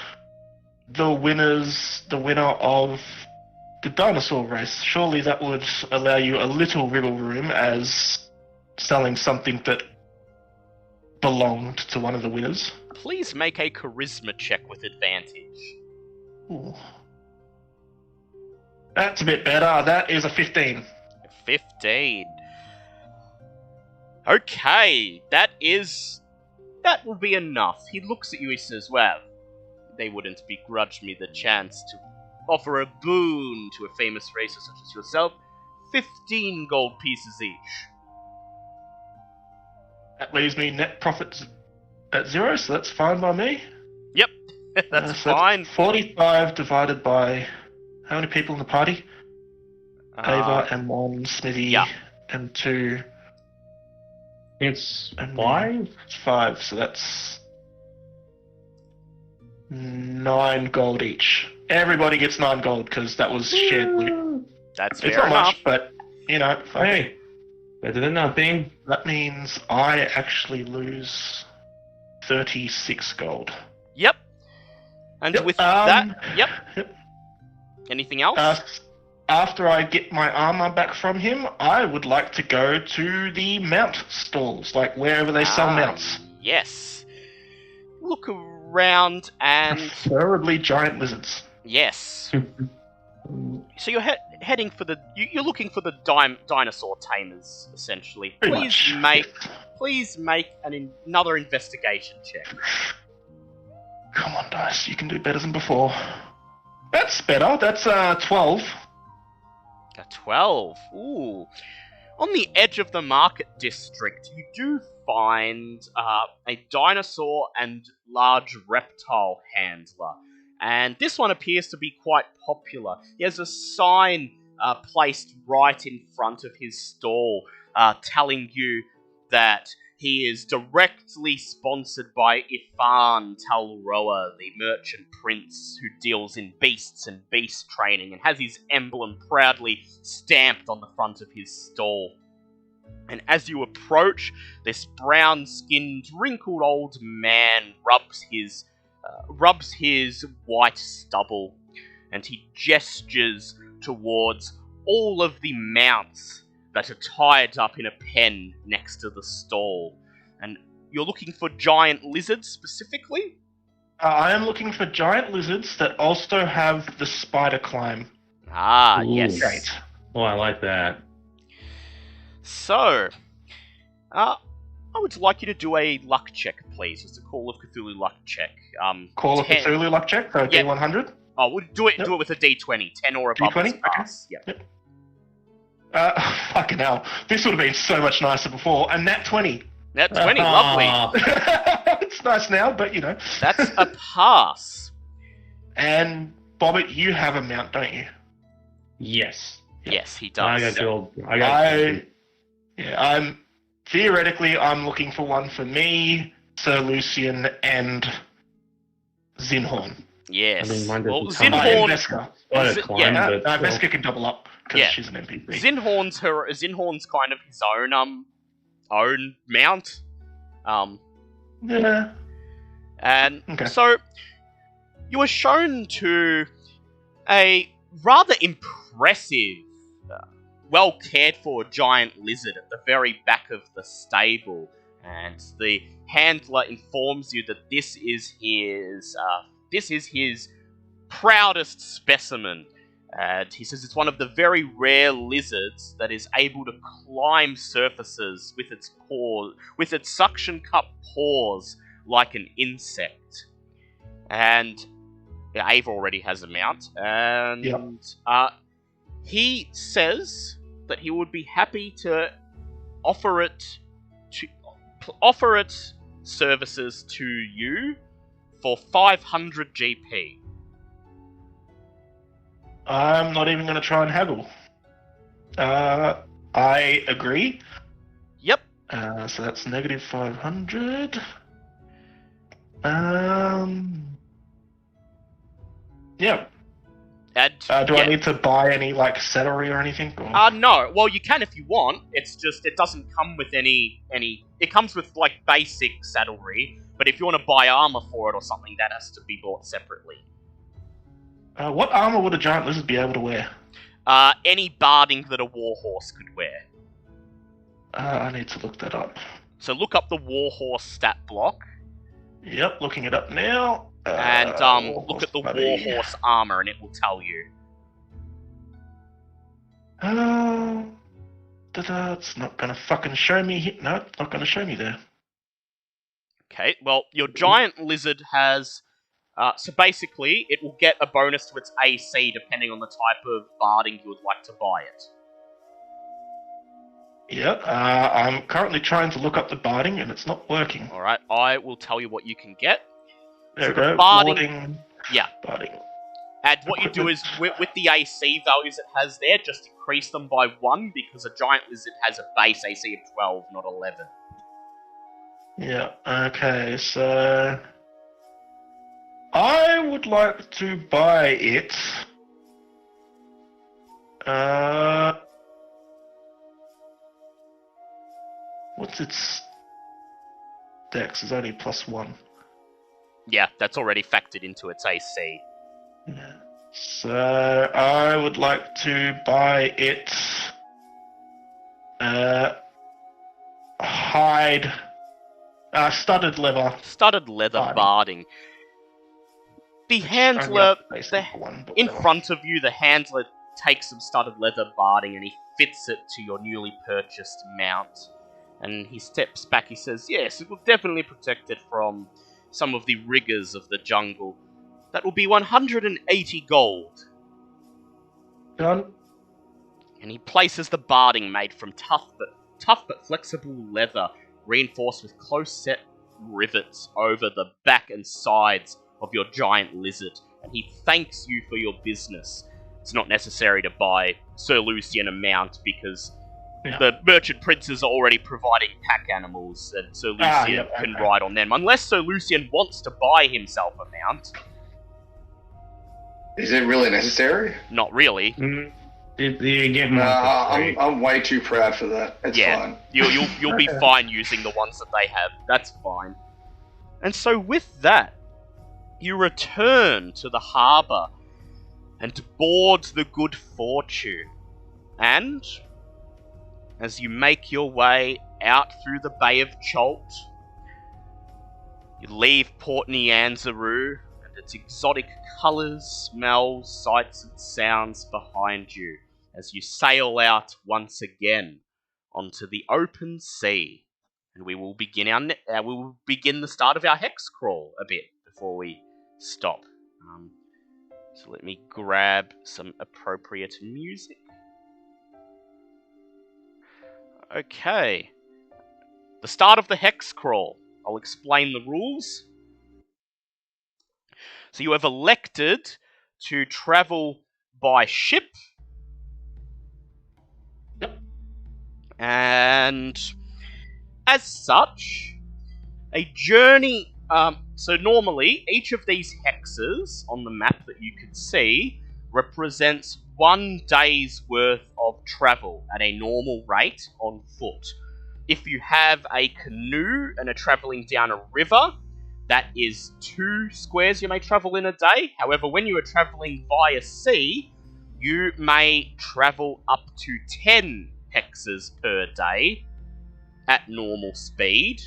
the winner of the dinosaur race? Surely that would allow you a little wiggle room as selling something that belonged to one of the winners. Please make a charisma check with advantage. Ooh. That's a bit better. That is a 15. 15. Okay, that will be enough. He looks at you, he says, well, they wouldn't begrudge me the chance to offer a boon to a famous racer such as yourself. 15 gold pieces each. That leaves me net profits at 0, so that's fine by me. Yep, that's So fine. 45 divided by how many people in the party? Ava Uh, and 1, Smithy, yeah. and 2. It's And 5? It's 5, so that's 9 gold each. Everybody gets 9 gold because that was shared loot. that's It's fair not enough. much, but you know, fuck it. Hey, better than nothing. That means I actually lose 36 gold. Yep. And Yep, with that, yep. Yep. Anything else? After I get my armor back from him, I would like to go to the mount stalls, like wherever they sell mounts. Yes. Look around and Preferably giant lizards. yes. So you're heading for you're looking for the dinosaur tamers, essentially. Pretty much. Please make another investigation check. Come on, dice. You can do better than before. That's better. That's 12. A 12. Ooh. On the edge of the market district, you do find a dinosaur and large reptile handler. And this one appears to be quite popular. He has a sign placed right in front of his stall telling you that he is directly sponsored by Ifan Talroa, the merchant prince who deals in beasts and beast training, and has his emblem proudly stamped on the front of his stall. And as you approach, this brown-skinned, wrinkled old man rubs his white stubble, and he gestures towards all of the mounts that are tied up in a pen next to the stall. And you're looking for giant lizards specifically? I am looking for giant lizards that also have the spider climb. Ah, Ooh. yes. Great. Oh, I like that. So, I would like you to do a luck check, please. It's a Call of Cthulhu luck check. Call of 10. Cthulhu luck check, so Yep. D100. Oh, we'll do it. Yep. Do it with a D20, 10 or above. D20? is a pass. Yep. Fucking hell. This would have been so much nicer before. And nat 20. That 20, lovely. It's nice now, but you know. That's a pass. And Bobbit, you have a mount, don't you? Yes. Yes, he I does. got your. I got. I'm looking for one for me, Sir Lucian, and Zinhorn. Yes. I mean, mine Well, doesn't come And Zinhorn. Veska. Quite Z- a climb, yeah, but Veska can double up because Yeah. she's an MP3. Zinhorn's kind of his own mount. Yeah. And Okay. so you were shown to a rather impressive, well cared for giant lizard at the very back of the stable, and the handler informs you that this is his proudest specimen. And he says it's one of the very rare lizards that is able to climb surfaces with its suction cup paws like an insect. And Ava already has a mount, and he says that he would be happy to offer its services to you for 500 GP. I'm not even going to try and haggle. I agree. Yep. So that's negative 500. Yeah. And, Do I need to buy any, like, celery or anything? Or? no. Well, you can if you want. It's just, it doesn't come with any... It comes with, like, basic saddlery, but if you want to buy armor for it or something, that has to be bought separately. What armor would a giant lizard be able to wear? Any barding that a warhorse could wear. I need to look that up. So look up the warhorse stat block, Yep, looking it up now. and look at the buddy. warhorse armor, and it will tell you. It's not gonna fucking show me. No, it's not gonna show me there. Okay, well, your giant lizard has... so basically, it will get a bonus to its AC depending on the type of barding you would like to buy it. Yep, I'm currently trying to look up the barding and it's not working. Alright, I will tell you what you can get. There we So the go. barding- Yeah. Barding. And what you do is, with the AC values it has there, just increase them by 1, because a giant lizard has a base AC of 12, not 11. Yeah, okay, so... I would like to buy it. What's its dex? Is only +1. Yeah, that's already factored into its AC. Yeah. So I would like to buy it. Hide. Studded leather. Studded leather Barding. barding. The handler, One, but in whatever. front of you, the handler takes some studded leather barding and he fits it to your newly purchased mount. And he steps back, he says, yes, it will definitely protect it from some of the rigors of the jungle. That will be 180 gold. Done. And he places the barding made from tough but flexible leather, reinforced with close-set rivets over the back and sides of your giant lizard, and he thanks you for your business. It's not necessary to buy Sir Lucian a mount because The merchant princes are already providing pack animals, and Sir Lucian can ride on them. Unless Sir Lucian wants to buy himself a mount. Is it really necessary? Not really. You get more for free. I'm way too proud for that. It's fine. You'll be fine using the ones that they have. That's fine. And so with that, you return to the harbour and board the Good Fortune. And as you make your way out through the Bay of Chult, you leave Port Nyanzaru and its exotic colours, smells, sights and sounds behind you as you sail out once again onto the open sea. And we will begin the start of our hex crawl a bit before we stop. So let me grab some appropriate music. Okay. The start of the hex crawl. I'll explain the rules. So you have elected to travel by ship. Yep. And as such, a journey... so normally, each of these hexes on the map that you can see represents 1 day's worth of travel at a normal rate on foot. If you have a canoe and are travelling down a river, that is 2 squares you may travel in a day. However, when you are travelling via sea, you may travel up to 10 hexes per day at normal speed.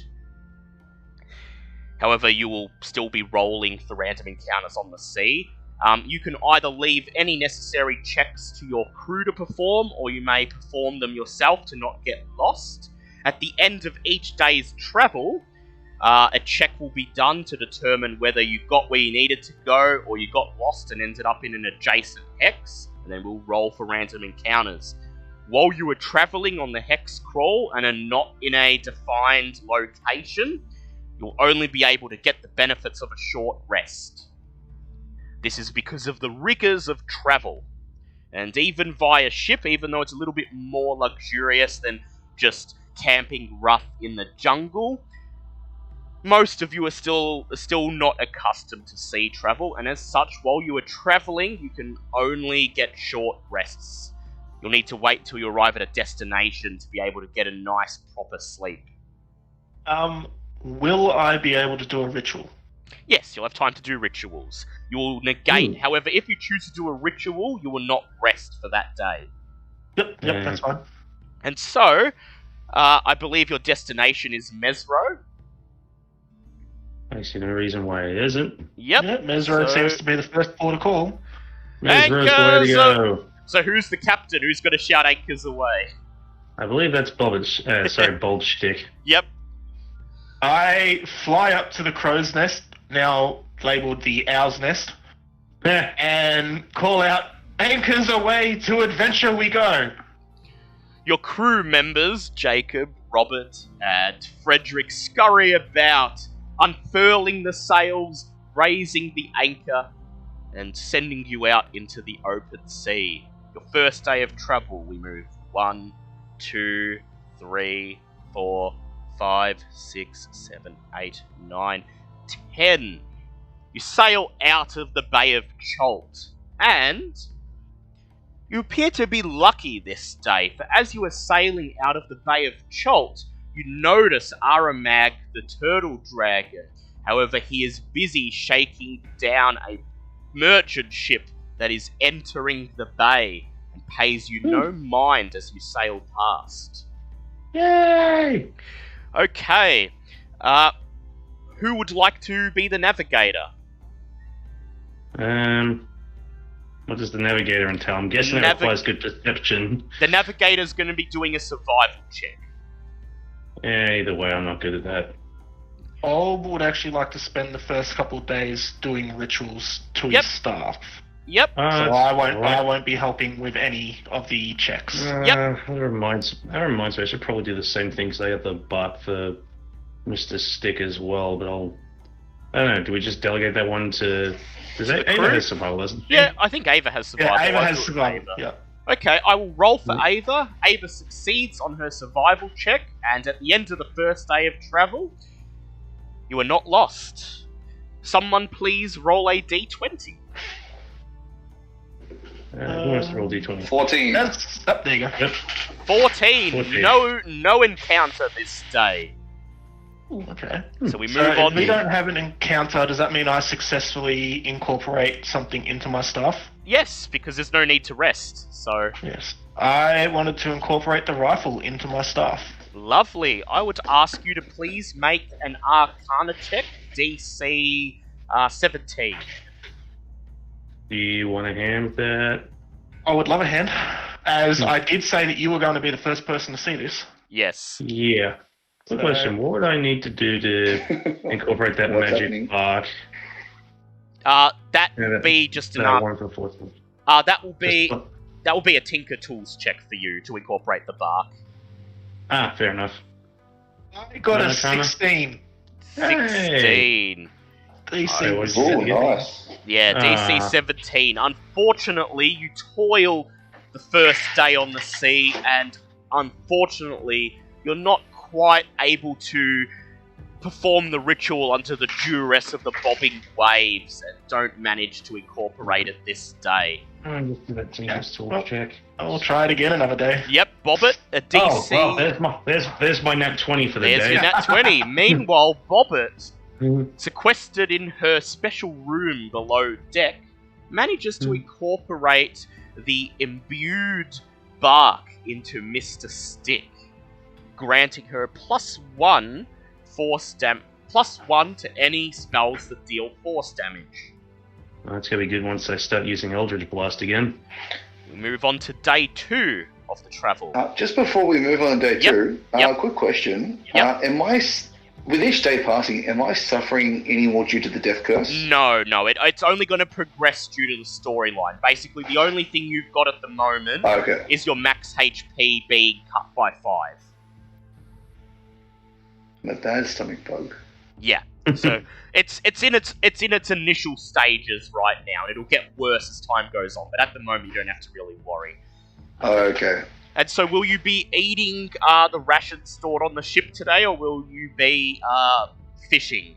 However, you will still be rolling for random encounters on the sea. You can either leave any necessary checks to your crew to perform, or you may perform them yourself to not get lost. At the end of each day's travel, a check will be done to determine whether you got where you needed to go, or you got lost and ended up in an adjacent hex, and then we'll roll for random encounters. While you are travelling on the hex crawl and are not in a defined location, you'll only be able to get the benefits of a short rest. This is because of the rigours of travel. And even via ship, even though it's a little bit more luxurious than just camping rough in the jungle, most of you are still not accustomed to sea travel, and as such, while you are travelling, you can only get short rests. You'll need to wait till you arrive at a destination to be able to get a nice proper sleep. Will I be able to do a ritual? Yes, you'll have time to do rituals. You will negate, however, if you choose to do a ritual, you will not rest for that day. Yep, that's fine. And so, I believe your destination is Mezro. I see no reason why it isn't. Yep. Yeah, Mezro seems to be the first port of call. Mezro's the way to go. So who's the captain? Who's going to shout anchors away? I believe that's Boldstick. Yep. I fly up to the crow's nest, now labelled the owl's nest, and call out, "Anchors away, to adventure we go!" Your crew members, Jacob, Robert, and Frederick, scurry about, unfurling the sails, raising the anchor, and sending you out into the open sea. Your first day of travel, we move 1, 2, 3, 4, 5, 6, 7, 8, 9, 10. You sail out of the Bay of Chult, and you appear to be lucky this day, for as you are sailing out of the Bay of Chult, you notice Aramag the Turtle Dragon. However, he is busy shaking down a merchant ship that is entering the bay and pays you no mind as you sail past. Yay! Okay. Who would like to be the navigator? What does the navigator entail? I'm guessing that requires good perception. The navigator's going to be doing a survival check. Yeah, either way, I'm not good at that. Bob would actually like to spend the first couple of days doing rituals to his staff. Yep. So I won't be helping with any of the checks. Yep. That reminds me, I should probably do the same thing because I have the bot for Mr. Stick as well, but I don't know, do we just delegate that one to... Ava has survival, doesn't she? Yeah, I think Ava has survival. Yeah, Ava has survival, yeah. Okay, I will roll for Mm. Ava. Ava succeeds on her survival check, and at the end of the first day of travel, you are not lost. Someone please roll a d20. Who wants to roll d20? 14. There you go. Yep. 14. 14. No encounter this day. Okay. So we move So on. if we don't have an encounter, does that mean I successfully incorporate something into my stuff? Yes, because there's no need to rest. So Yes. I wanted to incorporate the rifle into my stuff. lovely. I would ask you to please make an Arcana check, DC 17. Do you want a hand with that? I would love a hand, as I did say that you were going to be the first person to see this. Yes. Yeah. Good So- question. What would I need to do to incorporate that What's magic happening? bark? That Yeah, would be just an No, arc. one for the fourth one. That will be Just- that will be a Tinker Tools check for you to incorporate the bark. fair enough. I got a Arcana? 16. 16. DC I was was- Oh, 17. nice. Yeah, DC Ah. 17. Unfortunately, you toil the first day on the sea, and unfortunately, you're not quite able to perform the ritual under the duress of the bobbing waves, and don't manage to incorporate it this day. Just do that Tinker's Tools Well- check. I'll try it again another day. Yep, Bobbit, a DC. Oh, well, there's my nat 20 for the There's day. your nat 20. Meanwhile, Bobbit, Mhm. sequestered in her special room below deck, manages to incorporate the imbued bark into Mr. Stick, granting her +1 +1 to any spells that deal force damage. That's gonna be good once I start using Eldritch Blast again. We move on to day 2 of the travel. Just before we move on to day Yep. 2, Yep. quick question. Yep. With each day passing, am I suffering any more due to the death curse? No, it's only going to progress due to the storyline. Basically, the only thing you've got at the moment Okay. is your max HP being cut by 5. My dad's stomach bug. Yeah. So it's in its initial stages right now. It'll get worse as time goes on, but at the moment you don't have to really worry. Okay. And so, will you be eating the rations stored on the ship today, or will you be fishing?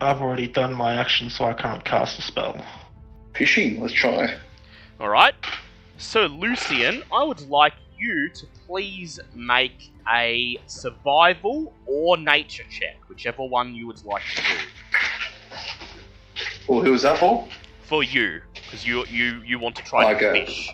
I've already done my action, so I can't cast a spell. Fishing, let's try. All right. So, Lucian, I would like you to please make a survival or nature check, whichever one you would like to do. Well, who was that for? For you, because you want to try to Okay. fish.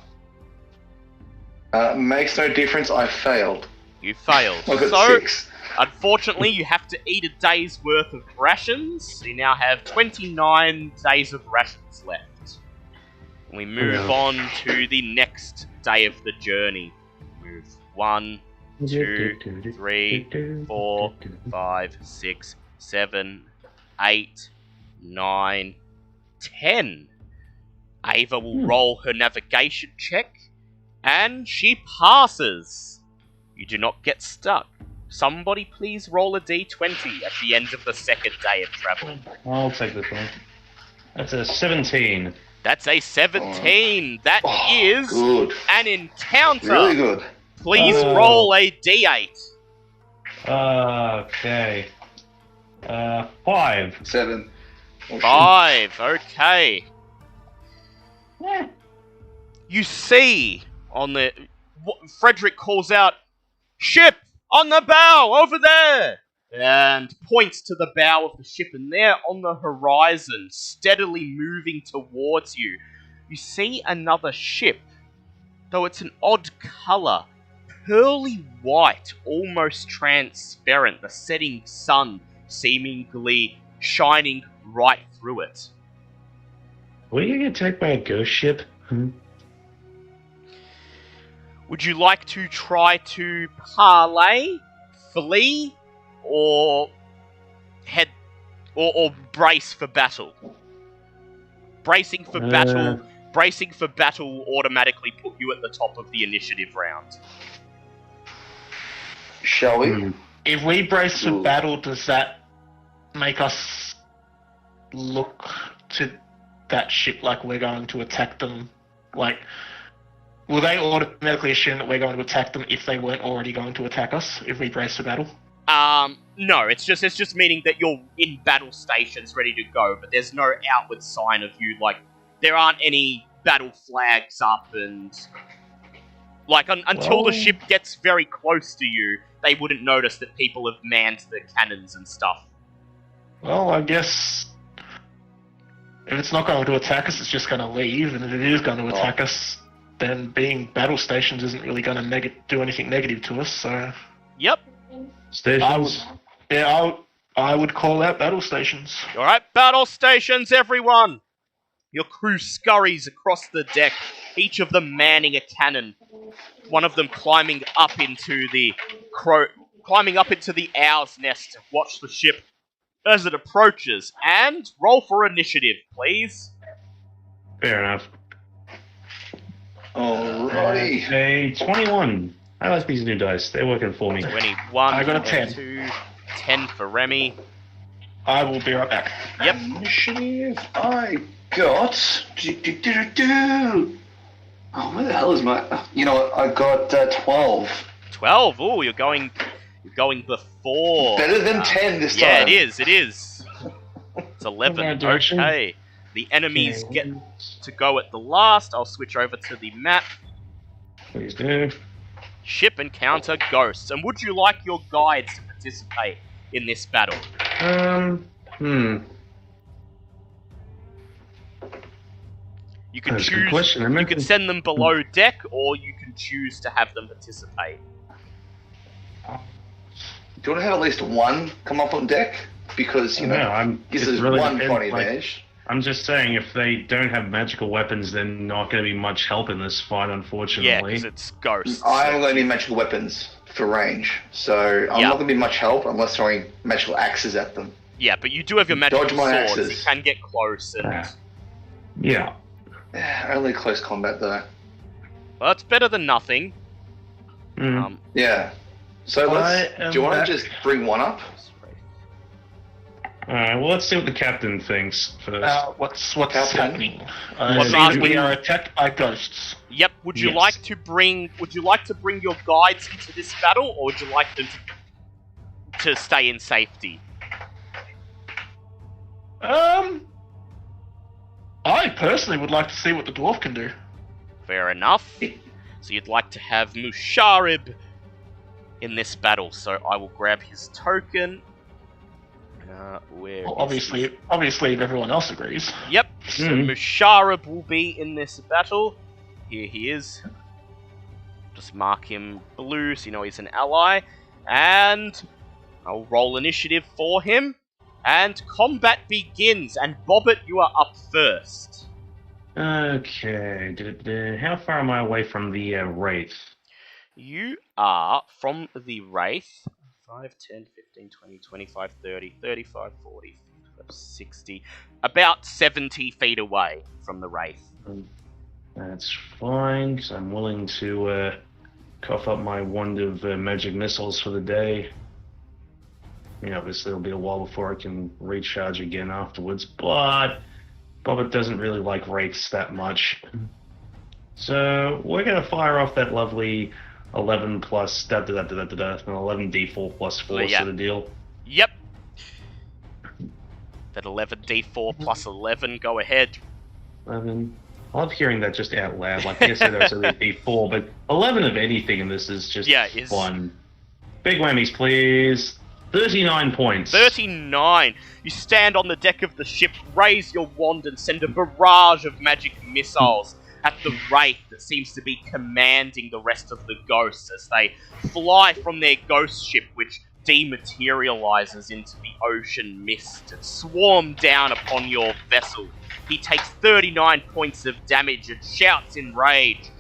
Makes no difference, I failed. You failed. I got So, 6. unfortunately, you have to eat a day's worth of rations. You now have 29 days of rations left. We move on to the next day of the journey. Move 1, 2, 3, 4, 5, 6, 7, 8, 9, 10. Ava will roll her navigation check, and she passes. You do not get stuck. Somebody please roll a d20 at the end of the second day of travel. I'll take this one. That's a 17. That's a 17. That is Good. an encounter. Really good. Please Oh. roll a d8. Okay. 5. 7. Oh, shit. 5. Okay. You see on the... Frederick calls out, "Ship! On the bow! Over there!" And points to the bow of the ship, and there on the horizon, steadily moving towards you, you see another ship. Though it's an odd colour. Pearly white, almost transparent, the setting sun seemingly shining right through it. Were you getting attacked by a ghost ship? Would you like to try to parlay, flee, or head, or brace for battle? Bracing for battle automatically put you at the top of the initiative round. Shall we? If we brace for Ooh. battle, does that make us look to that ship like we're going to attack them? Like, will they automatically assume that we're going to attack them if they weren't already going to attack us if we brace for battle? No, it's just meaning that you're in battle stations ready to go, but there's no outward sign of you, like, there aren't any battle flags up, and, like, until the ship gets very close to you, they wouldn't notice that people have manned the cannons and stuff. Well, I guess if it's not going to attack us, it's just going to leave, and if it is going to attack us, then being battle stations isn't really going to do anything negative to us, so... Yep. Stations. I would call out battle stations. Alright, battle stations, everyone! Your crew scurries across the deck, each of them manning a cannon. One of them climbing up into the owl's nest to watch the ship as it approaches. And roll for initiative, please. Fair enough. Alrighty. A 21. I like these new dice. They're working for me. 21. I got a 10. 22, 10 for Remy. I will be right back. Yep. Initiative. I got. Oh, where the hell is my? You know what? I got 12. 12. Ooh, you're going before. Better than 10 this time. Yeah, it is. It's 11. Congratulations. Okay. The enemies get to go at the last. I'll switch over to the map. Please do. Ship encounter ghosts. And would you like your guides to participate in this battle? You can That's a good choose. question. You can send them below deck, or you can choose to have them participate. Do you want to have at least one come up on deck? Because, you know, gives us really one depends, point advantage. I'm just saying, if they don't have magical weapons, they're not going to be much help in this fight, unfortunately. Yeah, because it's ghosts. I haven't got any magical weapons for range, so I'm not going to be much help unless throwing magical axes at them. Yeah, but you do have your magical Dodge my swords. axes. You can get close, and Yeah. Only close combat, though. well, it's better than nothing. Mm. Yeah. So do you want to just bring one up? Alright, well, let's see what the captain thinks first. What's Captain? happening? What's See that we are attacked by ghosts. Yep. Would you Yes. like to bring your guides into this battle, or would you like them to stay in safety? I personally would like to see what the dwarf can do. Fair enough. So you'd like to have Musharib in this battle. So I will grab his token. Where Well, is he? obviously, if everyone else agrees. Yep. So Mhm. Musharib will be in this battle. Here he is. Just mark him blue so you know he's an ally. And I'll roll initiative for him. And combat begins. And Bobbit, you are up first. Okay. How far am I away from the Wraith? You are from the Wraith. 5, 10, 15, 20, 25, 30, 35, 40, 60. About 70 feet away from the Wraith. That's fine, because I'm willing to cough up my wand of magic missiles for the day. I mean, obviously it'll be a while before I can recharge again afterwards, but Bobbit doesn't really like wraiths that much. So we're going to fire off that lovely 11 plus an 11d4 plus 4 sort of deal. Yep. That 11d4 plus 11, go ahead. 11. I love hearing that just out loud. Like, yes, there's only d4, but 11 of anything in this is just fun. Big whammies, please. 39 points. 39. You stand on the deck of the ship, raise your wand, and send a barrage of magic missiles at the Wraith that seems to be commanding the rest of the ghosts as they fly from their ghost ship, which dematerializes into the ocean mist and swarm down upon your vessel. He takes 39 points of damage and shouts in rage.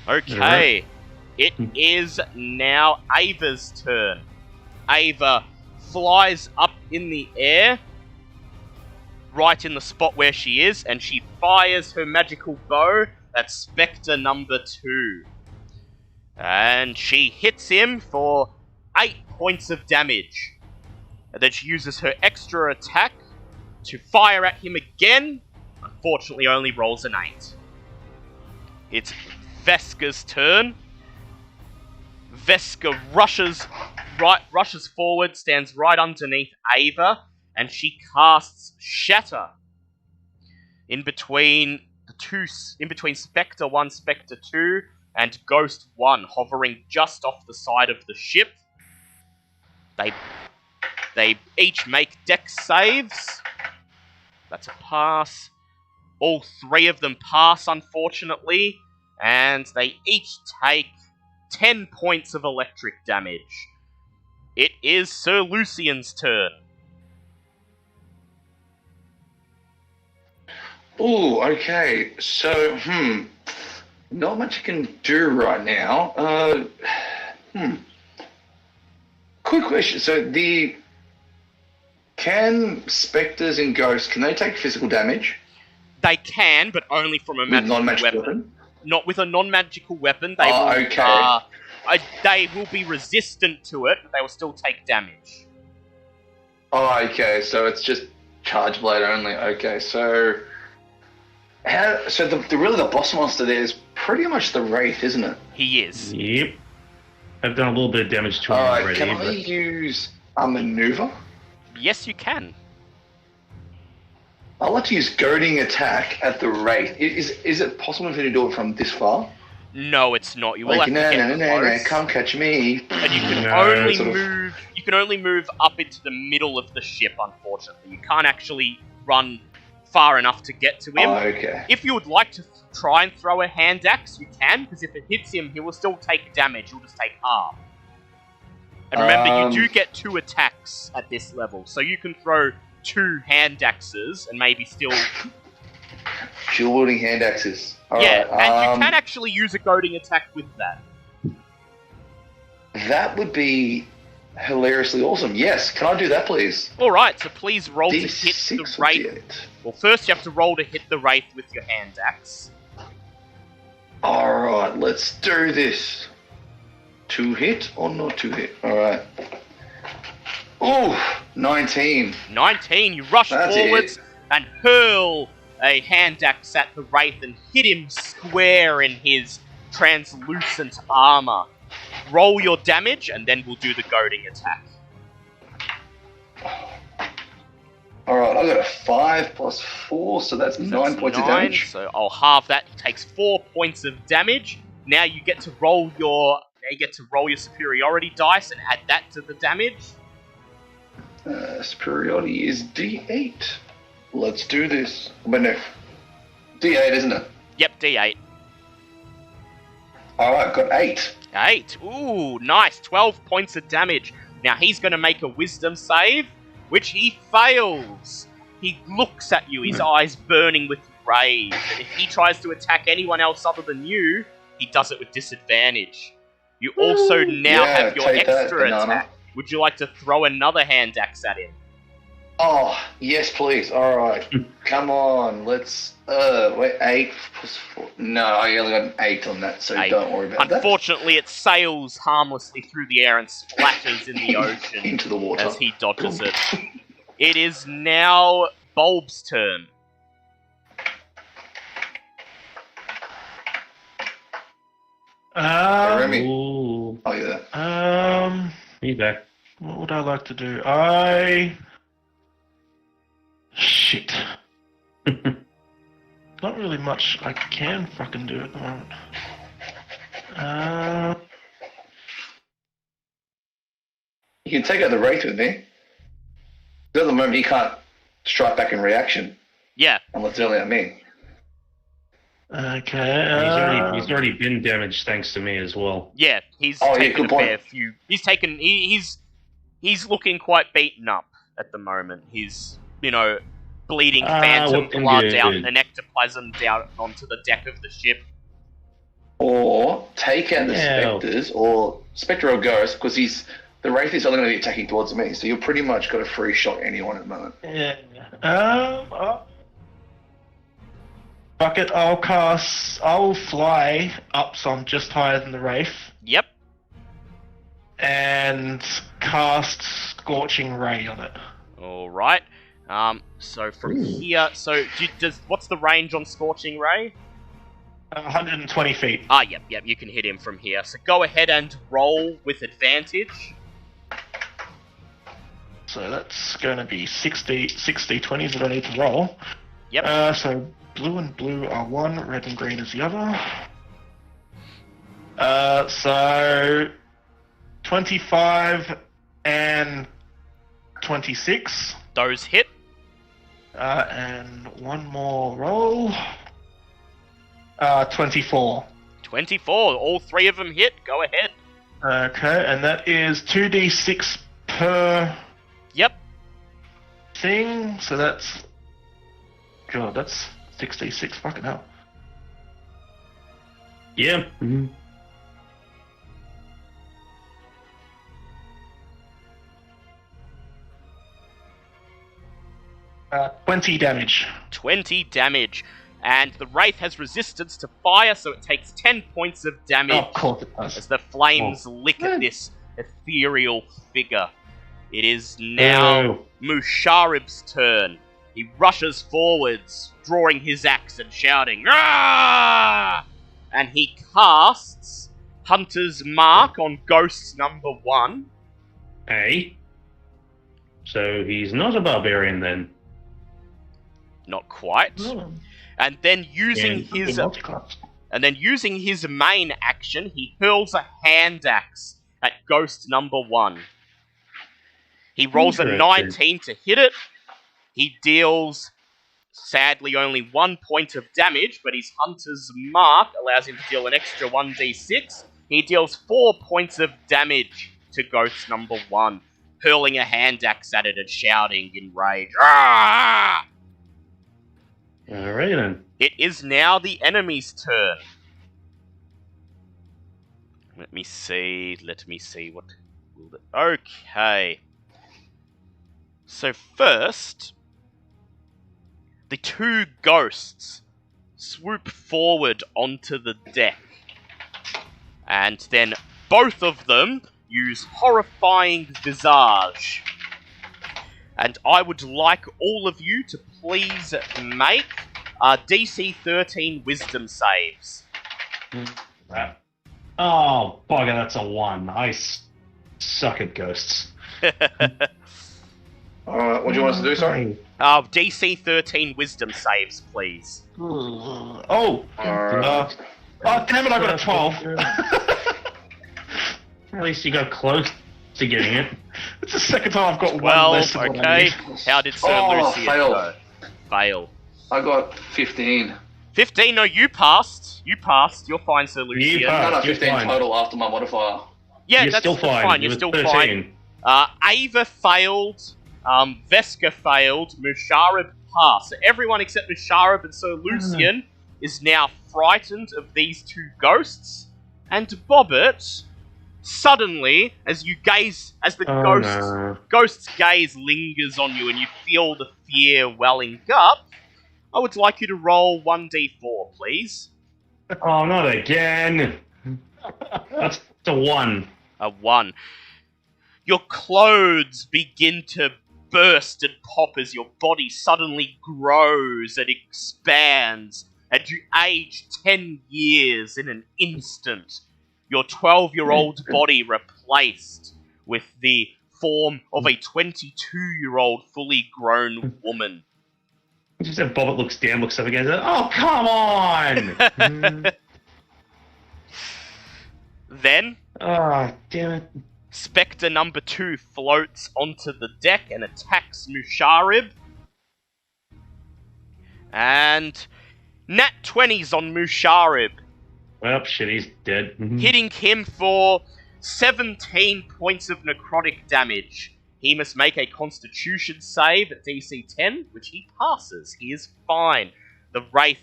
Okay. It is now Ava's turn. Ava flies up in the air, right in the spot where she is, and she fires her magical bow at Spectre number 2. And she hits him for 8 points of damage. And then she uses her extra attack to fire at him again. Unfortunately, only rolls an 8. It's Veska's turn. Veska rushes forward, stands right underneath Ava, and she casts Shatter in between Spectre 1, Spectre 2, and Ghost 1, hovering just off the side of the ship. They each make dex saves. That's a pass. All 3 of them pass, unfortunately, and they each take 10 points of electric damage. It is Sir Lucian's turn. Ooh, okay. So, not much I can do right now. Quick question. So can spectres and ghosts, can they take physical damage? They can, but only from a magical non-magical weapon. Not with a non-magical weapon. Okay. They will be resistant to it, but they will still take damage. Oh, okay. So it's just charge blade only. Okay. So the boss monster there is pretty much the Wraith, isn't it? He is. Yep. I've done a little bit of damage to him already. Can I use a maneuver? Yes, you can. I'd like to use goading attack at the Wraith. Is it possible for you to do it from this far? No, it's not. You will have to get no, close. come catch me. And you can only move up into the middle of the ship, unfortunately. You can't actually run far enough to get to him. Oh, okay. If you would like to try and throw a hand axe, you can, because if it hits him, he will still take damage. He'll just take half. And remember, you do get 2 attacks at this level, so you can throw 2 hand axes and maybe still... Dual-wielding hand axes. And you can actually use a goading attack with that. That would be hilariously awesome. Yes, can I do that, please? Alright, so please roll to hit D6 the or Wraith. D8? Well, first you have to roll to hit the Wraith with your hand axe. Alright, let's do this. To hit or not to hit? Alright. Ooh, 19. 19, you rush forwards and hurl a hand axe at the Wraith and hit him square in his translucent armor. Roll your damage, and then we'll do the goading attack. Alright, I got a 5 plus 4, so that's 9 points of damage. So I'll halve that. It takes 4 points of damage. Now you get to roll your superiority dice and add that to the damage. Superiority is D8. Let's do this. But no, D8, isn't it? Yep, D8. Alright, got 8. 8. Ooh, nice. 12 points of damage. Now he's going to make a wisdom save, which he fails. He looks at you, his eyes burning with rage. And if he tries to attack anyone else other than you, he does it with disadvantage. You also now have your extra attack. Would you like to throw another hand axe at him? Oh, yes, please. Alright. Come on, let's... wait, 8 plus 4... No, I only got an 8 on that, so 8. Don't worry about that. Unfortunately, it sails harmlessly through the air and splatters in the ocean into the water as he dodges it. It is now Bulb's turn. Remy. Ooh. Oh, yeah. Me back. What would I like to do? Shit. Not really much I can fucking do at the moment. You can take out the Wraith with me. At the moment, he can't strike back in reaction. Yeah. Unless it's only at me. Okay. He's already been damaged thanks to me as well. Yeah, he's Oh, yeah, taken good a fair point. few. He's looking quite beaten up at the moment. He's, bleeding phantom blood out and ectoplasm down onto the deck of the ship. Or take out the Spectres, or Spectre or Ghost, because the Wraith is only going to be attacking towards me, so you've pretty much got a free shot anyone at the moment. Yeah. Fuck it, I'll fly up so I'm just higher than the Wraith. Yep. And cast Scorching Ray on it. Alright. So from here, what's the range on Scorching Ray? 120 feet. Yep, you can hit him from here. So go ahead and roll with advantage. So that's going to be 60 20s that I need to roll. Yep. So blue and blue are one, red and green is the other. So 25 and 26. Those hit. And one more roll. 24. 24. All three of them hit. Go ahead. Okay, and that is 2d6 per Yep. thing. So that's... God, that's 6d6. Fucking hell. Yeah. 20 damage. 20 damage. And the Wraith has resistance to fire, so it takes 10 points of damage. Oh, of course it does. As the flames lick at this ethereal figure. It is now Musharib's turn. He rushes forwards, drawing his axe and shouting, "Ah!" And he casts Hunter's Mark on Ghost number 1. Hey. So he's not a barbarian then. Not quite. And then using his main action, he hurls a hand axe at Ghost number 1. He rolls a 19 to hit it. He deals, sadly, only 1 point of damage, but his Hunter's Mark allows him to deal an extra 1d6. He deals 4 points of damage to Ghost number 1, hurling a hand axe at it and shouting in rage, "Ah!" Alright then. It is now the enemy's turn. Let me see what... Okay. So first, the two ghosts swoop forward onto the deck. And then both of them use Horrifying Visage. And I would like all of you to please make DC 13 Wisdom saves. Oh, bugger, that's a 1. I suck at ghosts. Alright, what do you want us to do, sorry? DC 13 Wisdom saves, please. Oh, Alright. oh, damn it, I got a 12. At least you got close to getting it. It's the second time I've got 12, one less than what I okay. need. How did Sir Lucius fail. go? Fail. I got 15. 15, no, you passed. You passed. You're fine, Sir Lucius. passed. No, no, You're 15 fine. total after my modifier. Yeah, You're that's still fine. You're It was still 13. fine. Ava failed. Veska failed. Musharib passed. So everyone except Musharib and Sir Lucian is now frightened of these two ghosts. And Bobbert, suddenly, as the ghost's gaze lingers on you and you feel the fear welling up, I would like you to roll 1d4, please. Oh, not again. That's a 1. A 1. Your clothes begin to burst and pop as your body suddenly grows and expands, and you age 10 years in an instant. Your 12-year-old body replaced with the form of a 22-year-old fully grown woman. Just said Bobbert looks down, looks up again, and says, "Oh, come on!" Then, Oh, damn it. Spectre number 2 floats onto the deck and attacks Musharib. And nat 20s on Musharib, Well, shit, he's dead. hitting him for 17 points of necrotic damage. He must make a Constitution save at DC 10, which he passes. He is fine. The Wraith,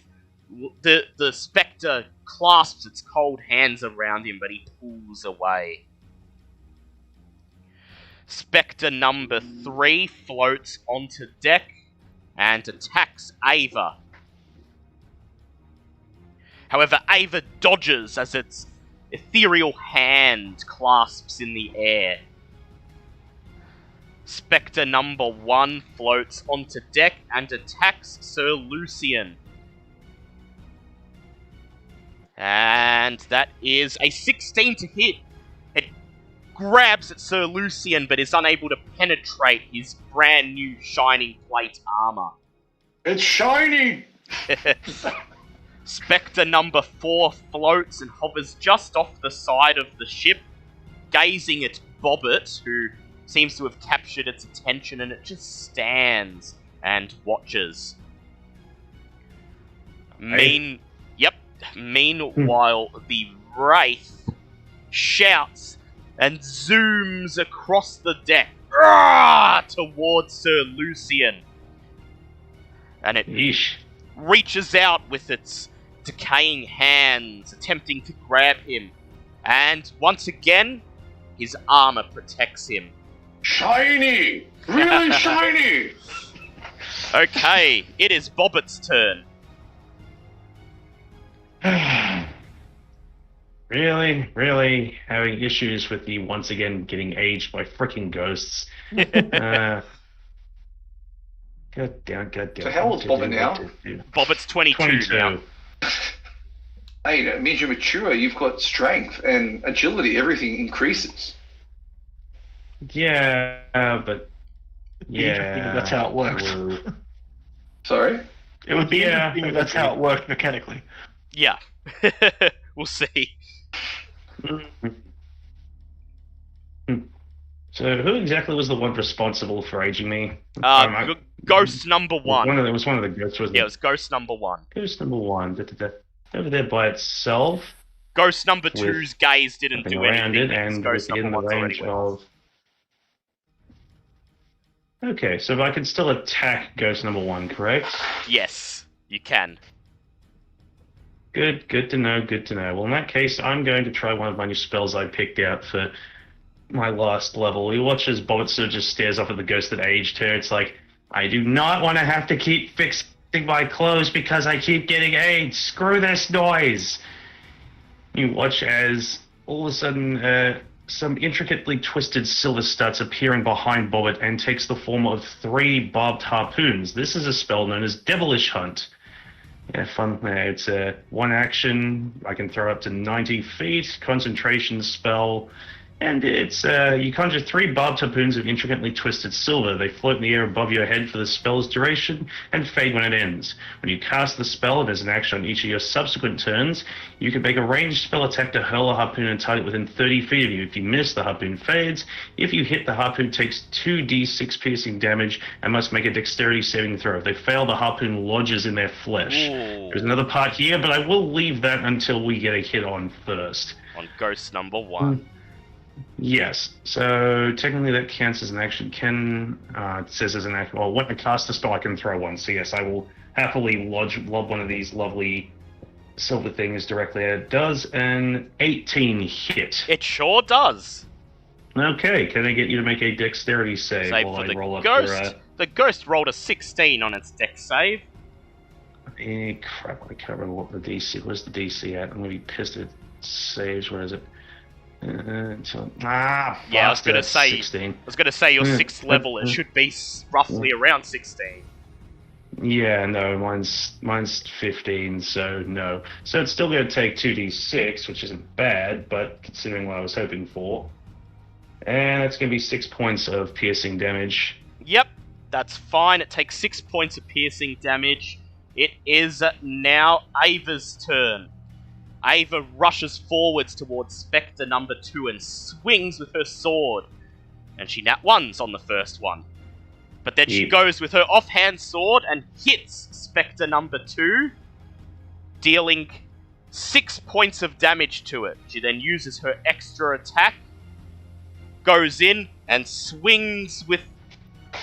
the Spectre clasps its cold hands around him, but he pulls away. Spectre number 3 floats onto deck and attacks Ava. However, Ava dodges as its ethereal hand clasps in the air. Spectre number 1 floats onto deck and attacks Sir Lucian. And that is a 16 to hit. It grabs at Sir Lucian but is unable to penetrate his brand new shining plate armor. It's shiny! Spectre number 4 floats and hovers just off the side of the ship, gazing at Bobbit, who seems to have captured its attention, and it just stands and watches. Meanwhile, the Wraith shouts and zooms across the deck towards Sir Lucian. And it reaches out with its decaying hands, attempting to grab him. And once again, his armor protects him. Shiny! Really shiny! Okay, it is Bobbit's turn. Really having issues with the once again getting aged by freaking ghosts. God damn. So how old's Bobbit now? Bobbit's 22 now. Hey, it means you're mature, you've got strength and agility, everything increases. Yeah, but... Yeah... That's how it works. Sorry? It would be interesting if that's how it worked mechanically. Yeah. We'll see. So who exactly was the one responsible for aging me? Ghost number 1. It was one of the ghosts, wasn't it? Yeah, it was Ghost number 1. Ghost number 1. Over there by itself. Ghost number 2's gaze didn't do around anything. It and Ghost within number the 1's range already of... Okay, so I can still attack Ghost number 1, correct? Yes, you can. Good to know. Well, in that case, I'm going to try one of my new spells I picked out for my last level. He watches Bobbit sort of just stares off at the ghost that aged her. It's like, I do not want to have to keep fixing my clothes because I keep getting aged. Screw this noise. You watch as all of a sudden some intricately twisted silver starts appearing behind Bobbit and takes the form of 3 barbed harpoons. This is a spell known as Devilish Hunt. Yeah, fun. It's a 1 action. I can throw up to 90 feet. Concentration spell. And it's, you conjure 3 barbed harpoons of intricately twisted silver. They float in the air above your head for the spell's duration and fade when it ends. When you cast the spell, and as an action on each of your subsequent turns, you can make a ranged spell attack to hurl a harpoon at a target within 30 feet of you. If you miss, the harpoon fades. If you hit, the harpoon takes 2d6 piercing damage and must make a dexterity saving throw. If they fail, the harpoon lodges in their flesh. Ooh. There's another part here, but I will leave that until we get a hit on first. On Ghost number 1. Yes, so technically that counts as an action. It says as an action. Well, when I cast a spell, I can throw one. So yes, I will happily lob one of these lovely silver things directly at it. Does an 18 hit? It sure does. Okay, can I get you to make a dexterity save Save while for I the roll up ghost. The ghost rolled a 16 on its dex save. Crap, I can't remember what the DC. Where's the DC at? I'm gonna be pissed at saves. Where is it? I was gonna say 16. I was gonna say your 6th level. It should be roughly around 16. Yeah, no, mine's 15, so no. So it's still gonna take 2d6, which isn't bad, but considering what I was hoping for. And it's gonna be 6 points of piercing damage. Yep, that's fine. It takes 6 points of piercing damage. It is now Ava's turn. Ava rushes forwards towards Spectre number 2 and swings with her sword. And she nat 1s on the first one. But then she goes with her offhand sword and hits Spectre number 2, dealing 6 points of damage to it. She then uses her extra attack, goes in and swings with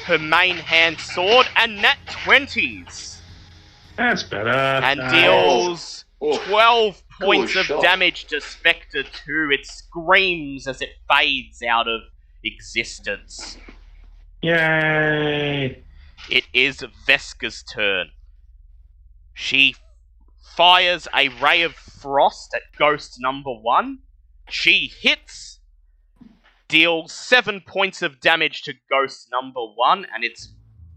her main hand sword and nat 20s. That's better. And deals 12 points of shot. damage to Spectre 2. It screams as it fades out of existence. Yay! It is Veska's turn. She fires a ray of frost at ghost number 1. She hits, deals 7 points of damage to ghost number 1, and its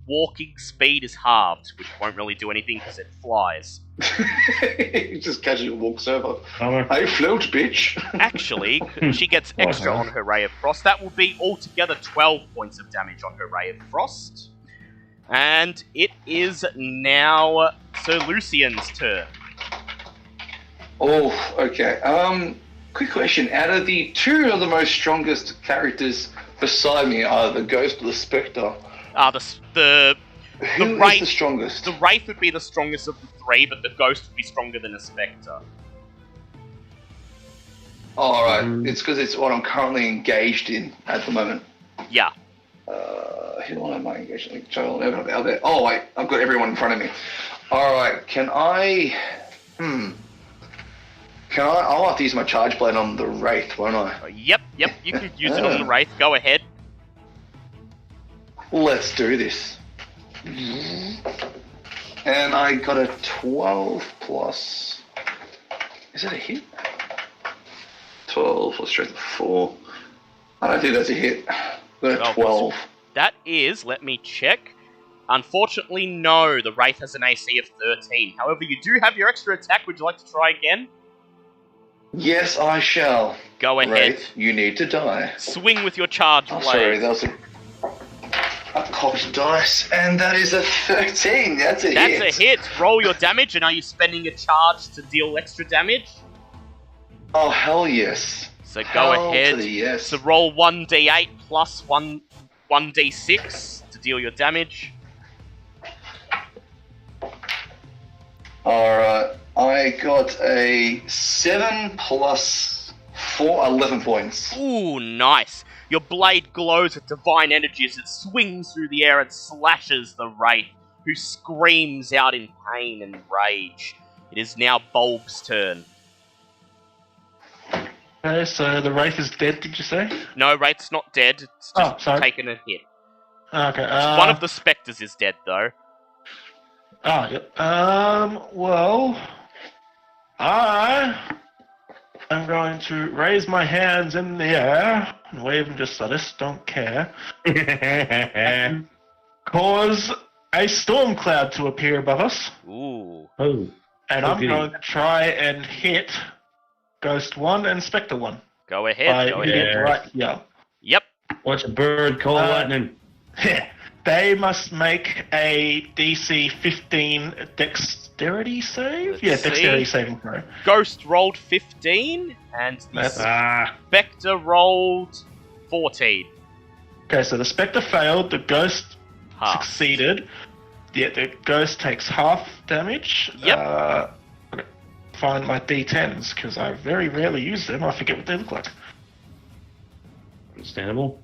walking speed is halved, which won't really do anything because it flies. He just casually walks over. Bummer. I float, bitch. Actually, she gets extra on her Ray of Frost. That will be altogether 12 points of damage on her Ray of Frost. And it is now Sir Lucian's turn. Oh, okay. Quick question. Out of the two of the most strongest characters beside me are the Ghost or the Spectre. The Who is Wraith- the strongest? The Wraith would be the strongest of the three, but the Ghost would be stronger than a Spectre. Oh, alright. It's because it's what I'm currently engaged in at the moment. Yeah. Who am I engaged in? Oh, wait. I've got everyone in front of me. Alright. Can I... I'll have to use my Charge Blade on the Wraith, won't I? Yep, you could use it on the Wraith. Go ahead. Let's do this. And I got a 12 plus... Is that a hit? 12 plus strength of 4. I don't think that's a hit. I got a 12. That is, let me check. Unfortunately, no. The Wraith has an AC of 13. However, you do have your extra attack. Would you like to try again? Yes, I shall. Go ahead. Wraith, you need to die. Swing with your charge blade. Sorry, that was a cocked dice, and that is a 13. That's a hit. That's a hit. Roll your damage, and are you spending a charge to deal extra damage? Oh, hell yes. So go Hell ahead. to the yes. So roll 1d8 plus 1d6 to deal your damage. Alright, I got a 7 plus 4, 11 points. Ooh, nice. Your blade glows with divine energy as it swings through the air and slashes the Wraith, who screams out in pain and rage. It is now Bulb's turn. Okay, so the Wraith is dead, did you say? No, Wraith's not dead. It's just sorry. taken a hit. Okay. One of the Spectres is dead, though. Yep. Well, I am going to raise my hands in the air and wave them just so this, don't care. And cause a storm cloud to appear above us. Ooh. Oh. And I'm going to try and hit Ghost 1 and Spectre 1. Go ahead, go hitting ahead. it right here. Yep. Watch a bird call lightning. They must make a DC 15 dexterity save? Let's see. Dexterity saving throw. Ghost rolled 15, and the That's- Spectre rolled 14. Okay, so the Spectre failed, the Ghost Half. succeeded. Yeah, the Ghost takes half damage. Yep. Find my D10s, because I very rarely use them. I forget what they look like. Understandable.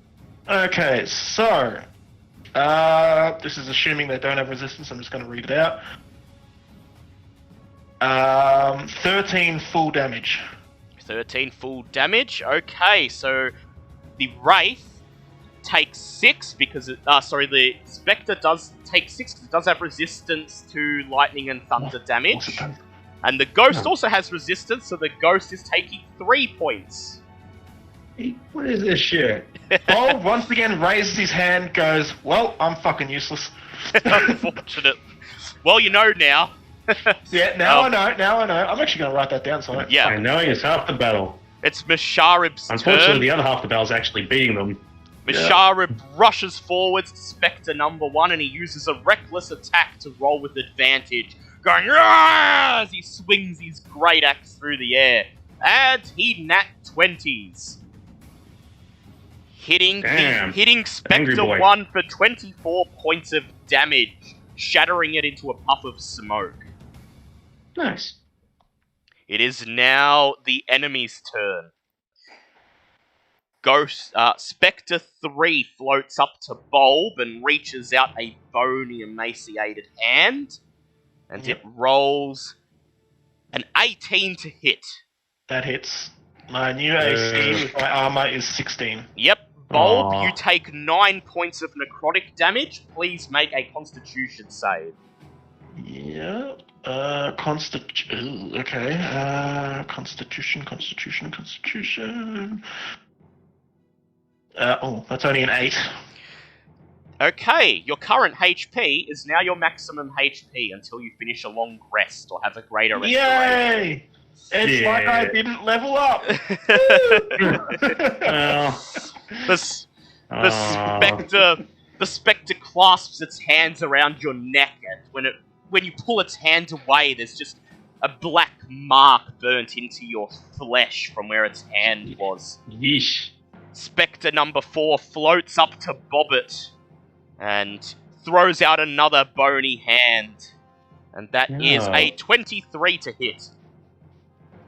Okay, so... this is assuming they don't have resistance. I'm just going to read it out. 13 full damage. 13 full damage. Okay, so the Wraith takes 6 because the Spectre does take 6 because it does have resistance to lightning and thunder damage. And the Ghost also has resistance, so the Ghost is taking 3 points. What is this shit? Bob once again raises his hand, goes, well, I'm fucking useless. Unfortunate. Well, you know now. Yeah, now I know. I'm actually going to write that down, so Yeah. I know it's half the battle. It's Misharib's Unfortunately, turn. the other half of the battle is actually beating them. Misharib rushes forwards to Spectre number 1 and he uses a reckless attack to roll with advantage, going "Rah!" as he swings his great axe through the air. And he nat 20s. Hitting Angry Spectre boy. 1 for 24 points of damage, shattering it into a puff of smoke. Nice. It is now the enemy's turn. Spectre 3 floats up to Bulb and reaches out a bony, emaciated hand, and it rolls an 18 to hit. that hits. My new AC with my armor is 16. Yep, Bulb, Aw. you take 9 points of necrotic damage. Please make a Constitution save. Yeah. Constitution. Constitution. That's only an 8. Okay, your current HP is now your maximum HP until you finish a long rest or have a greater restoration. Yay! It's like I didn't level up. The spectre clasps its hands around your neck, and when you pull its hand away, there's just a black mark burnt into your flesh from where its hand was. Yeesh. Spectre number 4 floats up to Bobbit and throws out another bony hand, and that is a 23 to hit.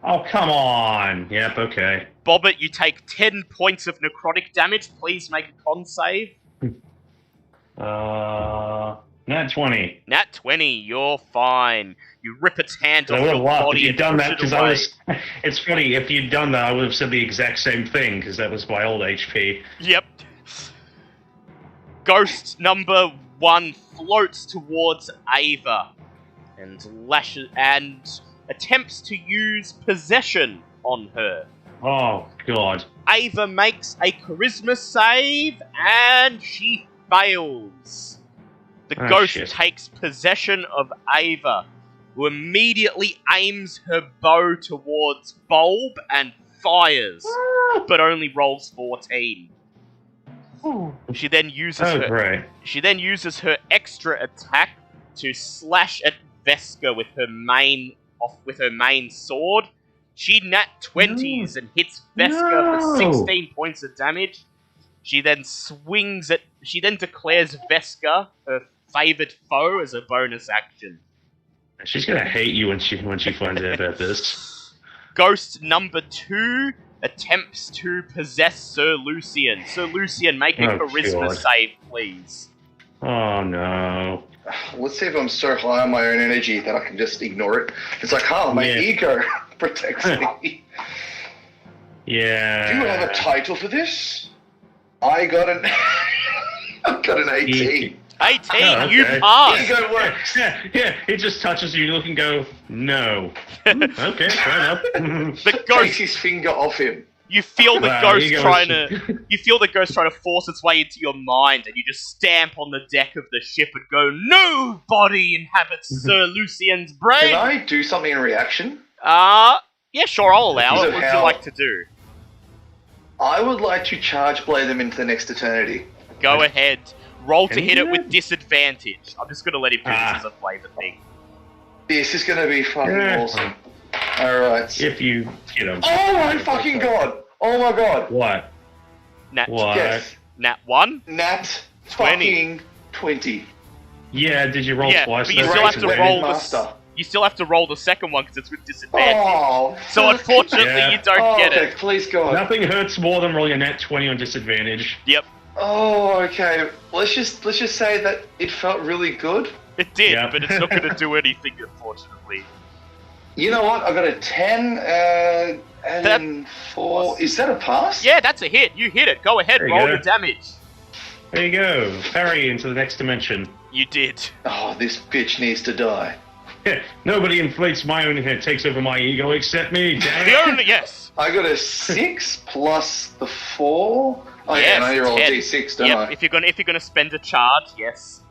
Oh, come on. Yep, okay. Bobbit, you take 10 points of necrotic damage. Please make a con save. Nat 20. Nat 20, you're fine. You rip its hand off I would your have laughed body if you'd and done push that, it because away. it's funny, if you'd done that, I would have said the exact same thing, because that was my old HP. Yep. Ghost number 1 floats towards Ava and attempts to use possession on her. Oh, God. Ava makes a charisma save and she fails. The ghost shit. takes possession of Ava, who immediately aims her bow towards Bulb and fires, but only rolls 14. She then uses Great. She then uses her extra attack to slash at Veska with her main sword. She nat 20s and hits Veska for 16 points of damage. She then declares Veska her favored foe as a bonus action. She's gonna hate you when she finds out about this. Ghost number 2 attempts to possess Sir Lucian. Sir Lucian, make a charisma save, please. Oh no. Let's see if I'm so high on my own energy that I can just ignore it. It's like, my ego protects me. Yeah. Do you have a title for this? I got an 18. 18, you pass! Ego works. Yeah, it just touches you, look and go, no. Okay, fair enough. The Takes ghost, his finger off him. you feel the Wow, ghost ego trying is- to, you feel the ghost trying to force its way into your mind, and you just stamp on the deck of the ship and go, "Nobody inhabits Sir Lucian's brain." Can I do something in reaction? Yeah, sure, I'll allow Is it. it What would you how- like to do? I would like to charge blade them into the next eternity. Go ahead. Roll to Can you hit do it with that? disadvantage. I'm just gonna let him do this as a flavor thing. This is gonna be fucking Yeah. awesome. Alright. If you hit him. Oh my fucking god! Oh my god! What? Nat, What? Yes. Nat 1? Nat 20. fucking 20. Yeah, did you roll Yeah, twice? but you then? still have to Great roll master. You still have to roll the second one because it's with disadvantage. Oh. So unfortunately, Yeah. you don't get okay, it. please God. Nothing hurts more than rolling a nat 20 on disadvantage. Yep, Oh, okay. Let's just say that it felt really good. it did, Yeah. but it's not going to do anything, unfortunately. You know what? I got a 10 and That- then 4. Is that a pass? Yeah, that's a hit. You hit it. Go ahead, There you roll go. your damage. There you go. Parry into the next dimension. You did. Oh, this bitch needs to die. Nobody inflates my own head, takes over my ego except me. Damn The it. only yes. I got a 6 plus the 4. Oh yeah, Yes, and I need to roll a 10. d6, don't Yep. I? If you're gonna spend a charge, yes.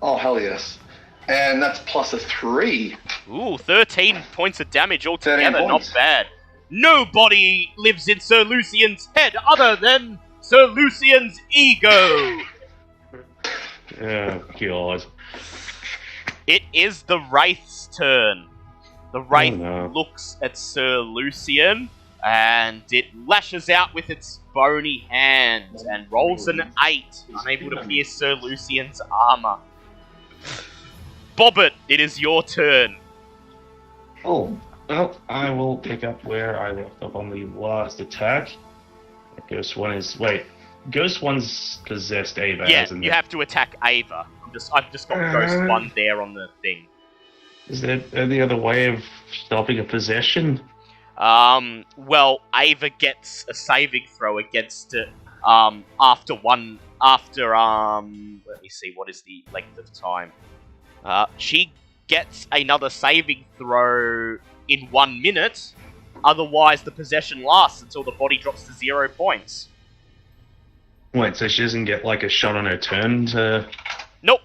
Oh hell yes. And that's plus a 3. Ooh, 13 points of damage 13 altogether. Not points. bad. Nobody lives in Sir Lucian's head other than Sir Lucian's ego. Oh, God. It is the Wraith's turn. The Wraith no. looks at Sir Lucian and it lashes out with its bony hand and rolls an 8, unable to pierce Sir Lucian's armor. Bobbit, it is your turn. Oh, well, I will pick up where I left off on the last attack. Ghost 1 is... Wait. Ghost 1's possessed Ava, Yeah, hasn't you it? have to attack Ava. I've just got Ghost 1 there on the thing. Is there any other way of stopping a possession? Well, Ava gets a saving throw against it, let me see, what is the length of time? She gets another saving throw in 1 minute, otherwise the possession lasts until the body drops to 0 points. Wait, so she doesn't get like a shot on her turn to... Nope.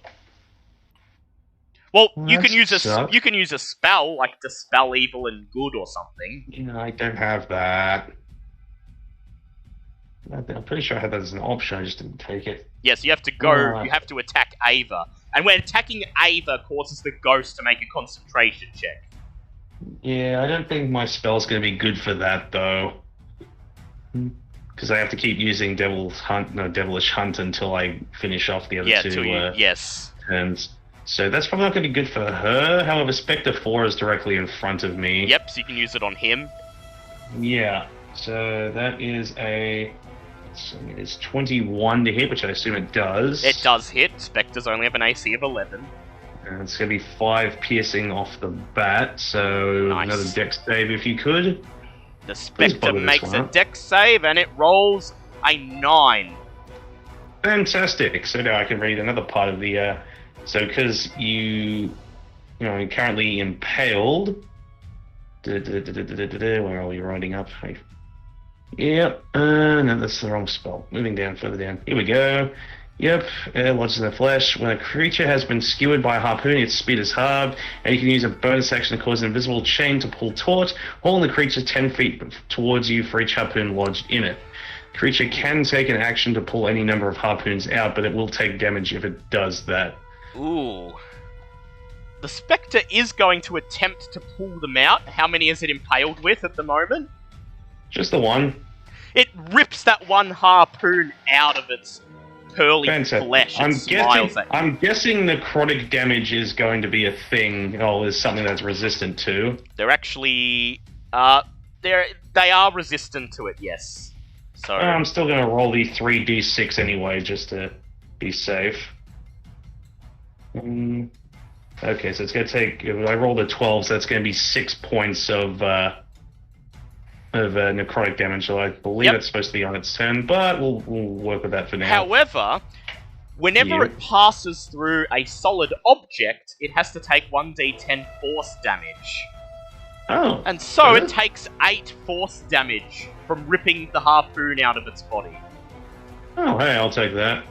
Well, Well, you can that use sucks. you can use a spell like Dispel Evil and Good or something. Yeah, I don't have that. I'm pretty sure I had that as an option, I just didn't take it. Yes, you have to go. Alright. You have to attack Ava, and when attacking Ava causes the ghost to make a concentration check. Yeah, I don't think my spell's going to be good for that, though. Because I have to keep using Devilish Hunt until I finish off the other Yeah, two till you. Yes. turns. So that's probably not going to be good for her. However, Spectre 4 is directly in front of me. Yep. So you can use it on him. Yeah. So that is a... So it's 21 to hit, which I assume it does. It does hit. Spectres only have an AC of 11. And it's going to be 5 piercing off the bat, so Nice. another dex save if you could. The Please Spectre bother this makes one a up. dex save, and it rolls a 9. Fantastic. So now I can read another part of the... So because you're currently impaled... Where are we writing up? Yep. No, that's the wrong spell. Moving down, further down. Here we go. Yep. Lodges in the flesh. When a creature has been skewered by a harpoon, its speed is halved, and you can use a bonus action to cause an invisible chain to pull taut, hauling the creature 10 feet towards you for each harpoon lodged in it. The creature can take an action to pull any number of harpoons out, but it will take damage if it does that. Ooh. The Spectre is going to attempt to pull them out. How many is it impaled with at the moment? Just the one. It rips that one harpoon out of its pearly Fantastic. flesh and smiles at you. I'm guessing necrotic damage is going to be a thing, or is something that's resistant to. They're actually... they are resistant to it, yes. So... I'm still going to roll the 3d6 anyway, just to be safe. Okay, so it's going to take... I rolled a 12, so that's going to be 6 points of necrotic damage, so I believe Yep. it's supposed to be on its turn, but we'll work with that for now. However, whenever Yeah. it passes through a solid object, it has to take 1d10 force damage. Oh, And so Good. it takes 8 force damage from ripping the harpoon out of its body. oh, hey, I'll take that.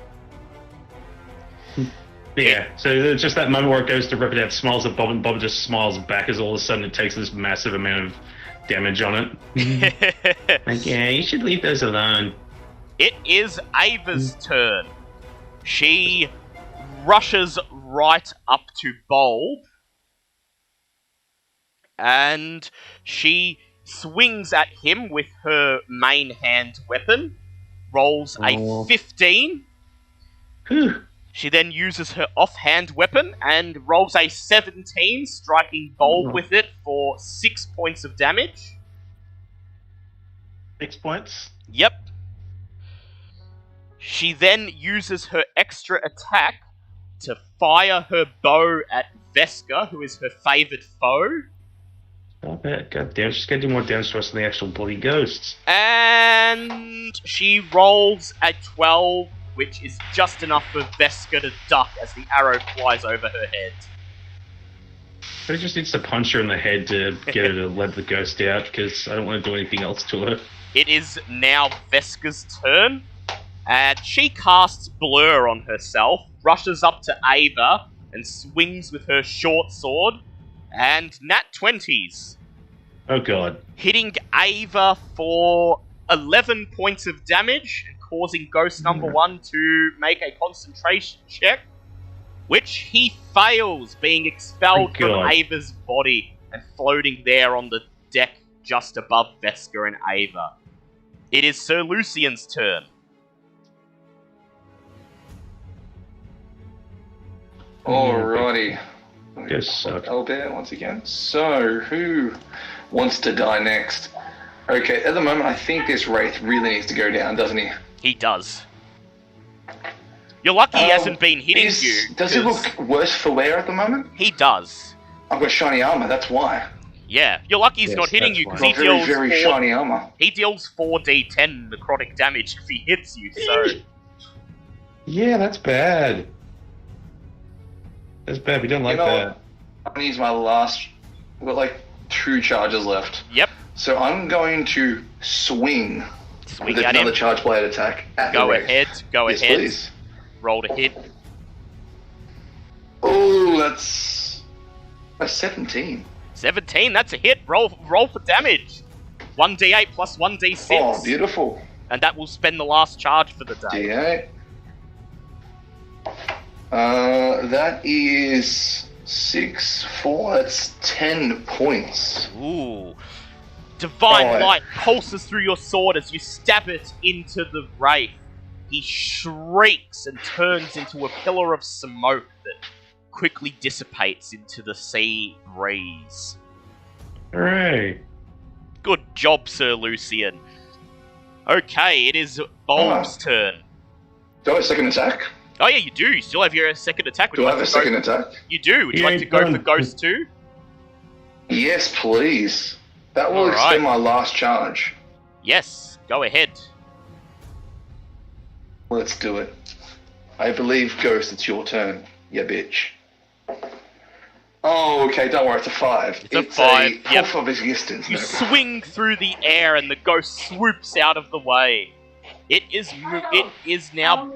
Yeah, so it's just that moment where it goes to rip it out, smiles at Bob, and Bob just smiles back as all of a sudden it takes this massive amount of damage on it. Like, yeah, you should leave those alone. It is Ava's turn. She rushes right up to Bulb, and she swings at him with her main hand weapon, rolls Oh. a 15. Whew. She then uses her offhand weapon and rolls a 17, striking Bulb Oh. with it for 6 points of damage. 6 points. Yep. She then uses her extra attack to fire her bow at Veska, who is her favoured foe. Stop it. God damn, she's going to do more damage to us than the actual bloody ghosts. And she rolls a 12, which is just enough for Veska to duck as the arrow flies over her head. But it just needs to punch her in the head to get her to let the ghost out, because I don't want to do anything else to her. It is now Veska's turn, and she casts Blur on herself, rushes up to Ava, and swings with her short sword, and nat 20s, Oh god. hitting Ava for 11 points of damage, and causing Ghost number 1 to make a concentration check, which he fails, being expelled Thank from God. Ava's body and floating there on the deck just above Veska and Ava. It is Sir Lucian's turn. Alrighty. Ghosts suck. Albert once again. So, who wants to die next? Okay, at the moment, I think this Wraith really needs to go down, doesn't he? He does. You're lucky he hasn't been hitting you. Does he 'cause look worse for wear at the moment? He does. I've got shiny armor, that's why. Yeah, you're lucky he's Yes, not hitting that's you because why. he Got very, deals very 4, shiny armor. he deals 4d10 necrotic damage if he hits you. So Yeah, that's bad. That's bad, we don't like You know that. what? I'm gonna use my last. We've got like 2 charges left. yep. So I'm going to swing Swing with at another him. charge blade attack. At Go the wraith. ahead. Go Yes, ahead. please. Roll to hit. Oh, that's a 17. 17. That's a hit. Roll for damage. 1d8 plus 1d6. Oh, beautiful. And that will spend the last charge for the day. D8. That is 6, 4. That's 10 points. Ooh. Divine Oh. light pulses through your sword as you stab it into the wraith. He shrieks and turns into a pillar of smoke that quickly dissipates into the sea breeze. Hooray! Good job, Sir Lucian. Okay, it is Bulb's turn. Do I have a second attack? Oh yeah, you do. You still have your second attack. Would Do you I like have a to go- second attack? You do. Would you Yeah, like to go for done. Ghost 2? Yes, please. That will All extend right. my last charge. Yes, go ahead. Let's do it. I believe, Ghost, it's your turn. Yeah, bitch. Oh, okay, don't worry, it's a 5. It's a 5, a yep. puff of existence. You No. swing through the air and the ghost swoops out of the way. It is now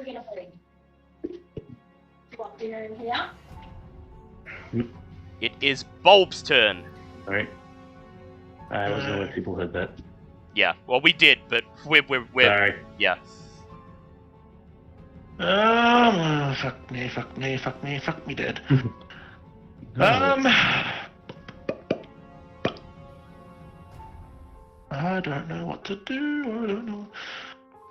it is Bulb's turn. Alright. I wasn't aware people heard that. Yeah, well we did, but we're Sorry. yeah. Fuck me dead. I don't know what to do. I don't know.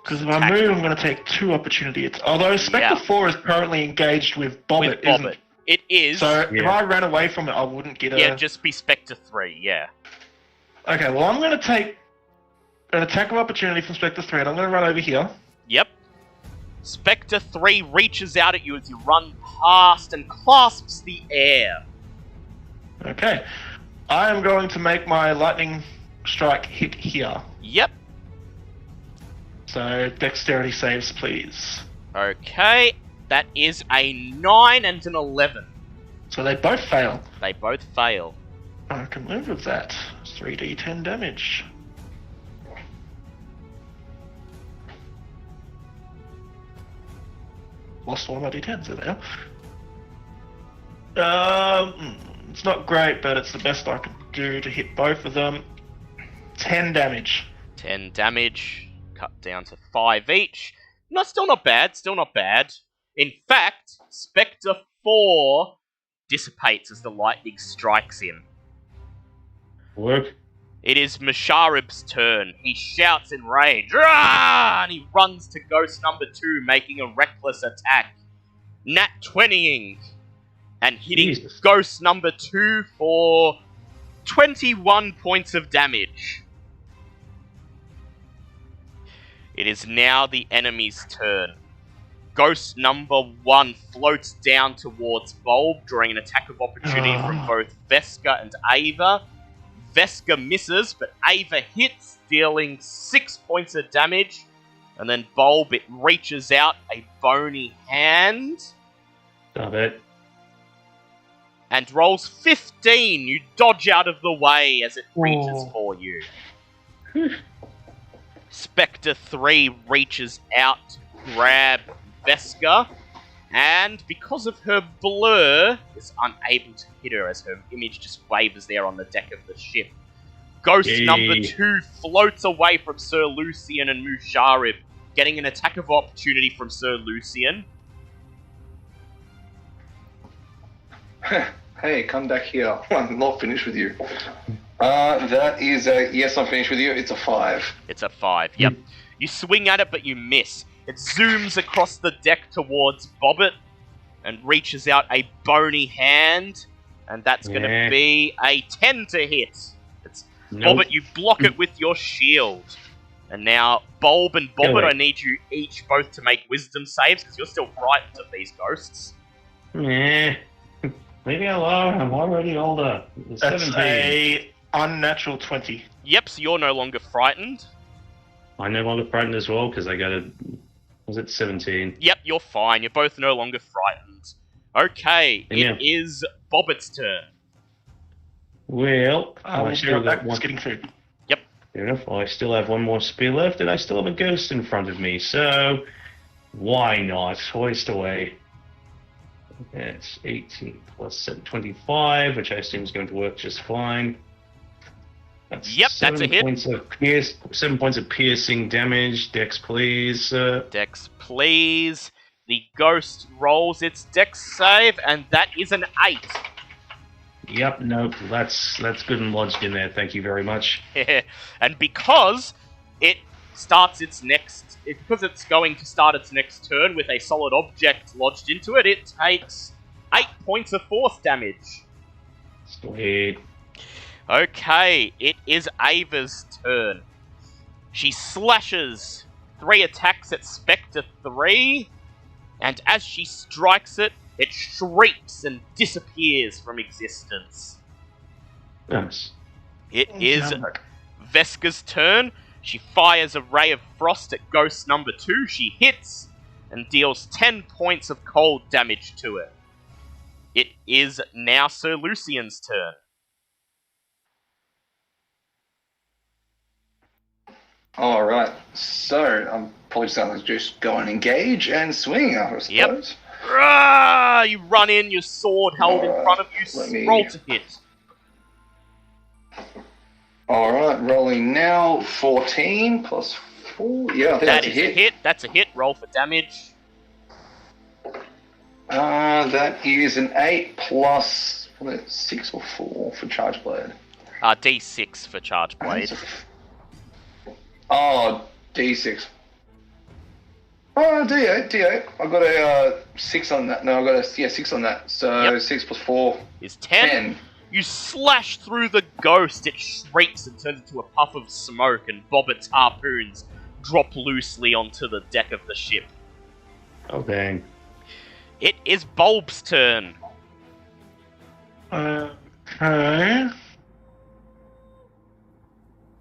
Because if I Attack. move, I'm going to take 2 opportunity. Although Spectre Yeah. 4 is currently engaged with Bobbit, With Bobbit. It is. So if Yeah. I ran away from it, I wouldn't get a... Yeah, just be Spectre 3, yeah. Okay, well, I'm going to take an attack of opportunity from Spectre 3, and I'm going to run over here. Yep. Spectre 3 reaches out at you as you run past and clasps the air. Okay. I am going to make my lightning strike hit here. Yep. So, dexterity saves, please. Okay. That is a 9 and an 11. So they both fail. They both fail. I can live with that. 3d10 damage. Lost all my d10s, there they are. It's not great, but it's the best I can do to hit both of them. 10 damage. 10 damage. Cut down to 5 each. No, still not bad. Still not bad. In fact, Spectre 4 dissipates as the lightning strikes him. Work. It is Masharib's turn. He shouts in rage, "Rah!" and he runs to Ghost number 2, making a reckless attack. Nat 20ing and hitting Jesus. Ghost number 2 for 21 points of damage. It is now the enemy's turn. Ghost number 1 floats down towards Bulb, drawing an attack of opportunity from both Veska and Ava. Veska misses, but Ava hits, dealing 6 points of damage. And then Bulb, it reaches out a bony hand Stop it. and rolls 15. You dodge out of the way as it reaches Oh. for you. Spectre 3 reaches out to grab Veska, and because of her blur, is unable to hit her as her image just wavers there on the deck of the ship. Ghost Yay. number 2 floats away from Sir Lucian and Musharib, getting an attack of opportunity from Sir Lucian. Hey, come back here. I'm not finished with you. That is a... Yes, I'm finished with you. It's a 5. It's a 5, yep. You swing at it, but you miss. It zooms across the deck towards Bobbit and reaches out a bony hand, and that's going to Yeah. be a 10 to hit. It's Nope. Bobbit, you block it with your shield. And now, Bulb and Bobbit, Kill it. I need you each both to make wisdom saves, because you're still frightened of these ghosts. Yeah. Leave me alone. I'm already older. That's 17. a unnatural 20. Yep, so you're no longer frightened. I'm no longer frightened as well because I got a. Was it 17? Yep, you're fine. You're both no longer frightened. Okay, Yeah. it is Bobbit's turn. Well, I will I be still right back. got Just one. getting food. Fair enough. I still have one more spear left, and I still have a ghost in front of me, so why not? Hoist away. That's 18 plus 7, 25, which I assume is going to work just fine. That's Yep, that's a hit. 7 points of piercing damage. Dex, please. Dex, please. The ghost rolls its dex save, and that is an 8. Yep, nope, that's good and lodged in there. Thank you very much. And because because it's going to start its next turn with a solid object lodged into it, it takes 8 points of force damage. Sweet. Okay, it is Ava's turn. She slashes 3 attacks at Spectre 3, and as she strikes it, it shrieks and disappears from existence. Nice. It is Veska's turn. She fires a ray of frost at ghost number 2. She hits and deals 10 points of cold damage to it. It is now Sir Lucian's turn. Alright, so I'm probably just going to just go and engage and swing, I suppose. Yep. Rah! You run in, your sword held in front of you, roll to hit. Alright, rolling now, 14 plus 4, yeah, I think That that's is a hit. That's a hit, roll for damage. That is an 8 plus, what is it, 6 or 4 for Charge Blade? D6 for Charge Blade. Oh, D6. Oh, D8. I got a 6 on that. No, I got a 6 on that. So 6 plus 4 is 10. You slash through the ghost, it shrieks and turns into a puff of smoke, and Bobbitt's harpoons drop loosely onto the deck of the ship. Oh, dang. It is Bulb's turn. Okay.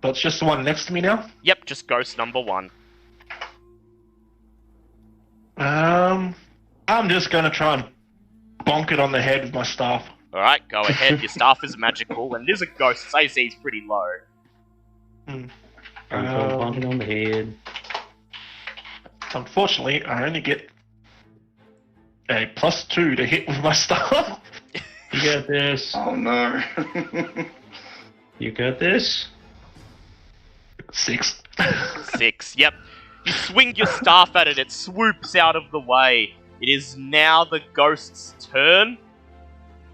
But it's just the one next to me now? Yep, just ghost number 1. I'm just gonna try and bonk it on the head with my staff. Alright, go ahead. Your staff is magical, and it is a ghost. Its AC is pretty low. Bumping on the head. Unfortunately, I only get a +2 to hit with my staff. You got this. Oh no. You got this. 6. 6, yep. You swing your staff at it, it swoops out of the way. It is now the ghost's turn.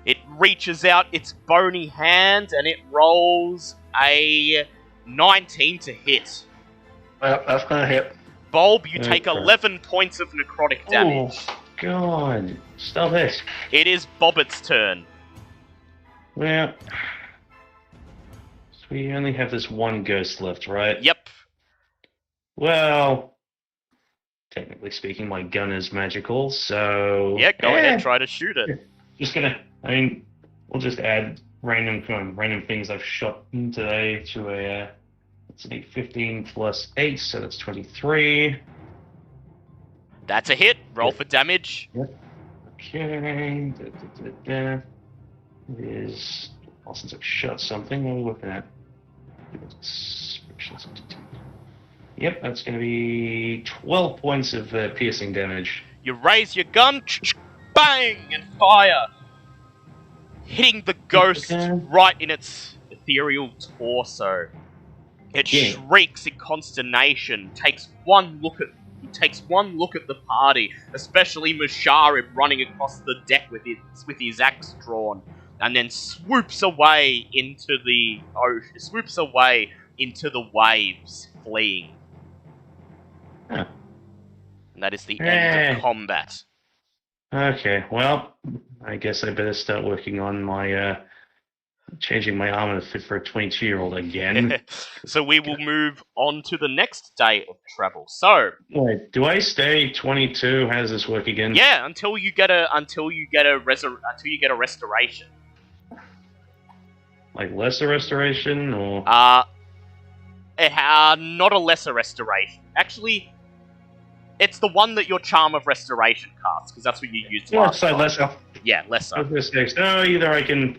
It reaches out its bony hand and it rolls a 19 to hit. Well, that's gonna hit. Bulb, you take Okay. 11 points of necrotic damage. Oh, God. Stop it. It is Bobbitt's turn. Well, so we only have this one ghost left, right? Yep. Well, technically speaking, my gun is magical, so... Yeah, go ahead, try to shoot it. Just gonna... I mean, we'll just add random things I've shot today to a... let's see, 15 plus 8, so that's 23. That's a hit. Roll for damage. Okay. It is... Well, since I've shot something, what are we looking at? Yep, that's going to be 12 points of piercing damage. You raise your gun, bang, and fire, hitting the ghost right in its ethereal torso. It shrieks in consternation, takes one look at the party, especially Musharib running across the deck with his axe drawn, and then swoops away into the ocean, swoops away into the waves, fleeing. Huh. And that is the end of combat. Okay, well, I guess I better start working on my, changing my armor to fit for a 22-year-old again. So we will move on to the next day of travel. So, wait, do I stay 22? How does this work again? yeah, until you get a restoration. Like lesser restoration, or? Not a lesser restoration. Actually, it's the one that your Charm of Restoration casts, because that's what you used Yeah, last so time. lesser. Yeah, lesser. So either I can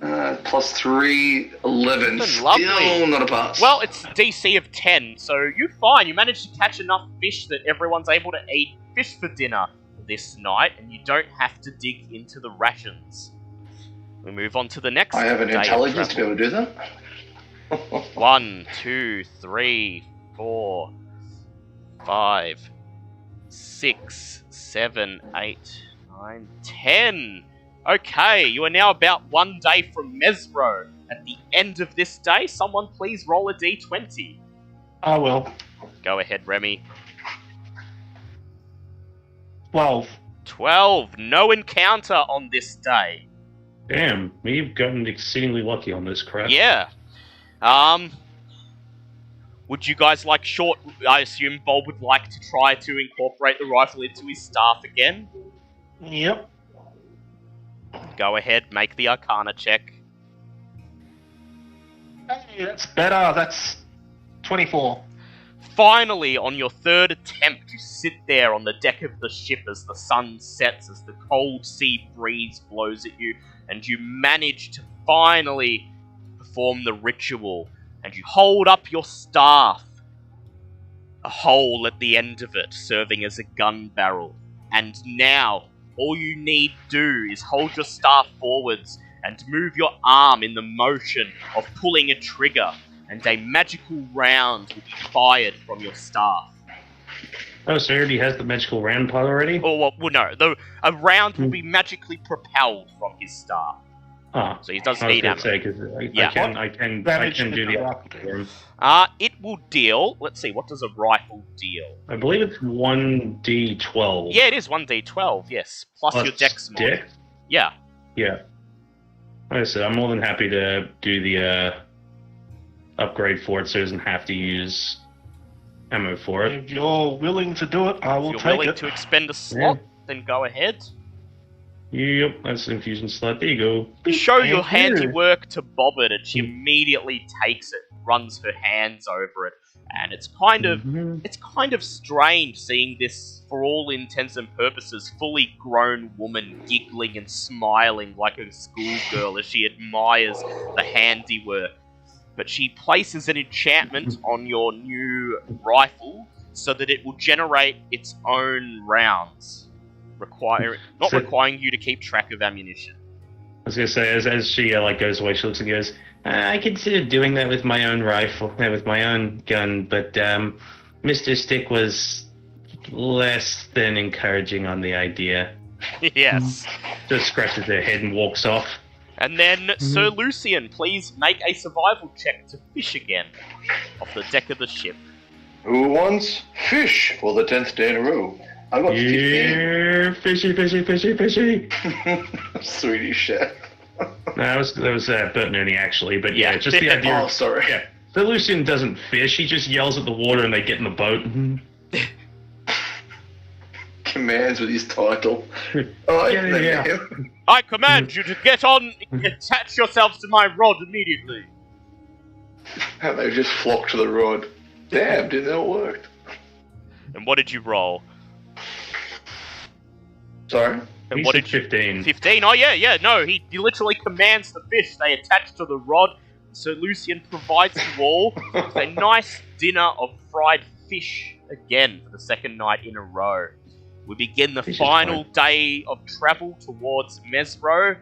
+3, 11. Lovely. Still not a pass. Well, it's DC of 10, so you're fine. You managed to catch enough fish that everyone's able to eat fish for dinner this night, and you don't have to dig into the rations. We move on to the next. I have an day of intelligence to be travel. able to do that. 1, 2, 3, 4, 5, 6, 7, 8, 9, 10. Okay, you are now about 1 day from Mezro. At the end of this day, someone please roll a d20. I will. Go ahead, Remy. 12. 12. No encounter on this day. Damn, we've gotten exceedingly lucky on this crap. Yeah. Would you guys like short... I assume Bob would like to try to incorporate the rifle into his staff again? Yep. Go ahead, make the Arcana check. Hey, that's better. That's 24. Finally, on your third attempt, you sit there on the deck of the ship as the sun sets, as the cold sea breeze blows at you, and you manage to finally perform the ritual, and you hold up your staff, a hole at the end of it serving as a gun barrel, and now all you need do is hold your staff forwards and move your arm in the motion of pulling a trigger, and a magical round will be fired from your staff. Oh, so he already has the magical round part already? Or, well, no, a round will be magically propelled from his staff. Ah, So he does I was need gonna ammo. say, because Yeah. I can Damage do the is opposite for him. It will deal... Let's see, what does a rifle deal? I believe it's 1d12. Yeah, it is 1d12, yes. Plus your dex mod. Dex? Yeah. Yeah. Like I said, I'm more than happy to do the upgrade for it so he doesn't have to use ammo for it. If you're willing to do it, I will If you're take willing it. to expend a slot, then go ahead. Yep, that's an infusion slot. There you go. You show your Thank you. handiwork to Bobbit, and she immediately takes it, runs her hands over it, and it's kind of strange seeing this, for all intents and purposes, fully grown woman giggling and smiling like a schoolgirl as she admires the handiwork. But she places an enchantment on your new rifle so that it will generate its own rounds, requiring you to keep track of ammunition. I was gonna say, as she goes away, she looks and goes, I considered doing that with my own rifle, with my own gun, but Mr. Stick was less than encouraging on the idea. Yes. Just scratches her head and walks off. And then, Sir Lucian, please make a survival check to fish again off the deck of the ship. Who wants fish for the 10th day in a row? I got 15. Yeah, fishy, fishy, fishy, fishy. Swedish chef. No, that was Bert and Ernie actually, but yeah, just the idea. Oh, sorry. Yeah, so Lucian doesn't fish; he just yells at the water, and they get in the boat. Commands with his title. Oh, Yeah. I command you to get on, attach yourselves to my rod immediately. And they just flock to the rod. Damn, didn't that work? And what did you roll? Sorry? And He what said did you... 15. 15? Oh, yeah, no, he literally commands the fish. They attach to the rod. Sir Lucian provides you all with a nice dinner of fried fish again for the second night in a row. We begin the Fish is final fine. day of travel towards Mezro.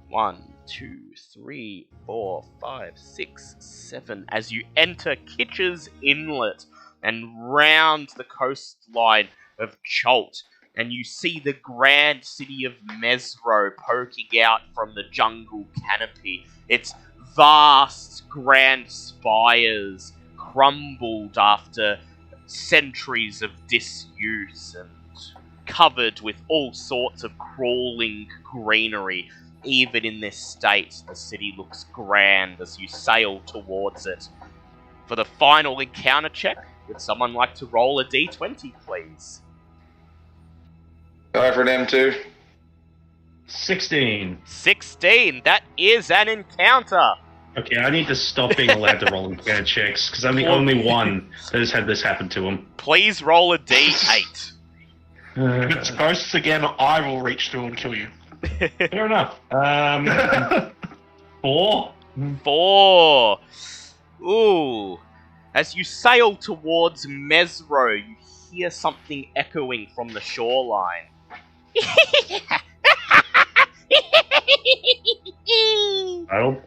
1, 2, 3, 4, 5, 6, 7. As you enter Kitcher's Inlet and round the coastline of Chult, and you see the grand city of Mezro poking out from the jungle canopy. Its vast, grand spires crumbled after centuries of disuse and covered with all sorts of crawling greenery. Even in this state, the city looks grand as you sail towards it. For the final encounter check, would someone like to roll a d20, please? Go for an M2. 16. 16, that is an encounter! Okay, I need to stop being allowed to roll encounter checks because I'm the only one that has had this happen to him. Please roll a d8. If it's ghosts again, I will reach through and kill you. Fair enough. 4? 4. Ooh. As you sail towards Mezro, you hear something echoing from the shoreline. And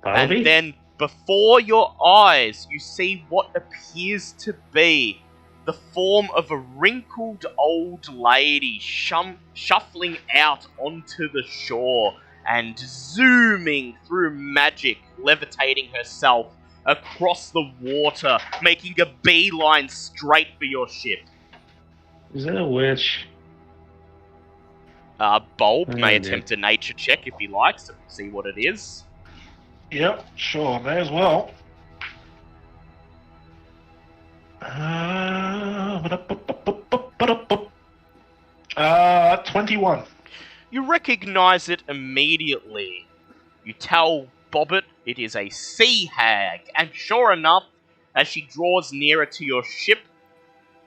Bartleby? then, before your eyes, you see what appears to be the form of a wrinkled old lady shuffling out onto the shore and zooming through magic, levitating herself across the water, making a beeline straight for your ship. Is that a witch? Bulb may Oh, dear. attempt a nature check if he likes to see what it is. Yep, sure, may as well. 21. You recognize it immediately. You tell Bobbit it is a sea hag, and sure enough, as she draws nearer to your ship,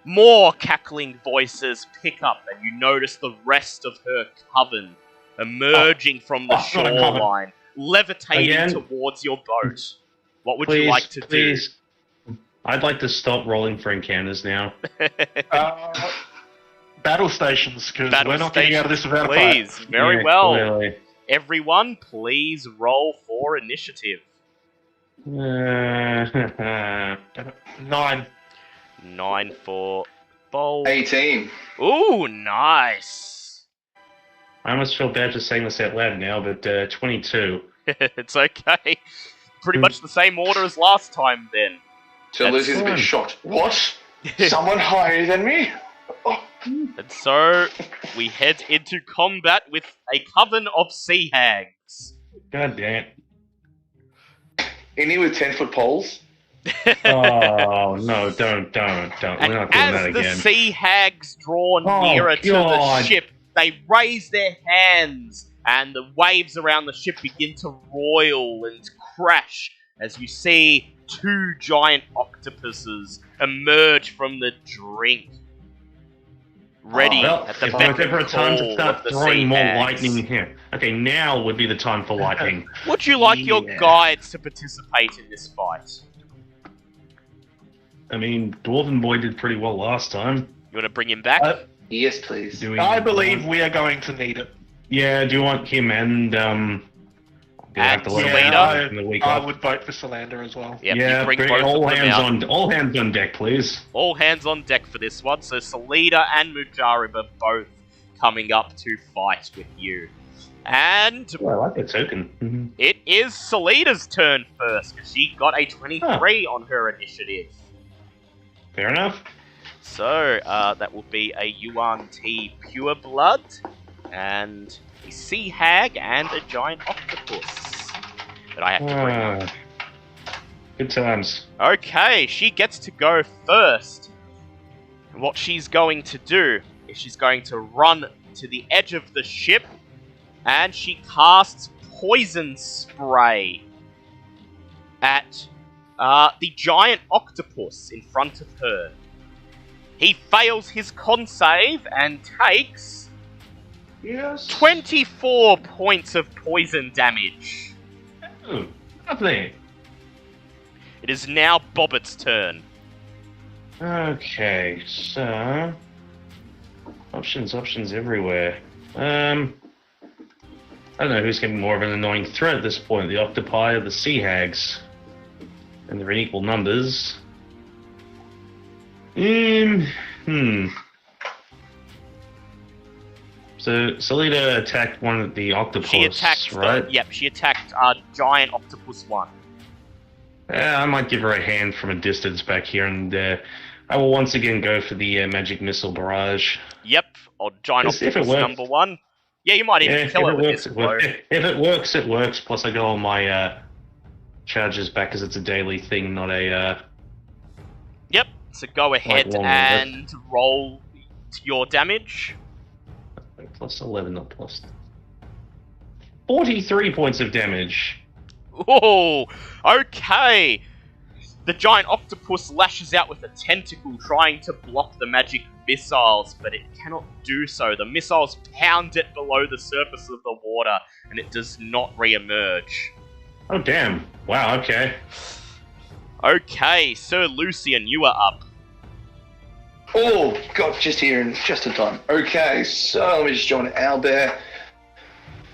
more cackling voices pick up, and you notice the rest of her coven emerging from the not a coven. shoreline, levitating Again? towards your boat. What would Please, you like to please. I'd like to stop rolling for encounters now. do? Battle stations, because Battle we're not getting out of this without a Please, fight. very Yeah, well. clearly. Everyone, please roll for initiative. 9. 9 for Bold. 18. Ooh, nice. I almost feel bad just saying this out loud now, but 22. It's okay. Pretty much the same order as last time then. So That's Lucy's a bit fine. shocked. What? Someone higher than me? Oh, And so we head into combat with a coven of sea hags. God damn it. any with 10-foot poles? Oh, no, don't. We're And not doing that as the again. sea hags draw Oh, nearer to the God. ship, they raise their hands, and the waves around the ship begin to roil and crash as you see 2 giant octopuses emerge from the drink, ready Well, at the if beck there's and ever a time call to of start the throwing sea more hags. lightning here. Okay, now would be the time for lightning. Would you like your Yeah. guides to participate in this fight? I mean, Dwarven Boy did pretty well last time. You want to bring him back? Yes, please. Do we- I believe we are going to need it. Yeah, do you want him and, do I have to let him Selena? out in the week I off? would vote for Salander as well. Yep, Yeah, you bring bring both all of them hands out. all hands on deck, please. All hands on deck for this one. So Salida and Mujarib are both coming up to fight with you. And Oh, I like the token. Mhm. it is Salida's turn first, because she got a 23 on her initiative. Fair enough. So that will be a Yuan-Ti Pure Blood, and a Sea Hag, and a Giant Octopus that I have to bring up. Good times. Okay, she gets to go first. And what she's going to do is she's going to run to the edge of the ship, and she casts Poison Spray at the giant octopus in front of her. He fails his con save and takes Yes. 24 points of poison damage. Oh, lovely. It is now Bobbit's turn. Okay, so options everywhere. I don't know who's getting more of an annoying threat at this point, the octopi or the sea hags. And they're in equal numbers. So Salida attacked one of the octopus, She attacked right? she attacked giant octopus 1. I might give her a hand from a distance back here, and I will once again go for the magic missile barrage. Yep, or giant If it octopus works. number 1. Yeah, you might even Yeah, if kill it it with works, this it blow. works. If it works, it works. Plus, I got all my charges back because it's a daily thing, not a. Yep, so go ahead long and roll your damage. Plus 11, not plus. 43 points of damage. Oh, okay. The giant octopus lashes out with a tentacle, trying to block the magic missiles, but it cannot do so. The missiles pound it below the surface of the water, and it does not re-emerge. Oh, damn. Wow, okay. Okay, Sir Lucian, you are up. Oh, God, just here in just in time. Okay, so let me just join Owlbear.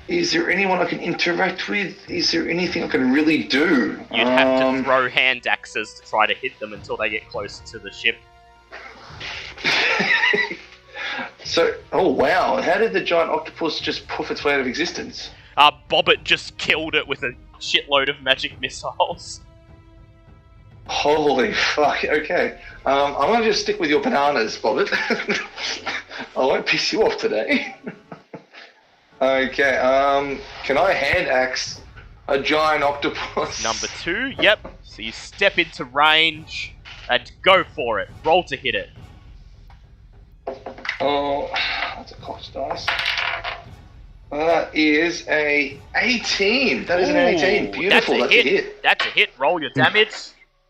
Is there anyone I can interact with? Is there anything I can really do? You'd have to throw hand axes to try to hit them until they get closer to the ship. So, oh wow, how did the giant octopus just poof its way out of existence? Bobbit just killed it with a shitload of magic missiles. Holy fuck, okay. I'm gonna just stick with your bananas, Bobbit. I won't piss you off today. Okay, can I hand axe a giant octopus? Number 2, yep. So you step into range and go for it. Roll to hit it. Oh, that's a cocked dice. That is a 18. That is an 18. Beautiful, that's a hit. That's a hit. Roll your damage.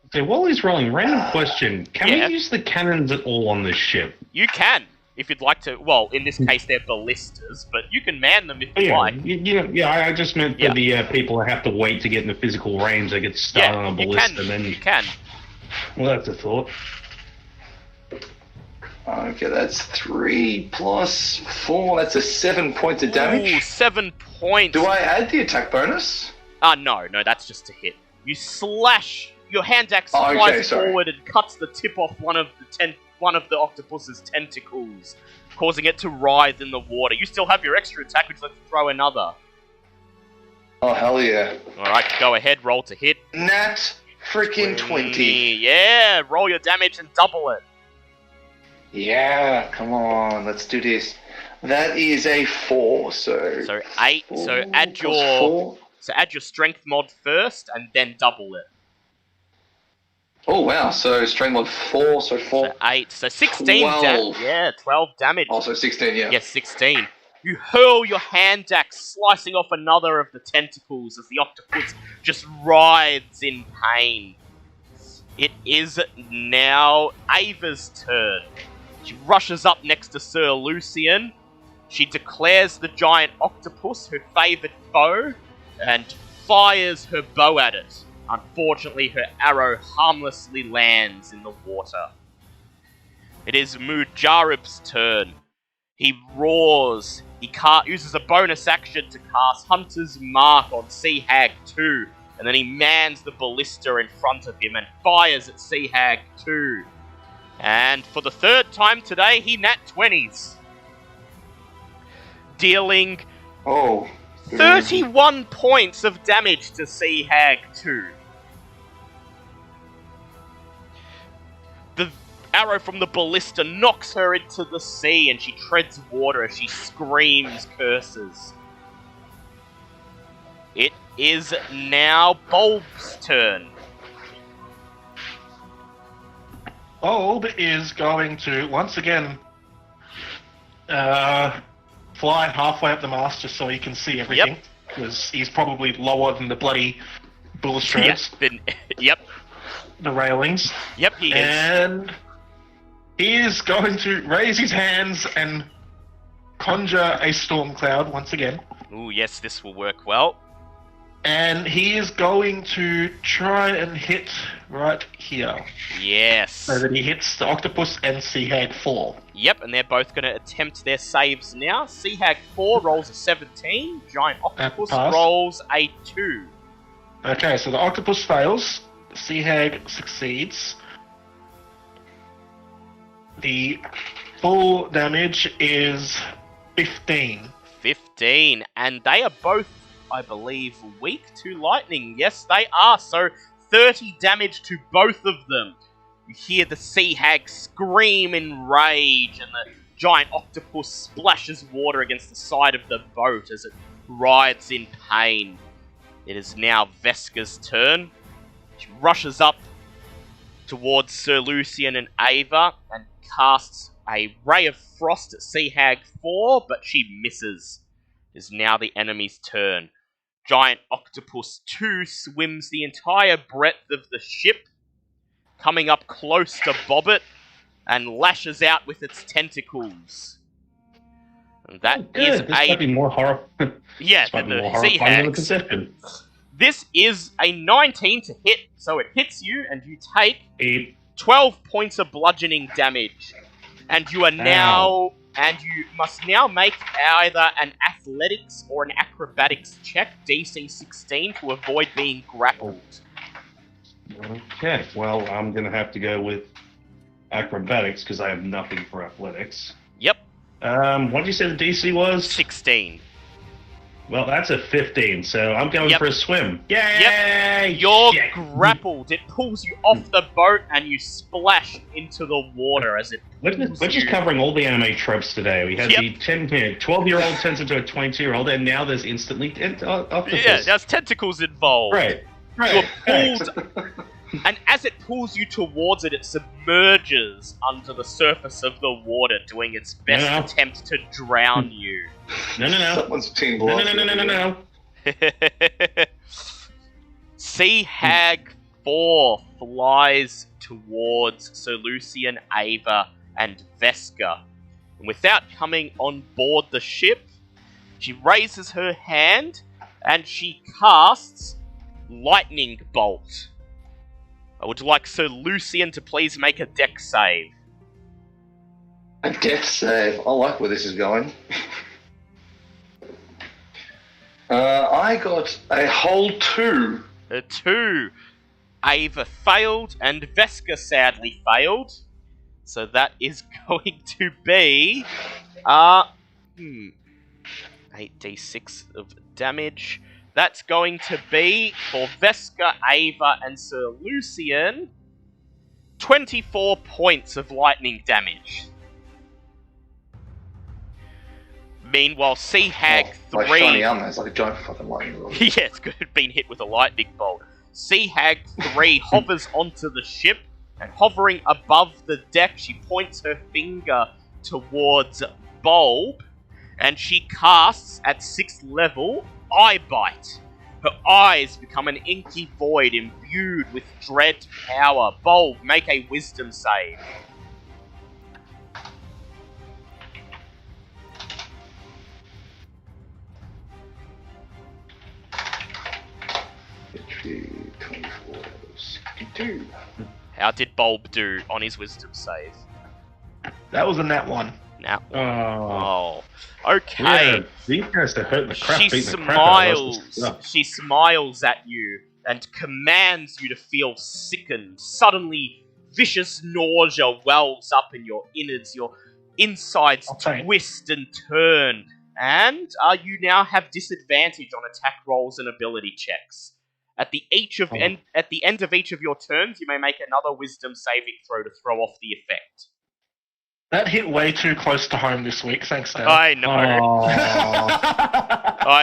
Okay, while he's rolling, random question. Can we use the cannons at all on this ship? You can, if you'd like to. Well, in this case, they're ballistas, but you can man them if you like. I just meant for the people that have to wait to get in the physical range. They get started on a ballista, and then you can. Well, that's a thought. Okay, that's 3 plus 4. That's a 7 points of damage. Ooh, 7 points. Do I add the attack bonus? No, that's just a hit. You slash. Your hand axe flies forward and cuts the tip off one of the octopus's tentacles, causing it to writhe in the water. You still have your extra attack, which lets you throw another. Oh, hell yeah. Alright, go ahead, roll to hit. Nat freaking 20. Yeah, roll your damage and double it. Yeah, come on, let's do this. That is a 4, So 8, so add your strength mod first and then double it. Oh wow, so strength mod 4, so 4. So 8, so 16 damage. 12 damage. Also 16, yeah. Yes, 16. You hurl your hand axe, slicing off another of the tentacles as the octopus just writhes in pain. It is now Ava's turn. She rushes up next to Sir Lucian. She declares the giant octopus her favoured foe and fires her bow at it. Unfortunately, her arrow harmlessly lands in the water. It is Mujarib's turn. He roars. He uses a bonus action to cast Hunter's Mark on Sea Hag 2, and then he mans the ballista in front of him and fires at Sea Hag 2. And for the third time today, he nat 20s. Dealing 31 points of damage to Sea Hag 2. The arrow from the ballista knocks her into the sea and she treads water as she screams curses. It is now Bulb's turn. Bulb is going to, once again, fly halfway up the mast just so he can see everything. Because he's probably lower than the bloody balustrades. Yep. The railings. Yep, he is. And he is going to raise his hands and conjure a storm cloud once again. Ooh, yes, this will work well. And he is going to try and hit right here. Yes. So that he hits the octopus and Sea Hag 4. Yep, and they're both going to attempt their saves now. Sea Hag 4 rolls a 17. Giant Octopus rolls a 2. Okay, so the octopus fails. Sea Hag succeeds. The full damage is 15. 15, and they are both, I believe, weak to lightning. Yes, they are. So 30 damage to both of them. You hear the Sea Hag scream in rage, and the giant octopus splashes water against the side of the boat as it writhes in pain. It is now Veska's turn. She rushes up towards Sir Lucian and Ava and casts a ray of frost at Sea Hag 4, but she misses. It is now the enemy's turn. Giant Octopus 2 swims the entire breadth of the ship, coming up close to Bobbit, and lashes out with its tentacles. And that is this might be more horror. Yeah, than the Sea Hags. This is a 19 to hit, so it hits you, and you take 8. 12 points of bludgeoning damage. And you are now... And you must now make either an athletics or an acrobatics check, DC 16, to avoid being grappled. Okay, well, I'm going to have to go with acrobatics because I have nothing for athletics. Yep. What did you say the DC was? 16. Well, that's a 15, so I'm going for a swim. Yay! Yep. You're Shit. grappled. It pulls you off the boat and you splash into the water as it pulls We're just you. covering all the anime tropes today. We had Yep. the 12-year-old turns into a 22-year-old, and now there's instantly octopus. Yeah, there's tentacles involved. Right. You're Right. pulled, and as it pulls you towards it, it submerges under the surface of the water, doing its best No. attempt to drown you. No. Someone's team No. Sea Hag 4 flies towards Sir Lucian, Ava, and Vesca. And without coming on board the ship, she raises her hand and she casts Lightning Bolt. I would like Sir Lucian to please make a deck save. A death save. I like where this is going. I got a whole 2. A 2. Ava failed, and Vesca sadly failed. So that is going to be... 8d6 of damage. That's going to be, for Vesca, Ava, and Sir Lucian, 24 points of lightning damage. Meanwhile, Sea Hag 3... Like shiny armor, it's like a giant fucking lightning rod. Yeah, it's good at being hit with a lightning bolt. Sea Hag 3 hovers onto the ship, and hovering above the deck, she points her finger towards Bulb, and she casts, at 6th level, Eye Bite. Her eyes become an inky void imbued with dread power. Bulb, make a wisdom save. HP 24, 62. How did Bulb do on his wisdom save? That was a nat 1. Now, Oh. okay. Yeah, these guys are hurting the crap, She beating the crap out of us. smiles. She smiles at you and commands you to feel sickened. Suddenly, vicious nausea wells up in your innards. Your insides Okay. twist and turn. And you now have disadvantage on attack rolls and ability checks. At the end of each of your turns, you may make another wisdom saving throw to throw off the effect. That hit way too close to home this week. Thanks, Dan. I know. I'm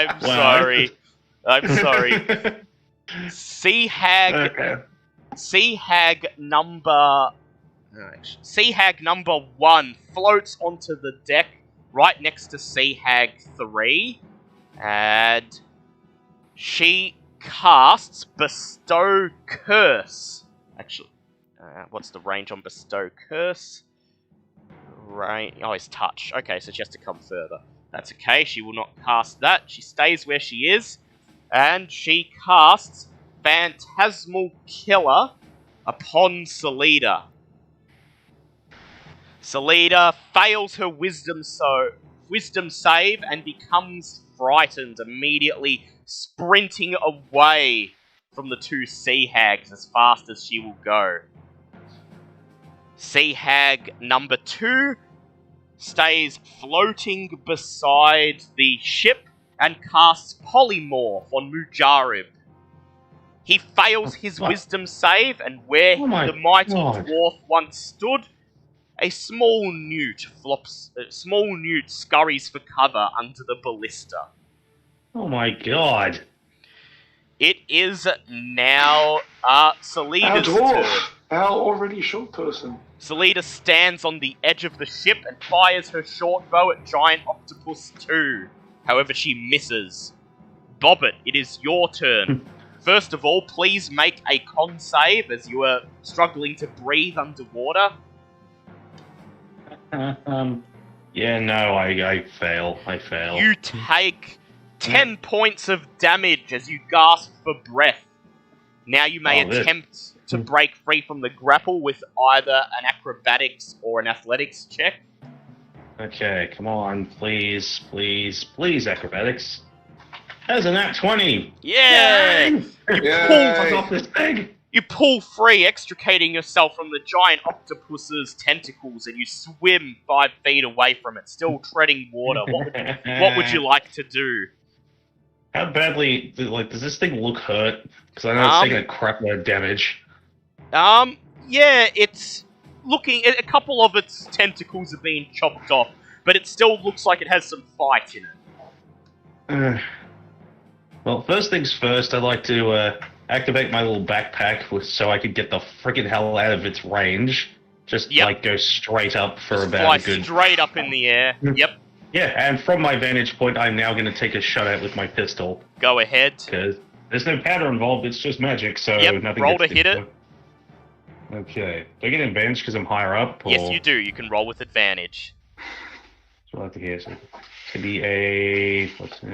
Wow. sorry. I'm sorry. Sea Hag Okay. Sea Hag number 1 floats onto the deck right next to Sea Hag 3, and she casts Bestow Curse. Actually, what's the range on Bestow Curse? Oh, it's touch. Okay, so she has to come further. That's okay, she will not cast that. She stays where she is, and she casts Phantasmal Killer upon Salida. Salida fails her wisdom save and becomes frightened, immediately sprinting away from the two Sea Hags as fast as she will go. Sea Hag number 2 stays floating beside the ship and casts Polymorph on Mujarib. He fails his wisdom save, and where Oh my the mighty God. dwarf once stood, a small newt scurries for cover under the ballista. Oh my god. It is now Our Salida's dwarf! turn. Our already short person. Salida stands on the edge of the ship and fires her short bow at Giant Octopus 2. However, she misses. Bobbit, it is your turn. First of all, please make a con save as you are struggling to breathe underwater. Yeah, no, I fail. I fail. You take 10 points of damage as you gasp for breath. Now you may attempt to break free from the grapple with either an acrobatics or an athletics check. Okay, come on, please, please, please, acrobatics. That's a nat 20. Yeah! Fuck off this thing. You pull free, extricating yourself from the giant octopus's tentacles, and you swim 5 feet away from it, still treading water. What would you like to do? How badly, does this thing look hurt? Because I know it's taking a crap load of damage. Yeah, it's looking. A couple of its tentacles are being chopped off, but it still looks like it has some fight in it. Well, first things first, I'd like to activate my little backpack so I could get the freaking hell out of its range. Just go straight up for Just about fly a good. Straight up in the air. Yep. Yeah, and from my vantage point, I'm now going to take a shot at with my pistol. Go ahead. Because there's no powder involved, it's just magic, so nothing roll gets to hit it. Okay. Do I get an advantage because I'm higher up? Or... Yes, you do. You can roll with advantage. So I'll have to hear. So it's going to be a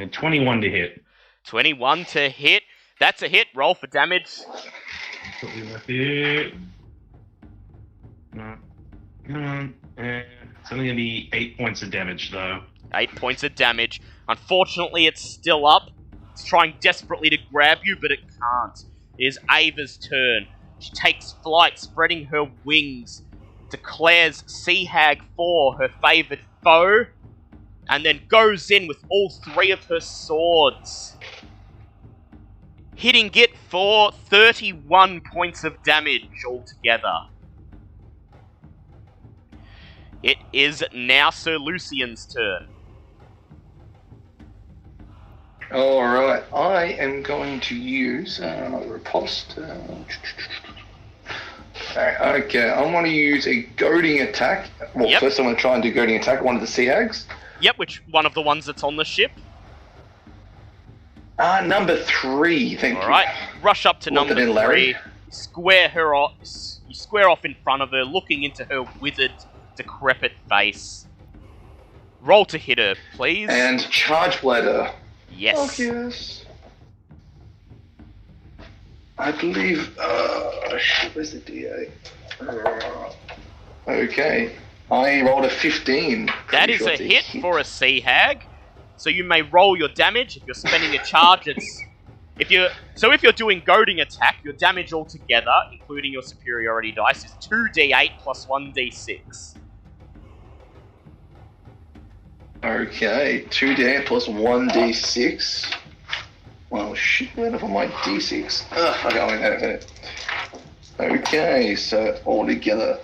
21 to hit. 21 to hit. That's a hit. Roll for damage. It's only going to be 8 points of damage, though. 8 points of damage. Unfortunately, it's still up. It's trying desperately to grab you, but it can't. It is Ava's turn. She takes flight, spreading her wings, declares Sea Hag 4 her favoured foe, and then goes in with all 3 of her swords, hitting it for 31 points of damage altogether. It is now Sir Lucian's turn. Alright, I am going to use riposte. Okay, I'm going to use a goading attack. Well, first I'm going to try and do goading attack at one of the sea hags. Yep, which one of the ones that's on the ship? Number 3, thank you. Alright, rush up to number 3, square her off, you square off in front of her, looking into her withered, decrepit face. Roll to hit her, please. And charge bladder. Yes. Oh, yes. I believe, where's the DA? Okay, I rolled a 15. That is a hit for a sea hag. So you may roll your damage if you're spending a charge. If you're doing goading attack, your damage altogether, including your superiority dice, is 2d8 plus 1d6. Okay, 2d8 plus 1d6. Well, shit, where have I my d6? Okay, I'll wait a minute. Okay, so all together,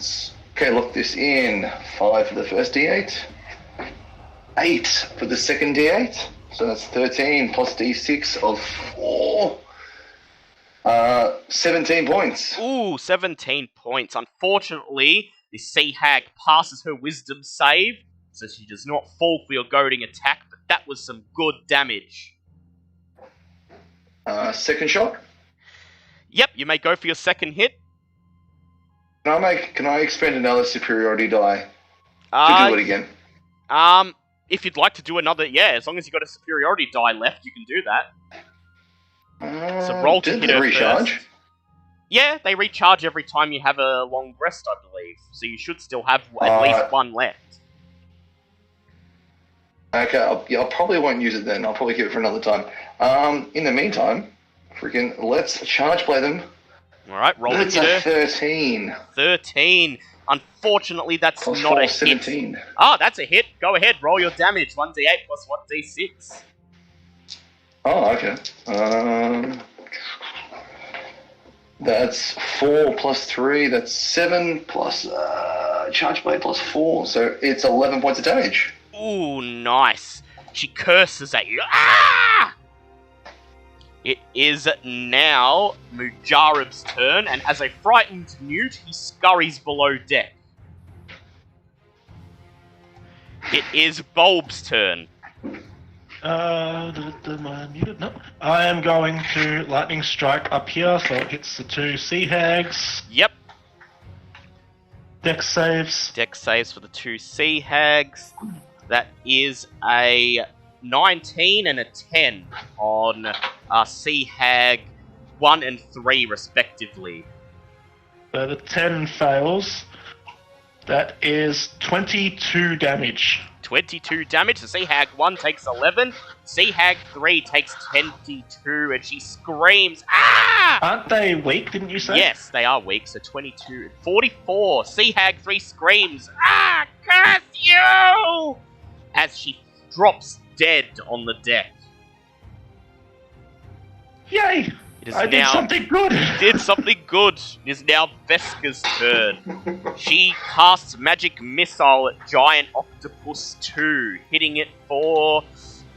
okay, lock this in. 5 for the first d8. 8 for the second d8. So that's 13 plus d6 of 4. 17 points. Ooh, 17 points. Unfortunately, the sea hag passes her wisdom save, so she does not fall for your goading attack, but that was some good damage. Second shot? Yep, you may go for your second hit. Can I expend another superiority die to do it again? If you'd like to do another, as long as you've got a superiority die left, you can do that. So roll to hit her recharge? first. Yeah, they recharge every time you have a long rest, I believe. So you should still have at least one left. Okay, I probably won't use it then. I'll probably keep it for another time. In the meantime, let's charge blade them. Alright, roll to hit her. That's a 13. 13. Unfortunately, that's Plus not 4, a 17. hit. Ah, that's a hit. Go ahead, roll your damage. 1d8 plus 1d6. Oh, okay. That's 4 plus 3. That's 7 plus charge blade plus 4. So it's 11 points of damage. Ooh, nice. She curses at you. Ah! It is now Mujarab's turn, and as a frightened newt, he scurries below deck. It is Bulb's turn. I am going to lightning strike up here, so it hits the 2 sea hags. Yep. Dex saves. Dex saves for the 2 sea hags. That is a 19 and a 10 on Sea Hag 1 and 3, respectively. So the 10 fails. That is 22 damage. 22 damage. The Sea Hag 1 takes 11. Sea Hag 3 takes 22, and she screams, "Ah!" Aren't they weak, didn't you say? Yes, they are weak, so 22. 44. Sea Hag 3 screams, "Ah! Curse you!" as she drops dead on the deck. Yay! It is I did now- something good! Did something good. It is now Veska's turn. She casts Magic Missile at Giant Octopus 2, hitting it for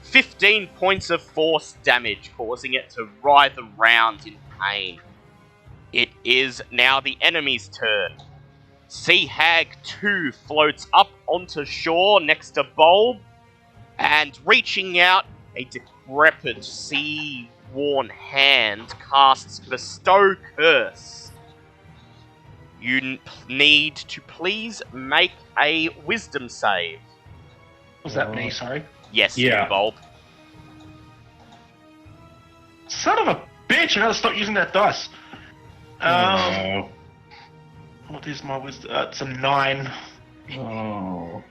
15 points of force damage, causing it to writhe around in pain. It is now the enemy's turn. Sea Hag 2 floats up onto shore next to Bulb, and reaching out, a decrepit sea-worn hand casts Bestow Curse. You need to please make a wisdom save. Was that me, sorry? Yes, Yeah. you, Bulb. Son of a bitch, I gotta stop using that dice. Oh. What is my wisdom? It's a 9. Oh.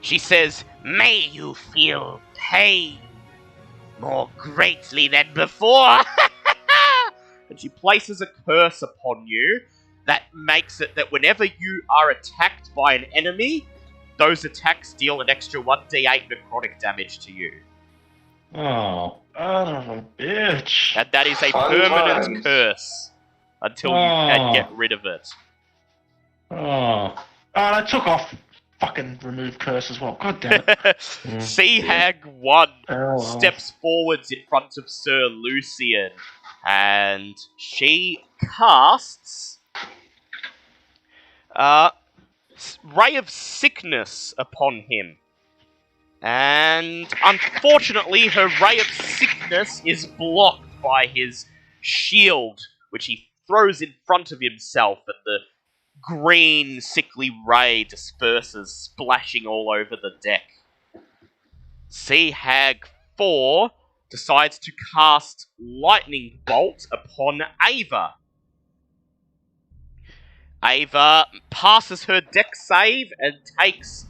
She says, "May you feel pain more greatly than before." And she places a curse upon you that makes it that whenever you are attacked by an enemy, those attacks deal an extra 1d8 necrotic damage to you. Oh. Son of a bitch. And that is a Fun permanent times. curse until you can Oh. get rid of it. Oh. Oh, I took off fucking remove curse as well. God damn it. Sea Hag 1 Oh, well. steps forwards in front of Sir Lucian, and she casts Ray of Sickness upon him. And unfortunately, her Ray of Sickness is blocked by his shield, which he throws in front of himself, and the green, sickly ray disperses, splashing all over the deck. Sea Hag 4 decides to cast Lightning Bolt upon Ava. Ava passes her deck save and takes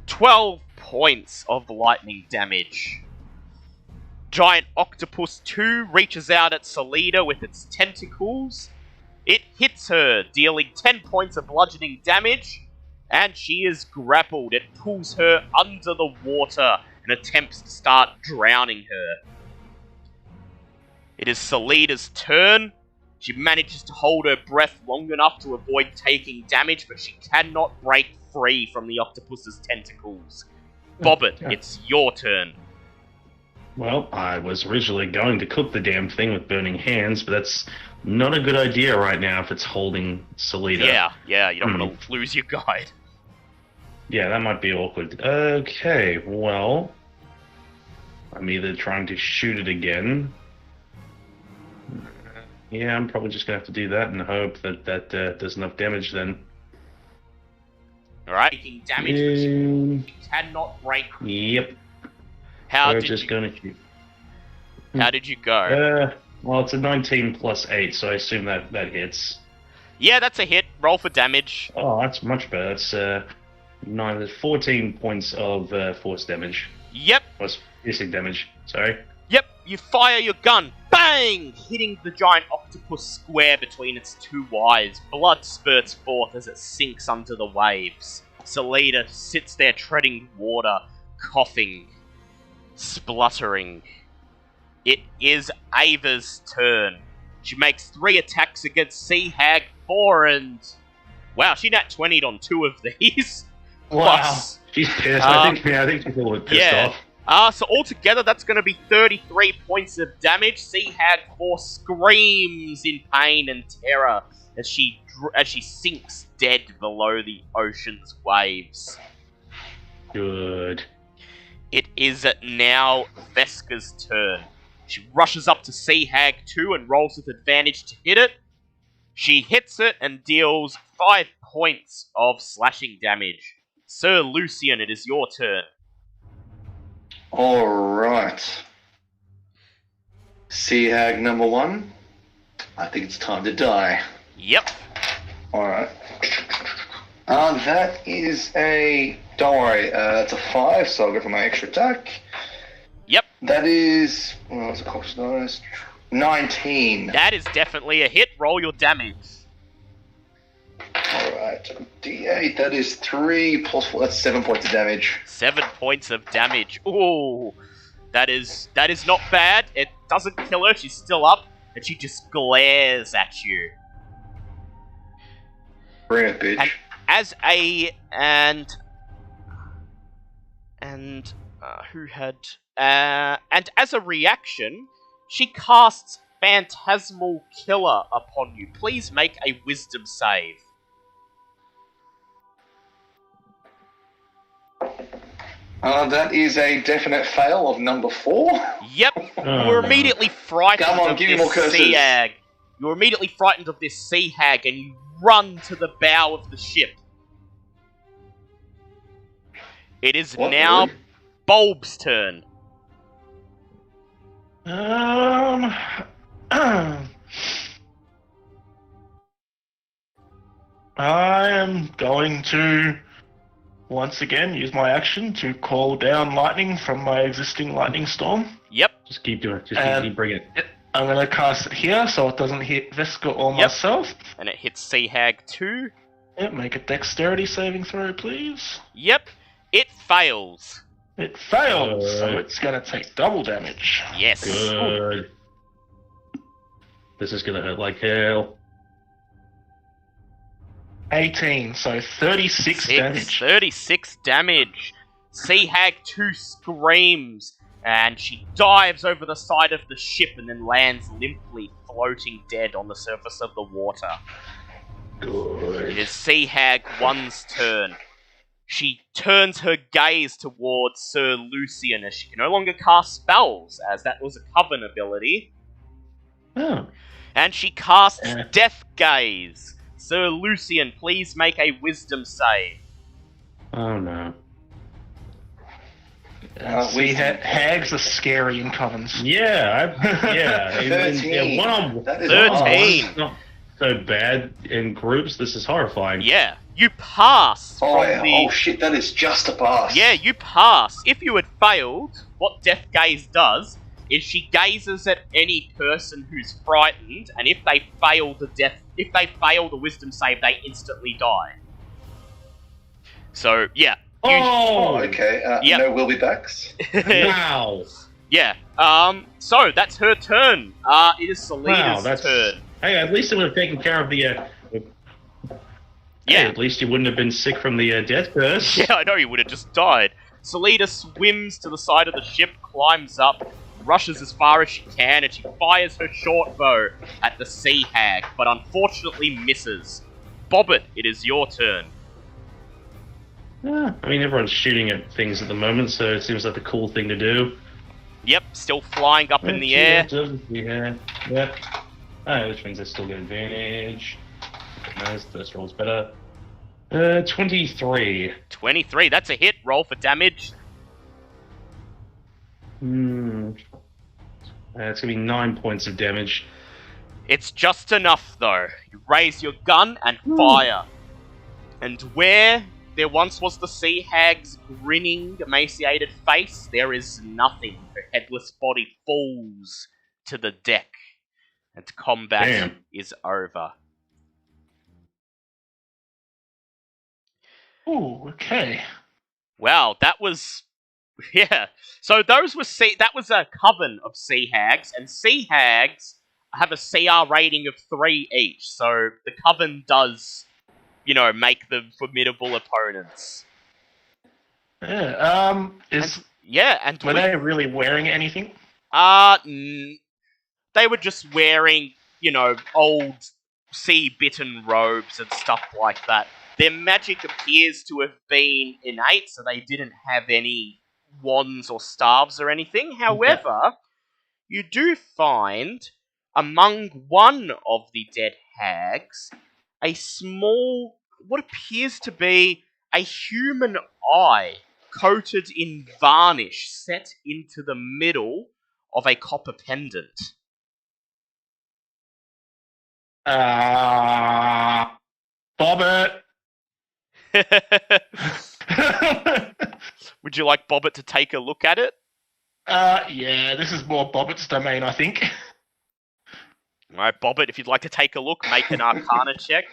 12 points of lightning damage. Giant Octopus 2 reaches out at Salida with its tentacles. It hits her, dealing 10 points of bludgeoning damage, and she is grappled. It pulls her under the water and attempts to start drowning her. It is Salida's turn. She manages to hold her breath long enough to avoid taking damage, but she cannot break free from the octopus's tentacles. Bobbit, Yeah. it's your turn. Well, I was originally going to cook the damn thing with burning hands, but that's not a good idea right now if it's holding Salida. Yeah, you don't want to lose your guide. Yeah, that might be awkward. Okay, well, I'm either trying to shoot it again. Yeah, I'm probably just going to have to do that and hope that does enough damage then. Alright, taking damage, but she cannot break. Yep, How we're did just you, going to shoot. how did you go? Well, it's a 19 plus 8, so I assume that hits. Yeah, that's a hit. Roll for damage. Oh, that's much better. That's 14 points of force damage. Yep, Or piercing damage, sorry. yep, you fire your gun. Bang! Hitting the giant octopus square between its two eyes. Blood spurts forth as it sinks under the waves. Salida sits there treading water, coughing, spluttering. It is Ava's turn. She makes 3 attacks against Sea Hag 4 and... Wow, she nat 20'd on 2 of these. Wow. Plus, She's pissed. I think she's a little bit pissed yeah. off. So altogether, that's going to be 33 points of damage. Sea Hag 4 screams in pain and terror as she sinks dead below the ocean's waves. Good. It is now Veska's turn. She rushes up to Sea Hag 2 and rolls with advantage to hit it. She hits it and deals 5 points of slashing damage. Sir Lucian, it is your turn. Alright. Sea Hag number 1. I think it's time to die. Yep. Alright. That is a... Don't worry, that's a 5, so I'll go for my extra attack. Yep. That is... Well, it's a cautious notice. 19. That is definitely a hit. Roll your damage. Alright. D8, that is 3 plus 4. That's 7 points of damage. 7 points of damage. Ooh. That is not bad. It doesn't kill her. She's still up. And she just glares at you. Bring it, bitch. And as a reaction, she casts Phantasmal Killer upon you. Please make a Wisdom save. That is a definite fail of number 4. Yep, you're immediately frightened Come on, of give me more this curses. sea hag. You're immediately frightened of this sea hag, and you run to the bow of the ship. It is What, now really? Bulb's turn. I am going to once again use my action to call down lightning from my existing lightning storm. Yep. Just keep doing it. Just keep bringing it. I'm going to cast it here so it doesn't hit Visca or myself. And it hits Sea Hag 2. Yep, make a dexterity saving throw, please. Yep. It fails. It fails, so it's going to take double damage. Yes. Good. This is gonna hurt like hell. 18, so 36 damage. 36 damage. Sea Hag 2 screams, and she dives over the side of the ship and then lands limply, floating dead on the surface of the water. Good. It is Sea Hag 1's turn. She turns her gaze towards Sir Lucian as she can no longer cast spells, as that was a coven ability. Oh. And she casts Yeah. Death Gaze. Sir Lucian, please make a Wisdom save. Oh no. Hags are scary in covens. Yeah, yeah. 13. One-on-one. That is 13. awesome. Not so bad in groups. This is horrifying. Yeah, you pass Oh, from yeah. the... Oh shit, that is just a pass. Yeah, you pass. If you had failed, what Death Gaze does is she gazes at any person who's frightened, and if they fail the Wisdom save, they instantly die. So yeah. Oh, okay. Yep. No will be backs. Wow. Yeah. So that's her turn. It is Selena's turn. Hey, at least it would have taken care of the. Yeah. Hey, at least you wouldn't have been sick from the death curse. Yeah, I know you would have just died. Selena swims to the side of the ship, climbs up, rushes as far as she can, and she fires her short bow at the sea hag, but unfortunately misses. Bobbit, it is your turn. Yeah, I mean, everyone's shooting at things at the moment, so it seems like the cool thing to do. Yep, still flying up in the air. Yeah. Oh, which means I still get advantage. Nice, first roll's better. 23. 23, that's a hit. Roll for damage. It's gonna be 9 points of damage. It's just enough, though. You raise your gun and fire. And where there once was the sea hag's grinning, emaciated face, there is nothing. Her headless body falls to the deck. And combat Damn. is over. Ooh, okay. Wow, that was... Yeah. So that was a coven of sea hags, and sea hags have a CR rating of 3 each, so the coven does, make them formidable opponents. Yeah, And were they really wearing anything? They were just wearing, old sea-bitten robes and stuff like that. Their magic appears to have been innate, so they didn't have any wands or staves or anything. However, you do find, among one of the dead hags, a small, what appears to be a human eye coated in varnish set into the middle of a copper pendant. Bobbit. Would you like Bobbit to take a look at it? Yeah, this is more Bobbit's domain, I think. Alright, Bobbit, if you'd like to take a look, make an Arcana check.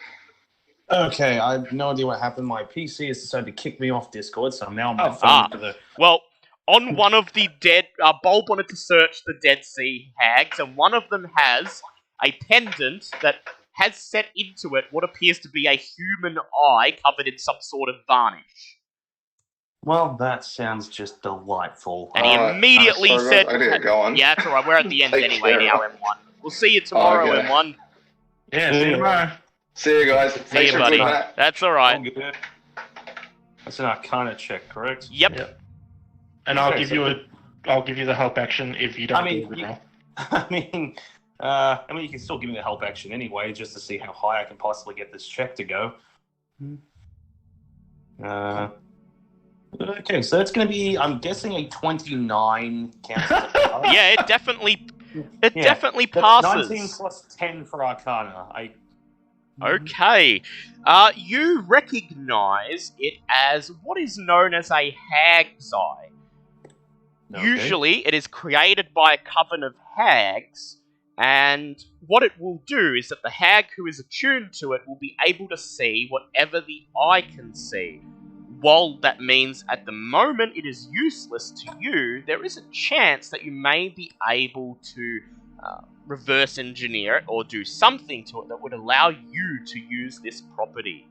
Okay, I have no idea what happened. My PC has decided to kick me off Discord, so now I'm Oh, phone to the... Well, on one of the dead... Bulb wanted to search the Dead Sea hags, and one of them has a pendant that has set into it what appears to be a human eye covered in some sort of varnish. Well, that sounds just delightful. And he immediately sorry, said... I gotta go on. Yeah, that's alright, we're at the end Take anyway care. now, M1. We'll see you tomorrow, Okay. M1. Yeah, see you tomorrow. See you guys. See Thanks you, for buddy. doing that. That's alright. I'll get it. That's an Arcana check, correct? Yep. Yep. And I'll Okay, give so- you I'll give you the help action if you don't I mean, do it you- wrong. I mean, you can still give me the help action anyway, just to see how high I can possibly get this check to go. Okay, so that's going to be, I'm guessing, a 29 counts as a pass. Yeah, it definitely Yeah, definitely That's passes. 19 plus 10 for Arcana. Okay. You recognize it as what is known as a hag's eye. Okay. Usually, it is created by a coven of hags, and what it will do is that the hag who is attuned to it will be able to see whatever the eye can see. While that means at the moment it is useless to you, there is a chance that you may be able to reverse engineer it or do something to it that would allow you to use this property.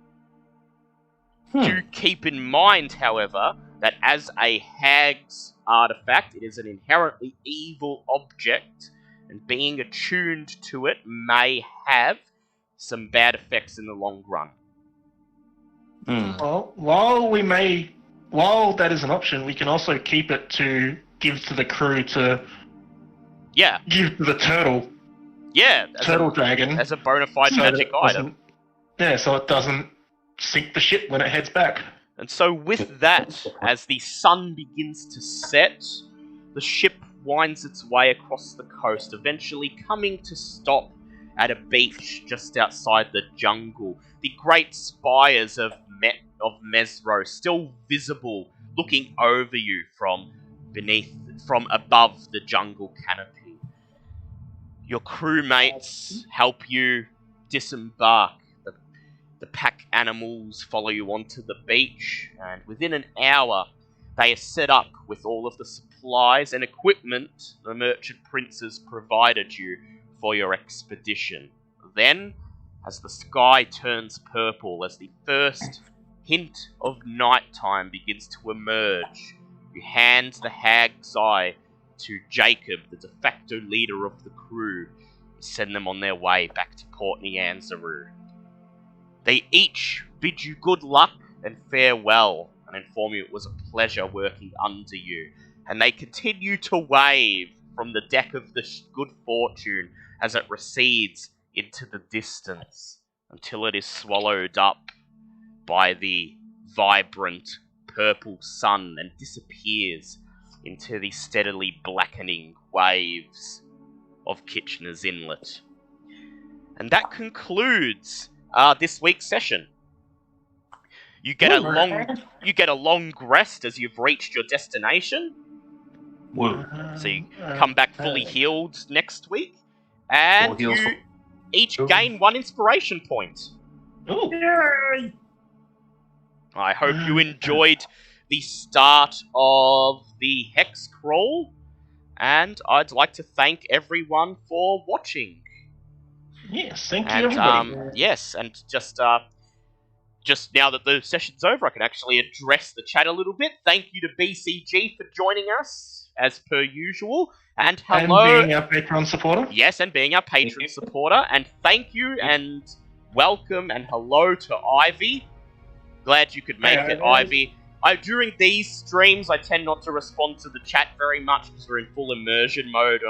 Do keep in mind, however, that as a hag's artifact, it is an inherently evil object, and being attuned to it may have some bad effects in the long run. Well, while that is an option, we can also keep it to give to the crew to Yeah, give to the turtle dragon. as a bona fide so that magic it item. doesn't- Yeah, so it doesn't sink the ship when it heads back. And so with that, as the sun begins to set, the ship winds its way across the coast, eventually coming to stop at a beach just outside the jungle. The great spires of Mezro still visible, looking over you from above the jungle canopy. Your crewmates help you disembark. The pack animals follow you onto the beach, and within an hour, they are set up with all of the supplies and equipment the merchant princes provided you for your expedition. Then, as the sky turns purple, as the first hint of nighttime begins to emerge, you hand the hag's eye to Jacob, the de facto leader of the crew, and send them on their way back to Port Nyanzaru. They each bid you good luck and farewell, and inform you it was a pleasure working under you, and they continue to wave from the deck of the Good Fortune as it recedes into the distance until it is swallowed up by the vibrant purple sun and disappears into the steadily blackening waves of Kitchener's Inlet. And that concludes this week's session. You get a long rest as you've reached your destination. Woo. So you come back fully healed next week, and Full heals you each gain 1 inspiration point. Ooh. I hope you enjoyed the start of the Hex Crawl, and I'd like to thank everyone for watching. Yes, thank you, And everybody. yes, and just now that the session's over, I can actually address the chat a little bit. Thank you to BCG for joining us as per usual, and hello. And being our Patreon supporter. Yes, and being our patron supporter. And thank you and welcome and hello to Ivy. Glad you could make it, Ivy. During these streams, I tend not to respond to the chat very much because we're in full immersion mode.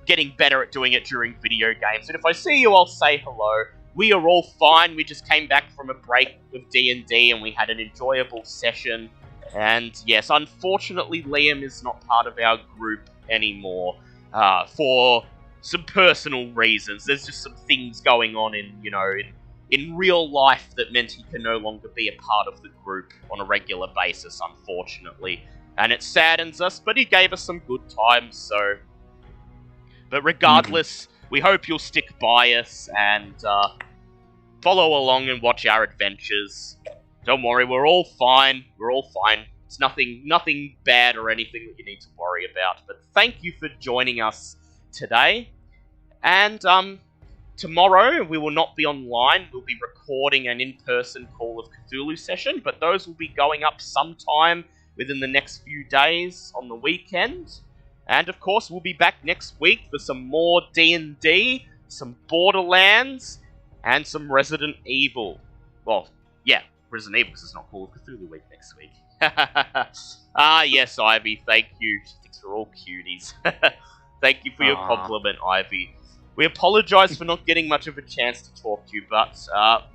Getting better at doing it during video games. And if I see you, I'll say hello. We are all fine. We just came back from a break of D&D and we had an enjoyable session. And yes, unfortunately, Liam is not part of our group anymore for some personal reasons. There's just some things going on in real life that meant he can no longer be a part of the group on a regular basis, unfortunately. And it saddens us, but he gave us some good times, so... But regardless, we hope you'll stick by us and follow along and watch our adventures. Don't worry, we're all fine. We're all fine. It's nothing bad or anything that you need to worry about. But thank you for joining us today. And tomorrow we will not be online. We'll be recording an in-person Call of Cthulhu session, but those will be going up sometime within the next few days on the weekend. And of course, we'll be back next week for some more D&D, some Borderlands, and some Resident Evil. Well, yeah, Resident Evil, because it's not Call of Cthulhu week next week. Yes, Ivy, thank you. She thinks we're all cuties. Thank you for your compliment, Ivy. We apologise for not getting much of a chance to talk to you, but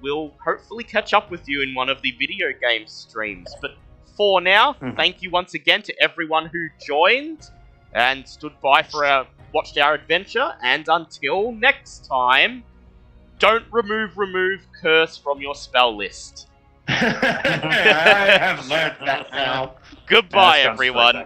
we'll hopefully catch up with you in one of the video game streams. But for now, thank you once again to everyone who joined and stood by for watched our adventure, and until next time, don't remove curse from your spell list. I have learned that now. Goodbye, everyone.